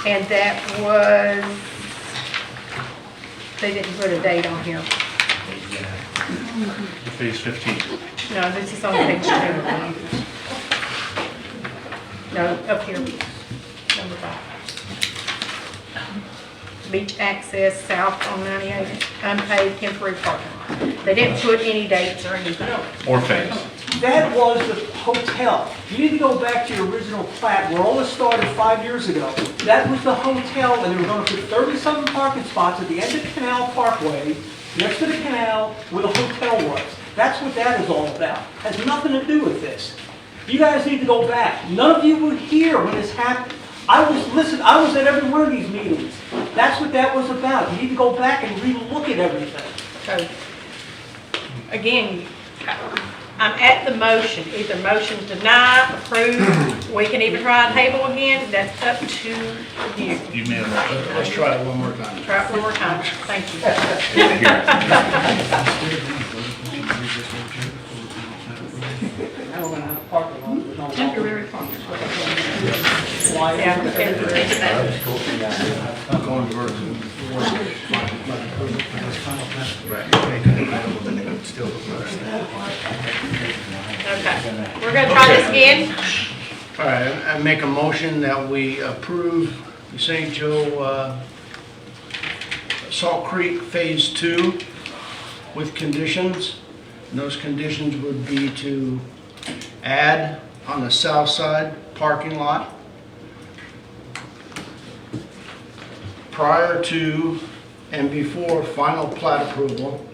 And that was, they didn't put a date on here. Phase 15. No, this is on page 2. No, up here, number 5. Beach access south on 98, unpaid temporary parking lot. They didn't put any dates or anything. Or phase. That was the hotel. You need to go back to your original plat where all this started 5 years ago. That was the hotel, and they were going to put 30-something parking spots at the end of Canal Parkway, next to the canal where the hotel was. That's what that is all about. Has nothing to do with this. You guys need to go back. None of you were here when this happened. I was at every one of these meetings. That's what that was about. You need to go back and re-look at everything. So, again, I'm at the motion, either motion deny, approve, we can even try a table again, that's up to you. You made a motion. Let's try it one more time. Try it one more time, thank you. Temporary parking lot. Yeah, temporary. Going vertical. Okay, we're gonna try this again. All right, I make a motion that we approve the St. Joe Salt Creek Phase 2 with conditions. And those conditions would be to add on the south side parking lot prior to and before final plat approval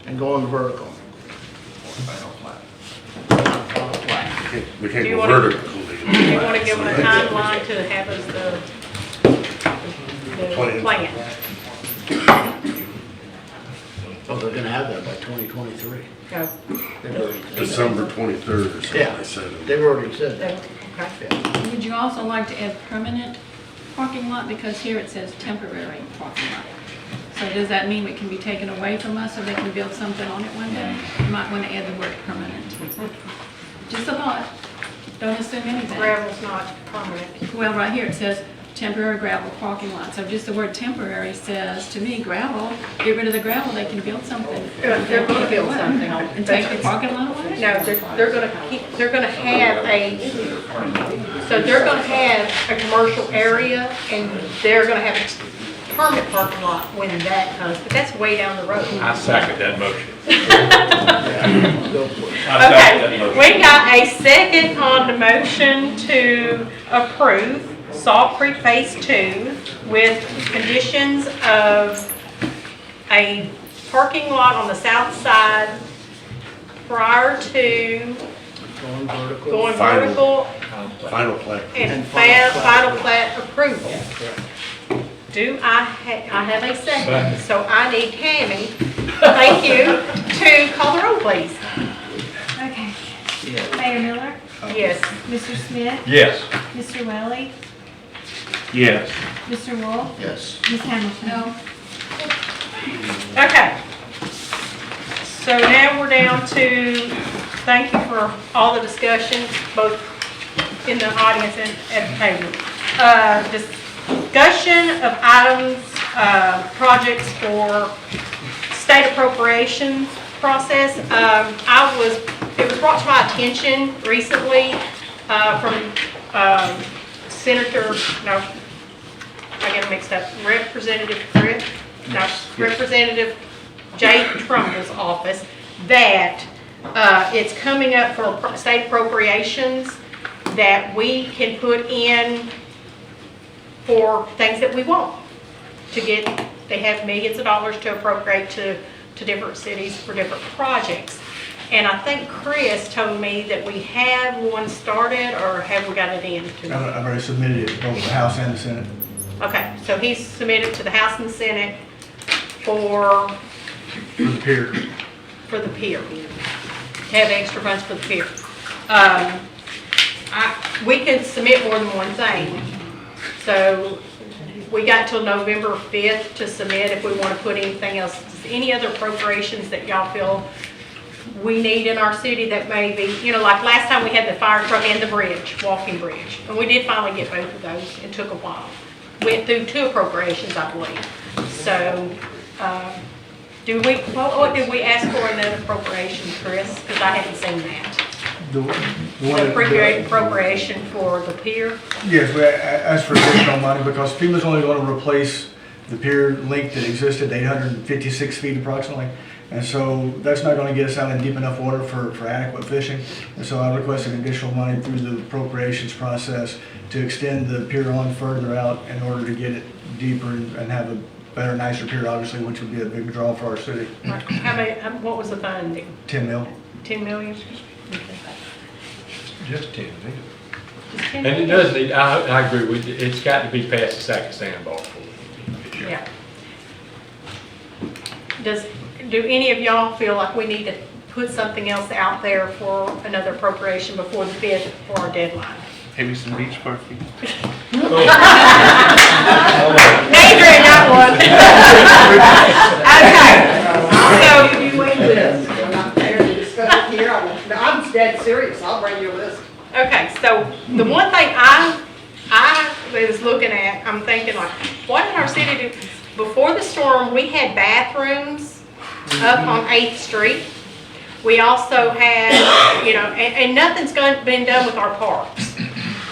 and going vertical. We Do can't you go wanna- vertical. Do you want to give them a timeline to have us the plan? Oh, they're gonna have that by 2023. Go. December 23rd or something, Yeah, they said. they've already said that. Okay. Would you also like to add permanent parking lot? Because here it says temporary parking lot. So does that mean it can be taken away from us so they can build something on it one day? You might want to add the word permanent. Just a thought. Don't assume anything. Gravel's not permanent. Well, right here it says temporary gravel parking lot. So just the word temporary says, to me, gravel, get rid of the gravel, they can build something. They're going to build something on it. And take the parking lot away? No, they're gonna they're gonna have they're gonna have a commercial area, and they're gonna have a permanent parking lot when that comes, but that's way down the road. I second that motion. Okay, we got a second on the motion to approve Salt Creek Phase 2 with conditions of a parking lot on the south side prior to going vertical Final plat. and final plat approval. Do I have a second? So I need Tammy, thank you, to call the roll, please. Okay. Mayor Miller? Yes. Mr. Smith? Yes. Mr. Welly? Yes. Mr. Wolf? Yes. Ms. Hamilton? No. Okay. So now we're down to, thank you for all the discussion, both in the audience and at the table. Discussion of items, projects for state appropriations process. It was brought to my attention recently from Senator, no, I get them mixed up, Representative Britt, no, Representative Jay Trumbull's office, that it's coming up for state appropriations that we can put in for things that we want to get. They have millions of dollars to appropriate to different cities for different projects. And I think Chris told me that we have one started, or have we got it in? I've already submitted it to both the House and the Senate. Okay, so he's submitted to the House and the Senate for the pier. For the pier. To have extra funds for the pier. We can submit more than one thing. So we got till November 5th to submit if we want to put anything else. Any other appropriations that y'all feel we need in our city that may be, like last time we had the fire truck and the bridge, walking bridge. And we did finally get both of those. It took a while. Went through 2 appropriations, I believe. So, what did we ask for in that appropriation, Chris? Because I hadn't seen that. The appropriation for the pier? Yes, we asked for additional money because FEMA's only going to replace the pier length that existed, 856 feet approximately. And so that's not going to get us out in deep enough water for adequate fishing. And so I requested additional money through the appropriations process to extend the pier on further out in order to get it deeper and have a better, nicer pier, obviously, which would be a big draw for our city. What was the funding? 10 mil. 10 million? Just 10, Just 10 and it does need, I agree with you, it's got to be past the second sandbar. Yeah. Do any of y'all feel like we need to put something else out there for another appropriation before the 5th for our deadline? Maybe some beach parking. Adrian got one. Okay. So you wait this. I'm not there to discuss it here. I'm dead serious. I'll bring you a list. Okay, so the one thing I was looking at, I'm thinking like, what did our city do? Before the storm, we had bathrooms up on 8th Street. We also had, and nothing's been done with our parks.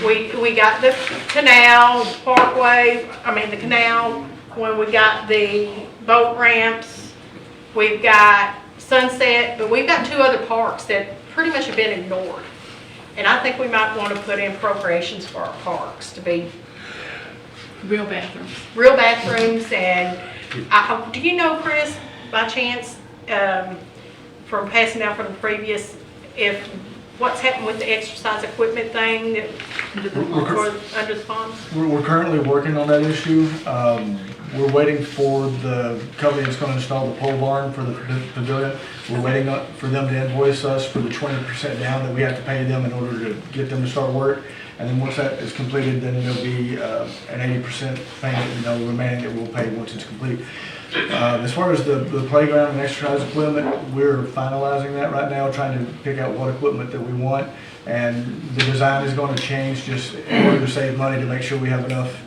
We got the canal, parkway, the canal, when we got the boat ramps, we've got Sunset, but we've got 2 other parks that pretty much have been ignored. And I think we might want to put in appropriations for our parks to be real bathrooms. Real bathrooms, and do you know, Chris, by chance, from passing down from the previous, if what's happened with the exercise equipment thing that under the pond? We're currently working on that issue. We're waiting for the company that's going to install the pole barn for the pavilion. We're waiting for them to invoice us for the 20% down that we have to pay them in order to get them to start work. And then once that is completed, then there'll be an 80% payment, remaining that we'll pay once it's complete. As far as the playground and exercise equipment, we're finalizing that right now, trying to pick out what equipment that we want. And the design is going to change just in order to save money to make sure we have enough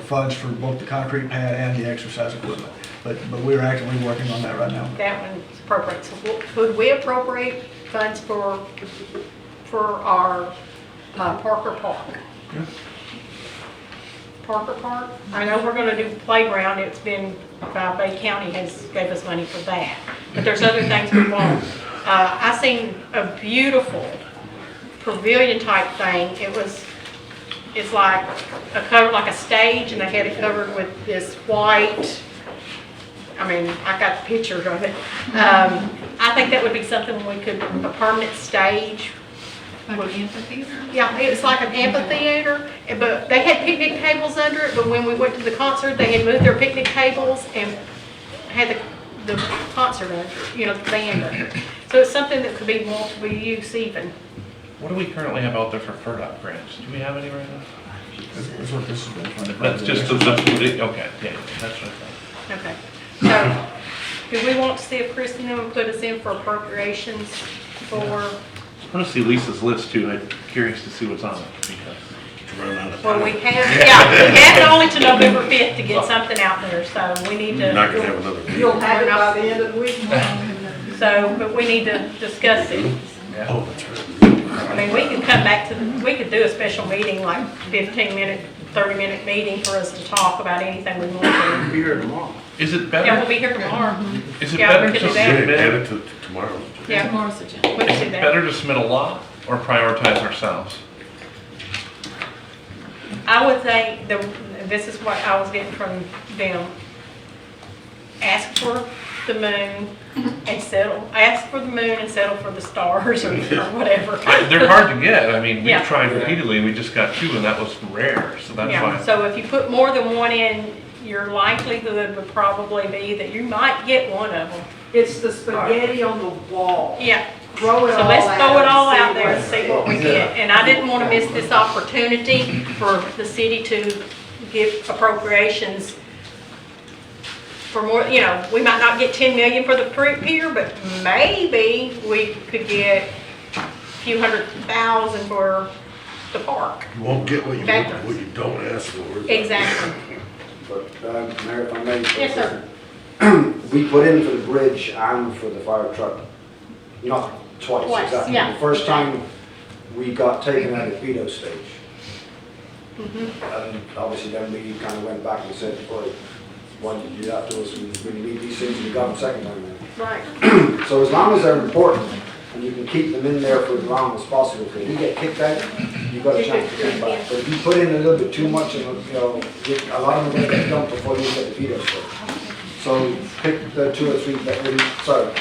funds for both the concrete pad and the exercise equipment. But we're actively working on that right now. That one's appropriate. So would we appropriate funds for our Parker Park. Yeah. Parker Park. I know we're gonna do playground, it's been, Bay County has gave us money for that, but there's other things we want. I seen a beautiful pavilion type thing. It's like a cover, like a stage, and they had it covered with this white, I mean, I got pictures of it. I think that would be something we could, a permanent stage. Like an amphitheater? Yeah, it's like an amphitheater, but they had picnic tables under it, but when we went to the concert, they had moved their picnic tables and had the concert under it, you know, the band under it. So it's something that could be multiple use even. What do we currently have out there for FERDAP grants? Do we have any right now? That's what this is been. That's just okay, yeah, that's what I thought. Okay, so, do we want to see if Kristen would put us in for appropriations for, I want to see Lisa's list too. I'm curious to see what's on it because. well, we have only to November 5th to get something out there, so we need to. You're not gonna have another meeting. You'll have it by the end of the week. So, but we need to discuss it. Oh, that's right. I mean, we can come back to, we could do a special meeting, like 15-minute, 30-minute meeting for us to talk about anything we want to. Be here tomorrow. Is it better? Yeah, we'll be here tomorrow. Is it Yeah, better we to could do that. submit? Add it to tomorrow. Yeah. Tomorrow's agenda. We can do that. Better to submit a lot or prioritize ourselves? I would think, this is what I was getting from them. Ask for the moon and settle, ask for the moon and settle for the stars or whatever. They're hard to get. I mean, we've Yeah. tried repeatedly and we just got 2 and that was rare. So that's Yeah, why. so if you put more than one in, your likelihood would probably be that you might get one of them. It's the spaghetti on the wall. Yeah. Throw it So all let's out throw it all and see out there and what see what we get. And I didn't want to miss this opportunity for the city to give appropriations for more, you know, we might not get 10 million for the pier, but maybe we could get a few $100,000 for the park. You won't get what you Veterans. what you don't ask for. Exactly. But, Mayor, if I may. Yes, sir. We put in for the bridge and for the fire truck, not twice, Twice, exactly. yeah. The first time, we got taken at the veto stage. And obviously then we kind of went back and said, boy, why did you do that to us? We really need these things, and we got them second time then. Right. So as long as they're important, and you can keep them in there for as long as possible, if you get kicked out, you've got a chance to come back. But if you put in a little bit too much, and you know, a lot of them are going to get dumped before you get the veto stage. So pick the 2 or 3, in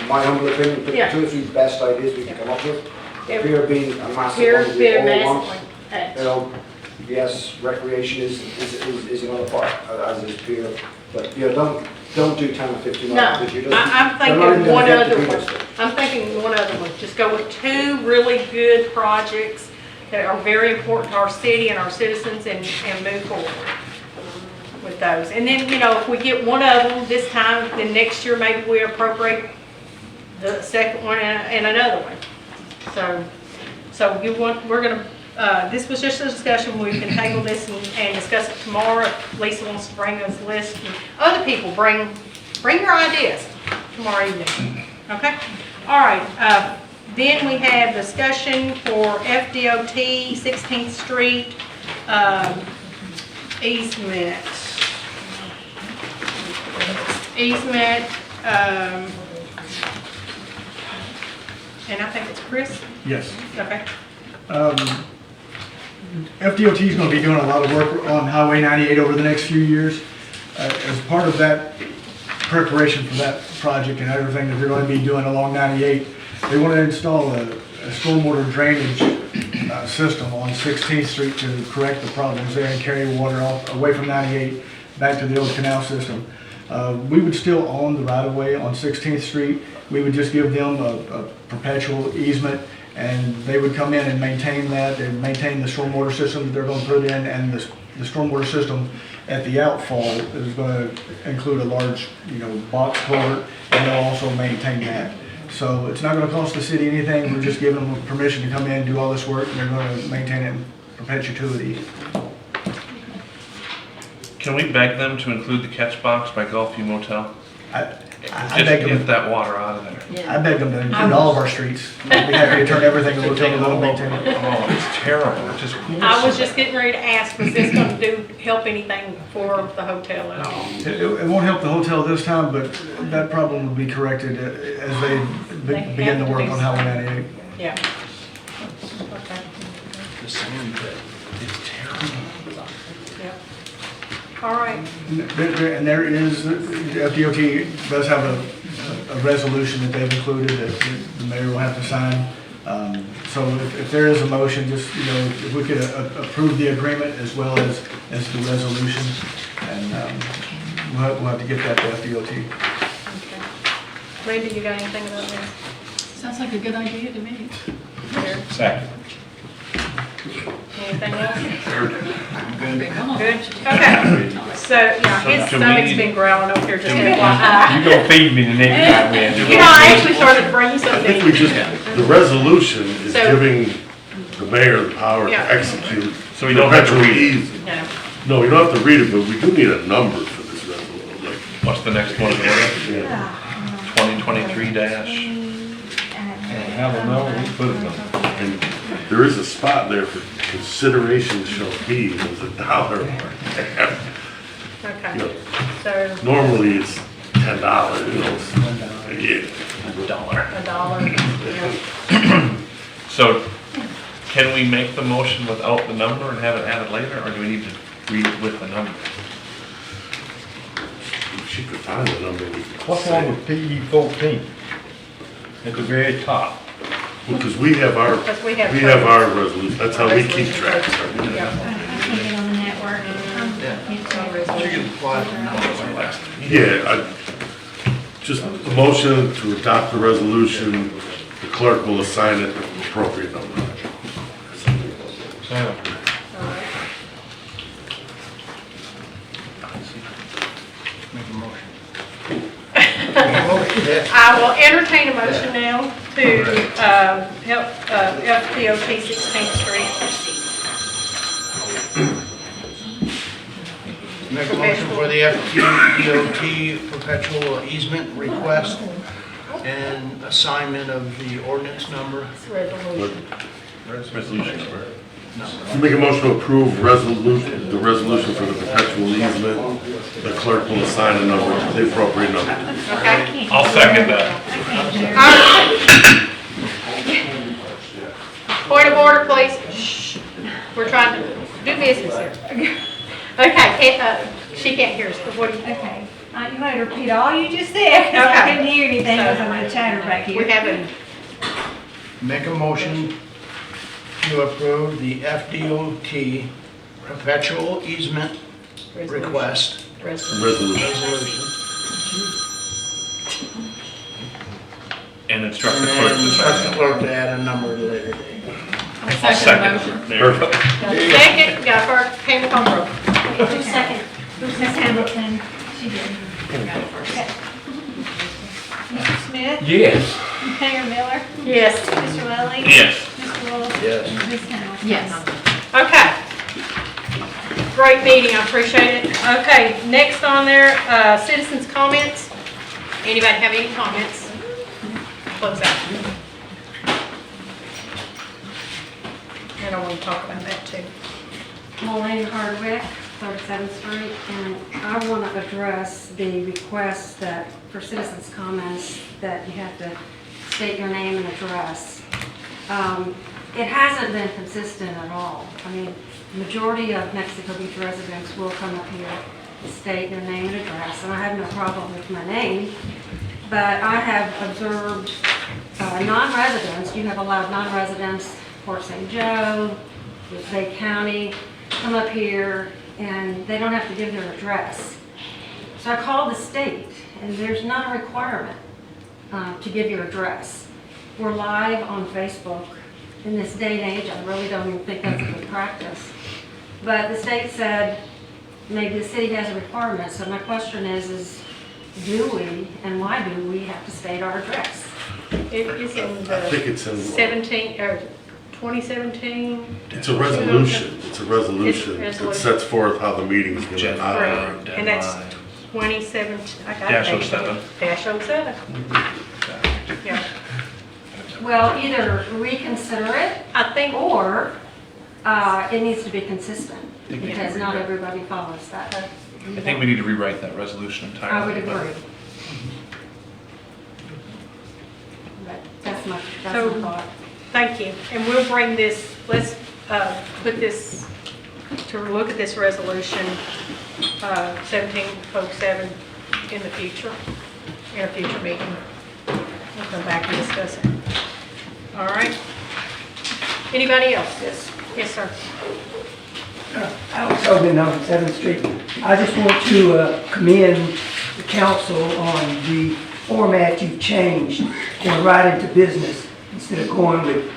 my humble opinion, pick the 2 or 3 best ideas we can come up with. The pier being a massive Pier one, being we all want. massive. You know, yes, recreation is another part, as is pier. But, you know, don't do 10 or 15 No, because you're just. I'm they're not even thinking gonna one get the other veto one. stage. I'm thinking one other one. Just go with 2 really good projects that are very important to our city and our citizens and move forward with those. And then, you know, if we get one of them this time, then next year maybe we appropriate the second one and another one. So you want, we're gonna, this was just a discussion. We can table this and discuss it tomorrow. If Lisa wants to bring us a list, and other people bring your ideas tomorrow evening. Okay? All right. Then we have discussion for FDOT 16th Street easement. And I think it's Chris? Yes. Okay. FDOT is going to be doing a lot of work on Highway 98 over the next few years. As part of that preparation for that project and everything that they're going to be doing along 98, they want to install a stormwater drainage system on 16th Street to correct the problems there and carry water away from 98 back to the old canal system. We would still own the right-of-way on 16th Street. We would just give them a perpetual easement, and they would come in and maintain that and maintain the stormwater system that they're going to put in, and the stormwater system at the outfall is going to include a large, box culvert, and they'll also maintain that. So it's not going to cost the city anything. We're just giving them permission to come in and do all this work, and they're going to maintain it in perpetuity. Can we beg them to include the catch box by Gulfview Motel? I Just beg them, get that water out of there. I beg them to include all of our streets. I'd be happy to turn everything over to them and maintain it. Oh, it's terrible, it just pools. I was just getting ready to ask, was this gonna help anything for the hotel at all? It won't help the hotel this time, but that problem will be corrected as they begin to work on Highway 98. Yeah. Okay. The same pit. It's terrible. Yep. All right. And there is, FDOT does have a resolution that they've included that the mayor will have to sign. So if there is a motion, just, if we could approve the agreement as well as the resolution, and we'll have to get that to FDOT. Okay. Randy, you got anything about this? Sounds like a good idea to me. Second. Anything else? Third. Good? Okay. So, yeah, his So do stomach's we- been growling up here just do we- FYI. You gonna feed me the next time we have I actually started to bring you I something. think we just, the resolution is So- giving the mayor the power to Yeah. execute. So we don't have to perpetual read it. easement. No. No, you don't have to read it, but we do need a number for this resolution, like, What's the next one in order? yeah. 2023 dash. have a number, we put a number. And there is a spot there for consideration shall be, there's $1. Okay. You know, So, normally it's $10, yeah. $1, yeah. So can we make the motion without the number and have it added later, or do we need to read it with the number? If she could find the number, we could What's say wrong it. with PE 14? At the very top. Because we have our Because we have resolution, that's how we keep track. I can't get on the network. Yeah, just a motion to adopt the resolution, the clerk will assign it the appropriate number. I will entertain a motion now to help FDOT 16th Street. Make a motion for the FDOT perpetual easement request and assignment of the ordinance number. Resolution. Make a motion to approve resolution, the resolution for the perpetual easement, the clerk will assign a number, the appropriate number. Okay? I'll second that. Point of order, please. Shh. We're trying to do business here. Okay, she can't hear us, but what do you? Okay, you might repeat all you just said, because I couldn't hear anything because of my chatter back here. We haven't, Make a motion to approve the FDOT perpetual easement request Resolution. resolution. And instruct And the clerk then to instruct the sign it. clerk to add a number at a later date. I'll second. There we go. second, got her, Pam Conroe. Who's second? Who's Miss Hamilton? She did. Okay. Mr. Smith? Yes. Mayor Miller? Yes. Mr. Lilly? Yes. Mr. Wolf? Yes. Ms. Hamilton? Yes. Okay. Great meeting, I appreciate it. Okay, next on there, citizens' comments. Anybody have any comments? Close out. And I want to talk about that too. Maureen Hardwick, 37th Street, and I want to address the request that, for citizens' comments, that you have to state your name and address. It hasn't been consistent at all. I mean, majority of Mexico Beach residents will come up here and state their name and address, and I have no problem with my name, but I have observed non-residents, you have allowed non-residents, Port St. Joe, Bay County, come up here and they don't have to give their address. So I called the state and there's not a requirement to give your address. We're live on Facebook. In this day and age, I really don't even think that's a good practice. But the state said maybe the city has a requirement. So my question is do we and why do we have to state our address? It is in I think it's in, 17, or 2017. it's a resolution, it's a resolution It's a that resolution. sets forth how the meeting's gonna operate. And that's 2017, I got it. Dash 07. Dash 07. Yeah, Well, either reconsider it, I think, or it needs to be consistent, think we need to because not rewrite. everybody follows that. I think we need to rewrite that resolution entirely. I would but- agree. But that's my So- thought. thank you. And we'll bring this, let's put this, to look at this resolution, 1707 in the future, in a future meeting. We'll come back and discuss it. All right? Anybody else? Yes, sir. Alex Hogan on 7th Street. I just want to commend the council on the format you've changed, going right into business instead of going with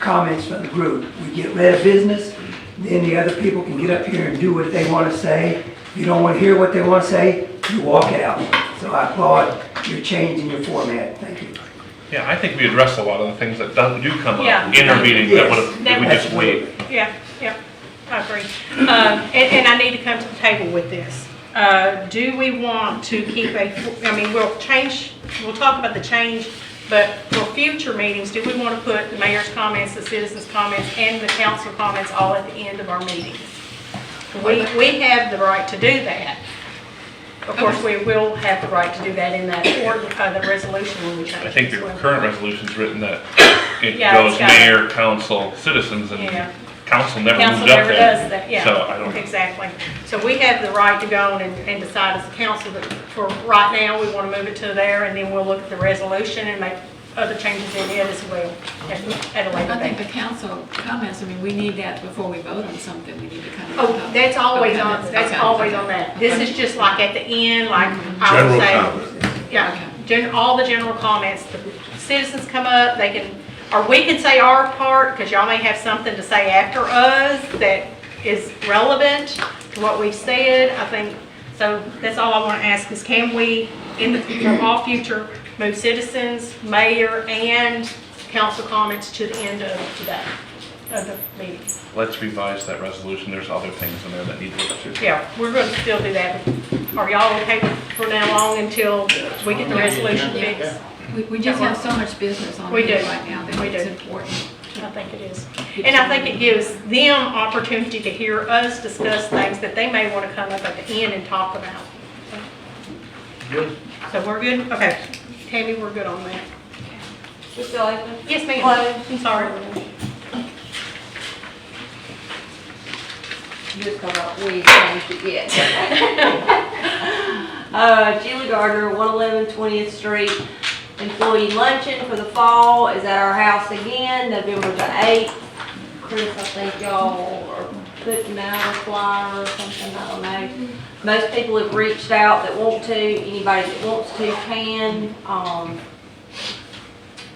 comments from the group. We get rid of business, then the other people can get up here and do what they want to say. If you don't want to hear what they want to say, you walk out. So I applaud your change in your format. Thank you. Yeah, I think we addressed a lot of the things that do come Yeah. up in our meetings that would have, That we was- just wait. Yeah, I agree. And I need to come to the table with this. Do we want to keep we'll talk about the change, but for future meetings, do we want to put the mayor's comments, the citizens' comments, and the council comments all at the end of our meetings? We have the right to do that. Of course, we will have the right to do that in that the resolution when we change it. I think the as well. current resolution's written that it Yeah, it's goes got- mayor, council, citizens, and Yeah. council never Council moved up never there. does that, yeah. So I don't, Exactly. So we have the right to go on and decide as a council that for right now, we want to move it to there, and then we'll look at the resolution and make other changes in it as well at a later I think the date. council comments, I mean, we need that before we vote on something, we need to kind of. Oh, that's always Okay, on, that's okay, always okay. on that. This is just like at the end, like I would General say. comment. Yeah, all the general comments, the citizens come up, they can, or we can say our part, because y'all may have something to say after us that is relevant to what we've said, I think. So that's all I want to ask is can we, for all future, move citizens, mayor, and council comments to the end of today, of the meeting? let's revise that resolution. There's other things in there that need to look to. Yeah, we're going to still do that. Are y'all okay for now on until we get the resolution fixed? We just have so much business on We here do. right now that We it's do. important. I think it is. And I think it gives them opportunity to hear us discuss things that they may want to come up at the end and talk about. Good. So we're good? Okay. Tammy, we're good on that. Mr. Latham? Yes, ma'am. Hello. I'm sorry. You just come up, we changed it yet. Julie Gardner, 111 20th Street. Employee luncheon for the fall is at our house again, November the 8th. Chris, I think y'all are putting out a flyer or something, I don't know. Most people have reached out that want to, anybody that wants to can.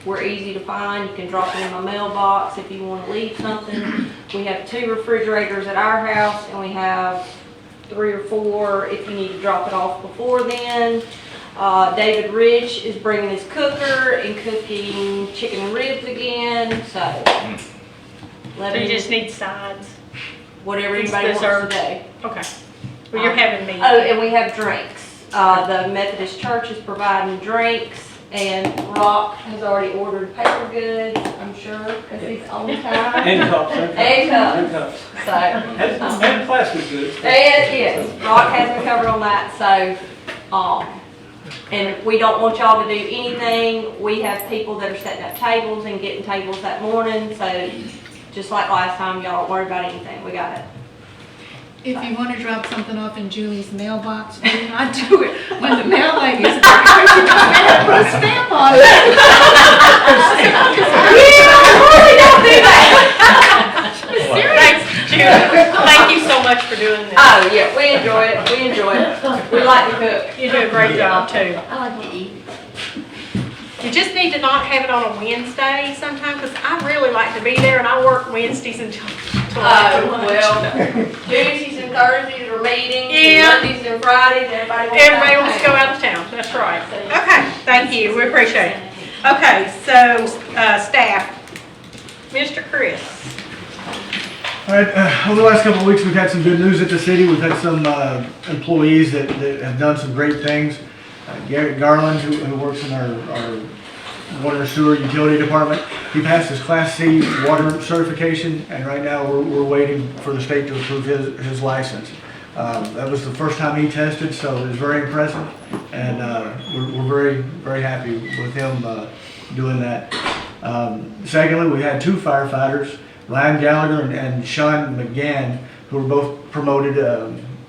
We're easy to find, you can drop it in my mailbox if you want to leave something. We have 2 refrigerators at our house, and we have 3 or 4 if you need to drop it off before then. David Rich is bringing his cooker and cooking chicken and ribs again, so. So you just need sides. Whatever anybody wants to do. Okay. Well, you're having me. Oh, and we have drinks. The Methodist Church is providing drinks, and Rock has already ordered paper goods, I'm sure, because he's on time. And cups. And cups. And cups. So. And plastic goods. And, yes, Rock has me covered on that, so, and if we don't want y'all to do anything, we have people that are setting up tables and getting tables that morning, so just like last time, y'all don't worry about anything, we got it. If you want to drop something off in Julie's mailbox, do not do it when the mail lady is there. Because you come in and put a stamp on it. Don't do that. Thanks, Julie. Thank you so much for doing this. Oh, yeah, we enjoy it, we enjoy it. We like to cook. You do a great job, too. I like to eat. You just need to not have it on a Wednesday sometime, because I really like to be there, and I work Wednesdays until after lunch. Well, Tuesdays and Thursdays are meetings, Yeah. and Mondays and Fridays, Everybody wants to go out of town, that's right. Okay, thank you, we appreciate it. Okay, so, staff, Mr. Chris. All right, over the last couple of weeks, we've had some good news at the city. We've had some employees that have done some great things. Garrett Garland, who works in our water and sewer utility department, he passed his Class C water certification, and right now we're waiting for the state to approve his license. That was the first time he tested, so it was very impressive, and we're very, very happy with him doing that. Secondly, we had two firefighters, Ryan Gallagher and Sean McGann, who were both promoted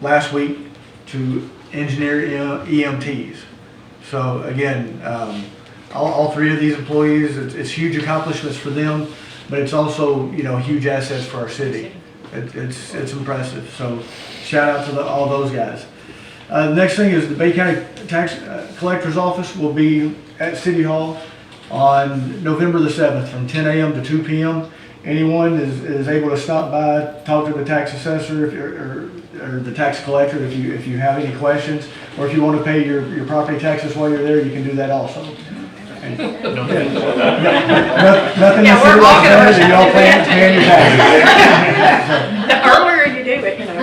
last week to engineer EMTs. So again, all three of these employees, it's huge accomplishments for them, but it's also, you know, huge assets for our city. It's impressive. So shout out to all those guys. The next thing is the Bay County Tax Collector's Office will be at City Hall on November the 7th from 10 a.m. to 2 p.m. Anyone is able to stop by, talk to the tax assessor or the tax collector if you have any questions, or if you want to pay your property taxes while you're there, you can do that also. And, nothing we're all gonna y'all paying your taxes. The earlier you do it, you know.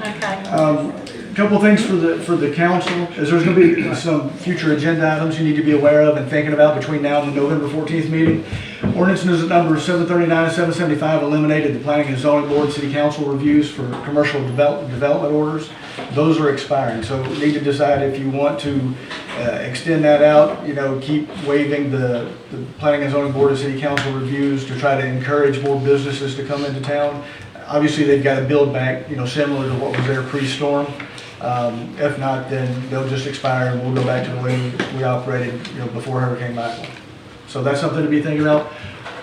Okay. Couple things for the council is there's going to be some future agenda items you need to be aware of and thinking about between now and the November 14th meeting. Ordinance number 739 and 775 eliminated the Planning and Zoning Board City Council reviews for commercial development orders. Those are expiring, so you need to decide if you want to extend that out, you know, keep waiving the Planning and Zoning Board of City Council reviews to try to encourage more businesses to come into town. Obviously, they've got to build back, you know, similar to what was there pre-storm. If not, then they'll just expire and we'll go back to the way we operated, you know, before Hurricane Michael. So that's something to be thinking about.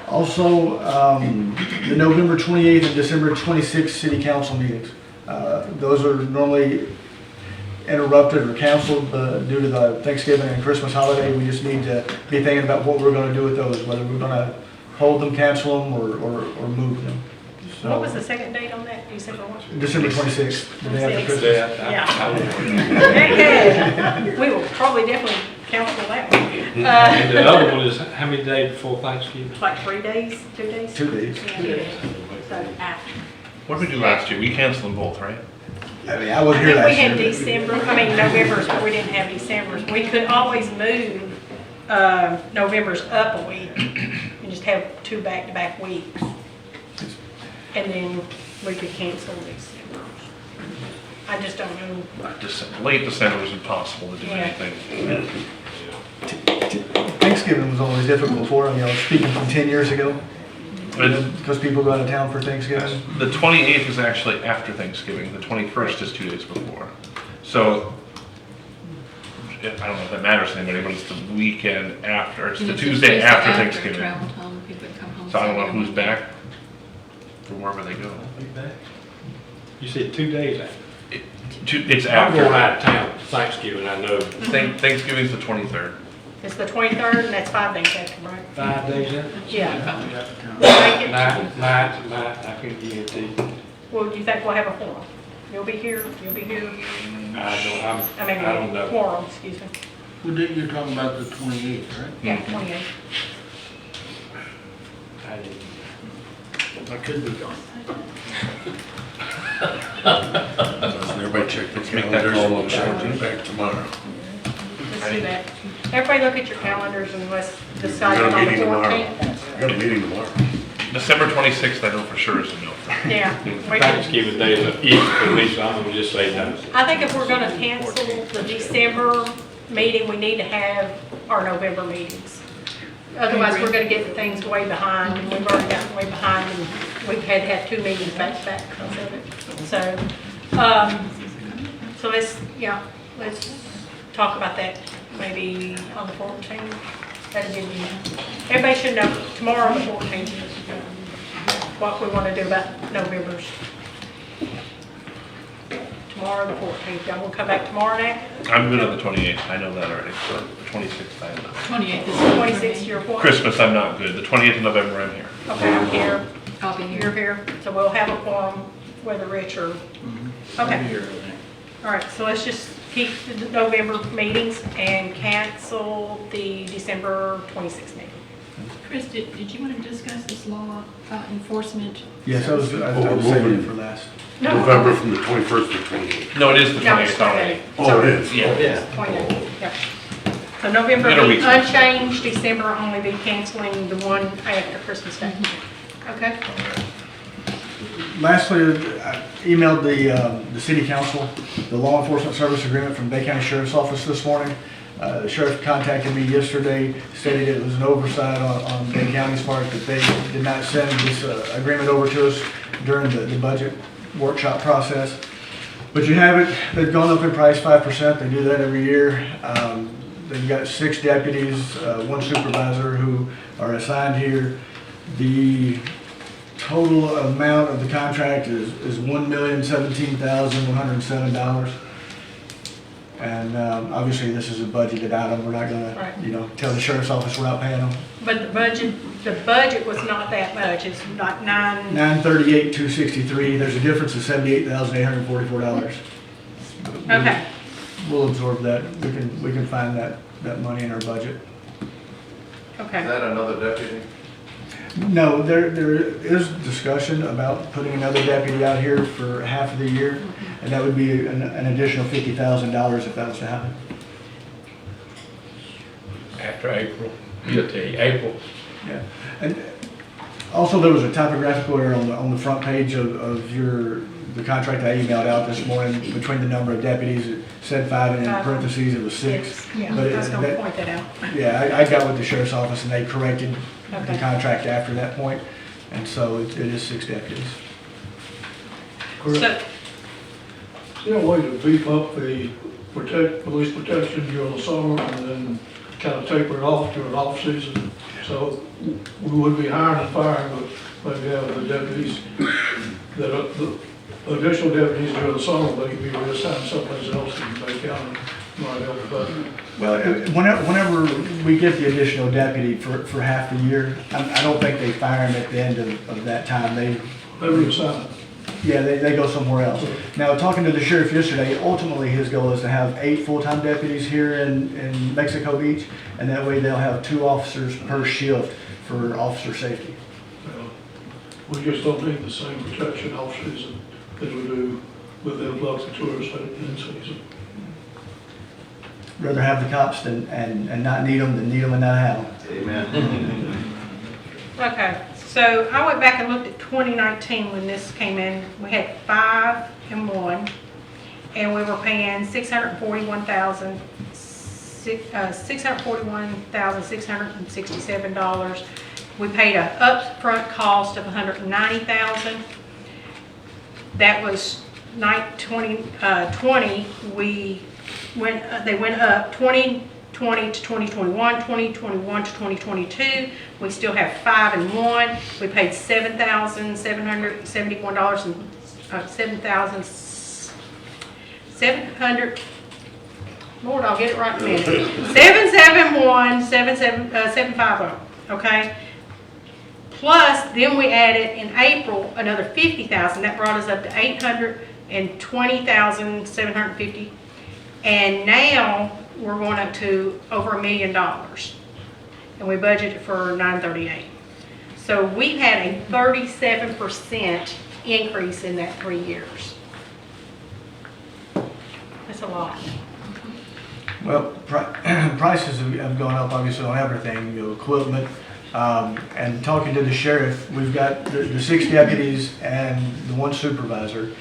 Also, the November 28th and December 26th city council meetings. Those are normally interrupted or canceled due to the Thanksgiving and Christmas holiday. We just need to be thinking about what we're going to do with those, whether we're going to hold them, cancel them, or move them. So, what was the second date on that? December what? December 26th, the day after Christmas. Yeah. We will probably definitely cancel that one. And the other one is how many days before Thanksgiving? Like 3 days, 2 days? 2 days. Yeah. So after. What did we do last year? We canceled them both, right? I mean, I wasn't here last We had year. November's, but we didn't have December's. We could always move November's up a week and just have 2 back-to-back weeks. And then we could cancel December. I just don't know. Late December is impossible to do anything. Thanksgiving was always difficult for them, you know, speaking from 10 years ago. Because people go out of town for Thanksgiving. The 28th is actually after Thanksgiving. The 21st is 2 days before. So, I don't know if that matters to anybody, but it's the weekend after. It's the Tuesday after Thanksgiving. So I don't know who's back from wherever they go. You said 2 days after. It's I'm after. going out of town for Thanksgiving, I know. Thanksgiving's the 23rd. It's the 23rd, and that's 5 days after, right? 5 days after? Yeah. Night, I can guarantee. Well, do you think we'll have a forum? You'll be here, I don't know. Quorum, excuse me. You're talking about the 28th, right? Yeah, 28. I could be gone. Everybody check the calendars and we'll check it back tomorrow. Let's do that. Everybody look at your calendars and let's decide Got a on the meeting tomorrow. 14th. Got a meeting tomorrow. December 26th, I know for sure is a no. Yeah. Thanksgiving Day is a if for me, so I'm gonna just say no. I think if we're gonna cancel the December meeting, we need to have our November meetings. Otherwise, we're gonna get things way behind, and we've already gotten way behind, and we've had to have 2 meetings back to back because of it. So let's talk about that maybe on the 14th. That'd give you, everybody should know tomorrow the 14th, what we want to do about November's. Tomorrow the 14th. Y'all will come back tomorrow night? I'm good on the 28th. I know that already. So the 26th, I know. 28th is 26th, you're what? Christmas, I'm not good. The 20th of November, I'm here. Okay, I'm here. I'll be here. You're here. So we'll have a quorum, whether Rich or, okay. All right, so let's just keep the November meetings and cancel the December 26th meeting. Chris, did you want to discuss this law about enforcement? Yes, I was saving it for last. November from the 21st to 28th. No, it is the No, it's 28th already. Oh, it is? Yeah. 28, yep. So November Middle be week. unchanged, December only be canceling the one after Christmas Day. Okay? Lastly, I emailed the city council, the law enforcement service agreement from Bay County Sheriff's Office this morning. The sheriff contacted me yesterday, stated it was an oversight on Bay County's part that they did not send this agreement over to us during the budget workshop process. But you have it, they've gone up in price 5%, they do that every year. They've got 6 deputies, 1 supervisor who are assigned here. The total amount of the contract is $1,017,107. And obviously, this is a budgeted item. We're not gonna, tell the sheriff's office we're not paying them. But the budget was not that much, it's not $938,263. There's a difference of $78,844. Okay. We'll absorb that. We can find that money in our budget. Okay. Is that another deputy? No, there is discussion about putting another deputy out here for half of the year, and that would be an additional $50,000 if that was to happen. After April, you'll tell you, April. Yeah, and also there was a typographical error on the front page of the contract I emailed out this morning between the number of deputies. It said 5 and in parentheses it was 6. Yeah, But I was gonna point that out. Yeah, I got with the sheriff's office and they corrected the Okay. contract after that point, and so it is 6 deputies. So, Is there a way to beef up the police protection during the summer and then kind of taper it off during off-season? So we would be hiring and firing, but maybe have the deputies, that are the additional deputies during the summer, they could be reassigned someplace else in Bay County, might help the budget. Well, whenever we get the additional deputy for half the year, I don't think they fire him at the end of that time. They reassign. Yeah, they go somewhere else. Now, talking to the sheriff yesterday, ultimately his goal is to have 8 full-time deputies here in Mexico Beach, and that way they'll have 2 officers per shift for officer safety. We just don't need the same protection off-season as we do with the influx of tourists in season. Rather have the cops and not need them than need them and not have them. Amen. okay, so I went back and looked at 2019 when this came in. We had 5 and 1, and we were paying $641,667. We paid an upfront cost of $190,000. That was 2020. They went up 2020 to 2021, 2021 to 2022. We still have 5 and 1. We paid $7,771 and $7,700. Lord, I'll get it right in a minute. 771,750. Okay. Plus, then we added in April another $50,000. That brought us up to $820,750. And now we're going up to over $1 million. And we budgeted for $938. So we've had a 37% increase in that 3 years. That's a lot. Well, prices have gone up obviously on everything, equipment. And talking to the sheriff, we've got the 6 deputies and the 1 supervisor.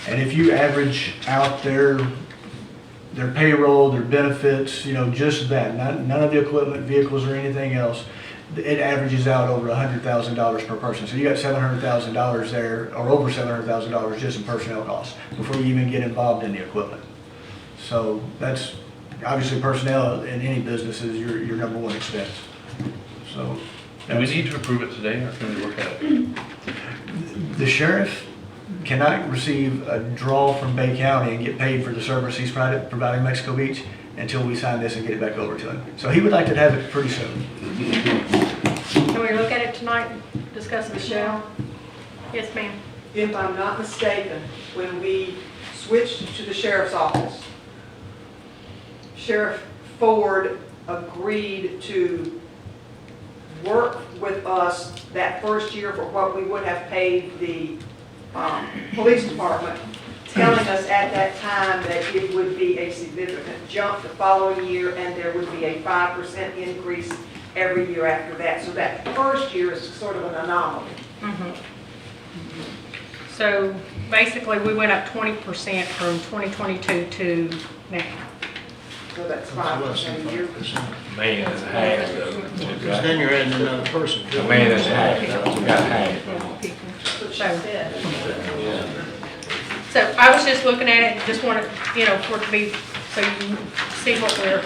And if you average out their payroll, their benefits, just that, none of the equipment, vehicles, or anything else, it averages out over $100,000 per person. So you got $700,000 there, or over $700,000 just in personnel costs before you even get involved in the equipment. So that's obviously personnel in any business is your number 1 expense. So. Do we need to approve it today, or can we look at it? The sheriff cannot receive a draw from Bay County and get paid for the service he's providing Mexico Beach until we sign this and get it back over to him. So he would like to have it pretty soon. Can we look at it tonight and discuss it, Michelle? Yes, ma'am. If I'm not mistaken, when we switched to the sheriff's office, Sheriff Ford agreed to work with us that first year for what we would have paid the police department, telling us at that time that it would be a significant jump the following year, and there would be a 5% increase every year after that. So that first year is sort of an anomaly. So basically, we went up 20% from 2022 to now. So that's 5% a year. Man, that's half. Because then you're adding another person. A man, that's half. We got half. So I was just looking at it, just wanted, for it to be, so you see what we're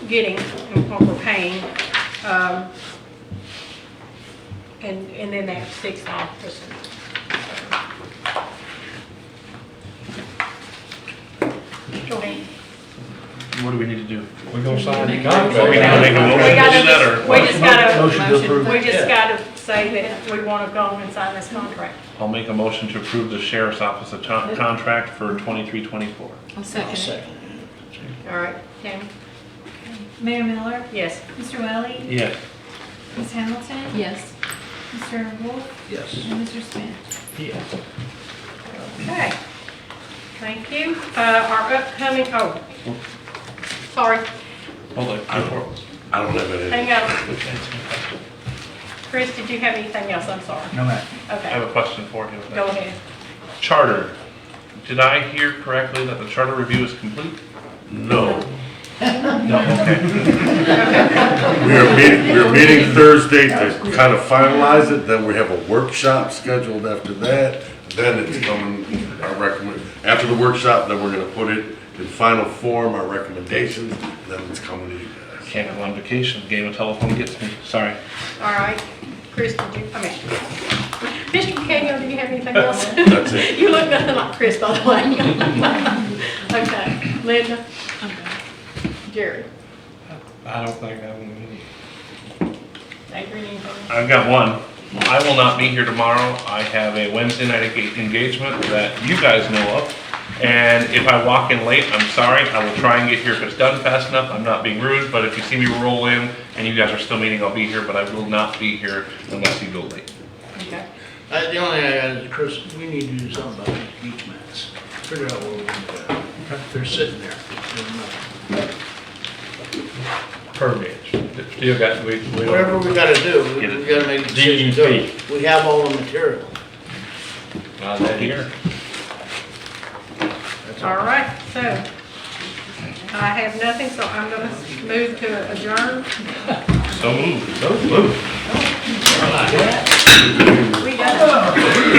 getting and what we're paying. And then that 6.5%. Go ahead. What do we need to do? We're gonna sign the We contract. need to make a motion to do that, or? Motion to approve. We just gotta say that we wanna go and sign this contract. I'll make a motion to approve the sheriff's office contract for 23-24. I'll second it. All right, Tammy? Mayor Miller, Yes. Mr. Welly, Yes. Ms. Hamilton, Yes. Mr. Wolf, Yes. and Mr. Smith. Yes. Okay. Thank you. Our upcoming, sorry, Hold on. I don't have any. hang on. Chris, did you have anything else? I'm sorry. No, ma'am. I have Okay, a question for you. go ahead. Charter. Did I hear correctly that the charter review is complete? No. No, okay. We are meeting Thursday to kind of finalize it, then we have a workshop scheduled after that. Then it's coming, after the workshop, then we're gonna put it in final form, our recommendations, then it's coming to you guys. Can't go on vacation. Game of telephone gets me. Sorry. All right. Chris, did you, Mr. McDaniel, do you have anything else? That's it. You look nothing like Chris, by the way. Okay, Linda? Jerry? I don't think I'm gonna. Adrian, anything? I've got one. I will not be here tomorrow. I have a Wednesday night engagement that you guys know of. And if I walk in late, I'm sorry. I will try and get here if it's done fast enough. I'm not being rude, but if you see me roll in and you guys are still meeting, I'll be here, but I will not be here unless you go late. Okay. The only thing I got is, Chris, we need to do something about these beach mats. Figure out what we're gonna do. They're sitting there, doing nothing. Permits. Still got, we. Whatever we gotta do, we gotta make a decision to do it. We have all the material. Not that here. All right, so I have nothing, so I'm gonna move to adjourn. So moved. So moved. We got it.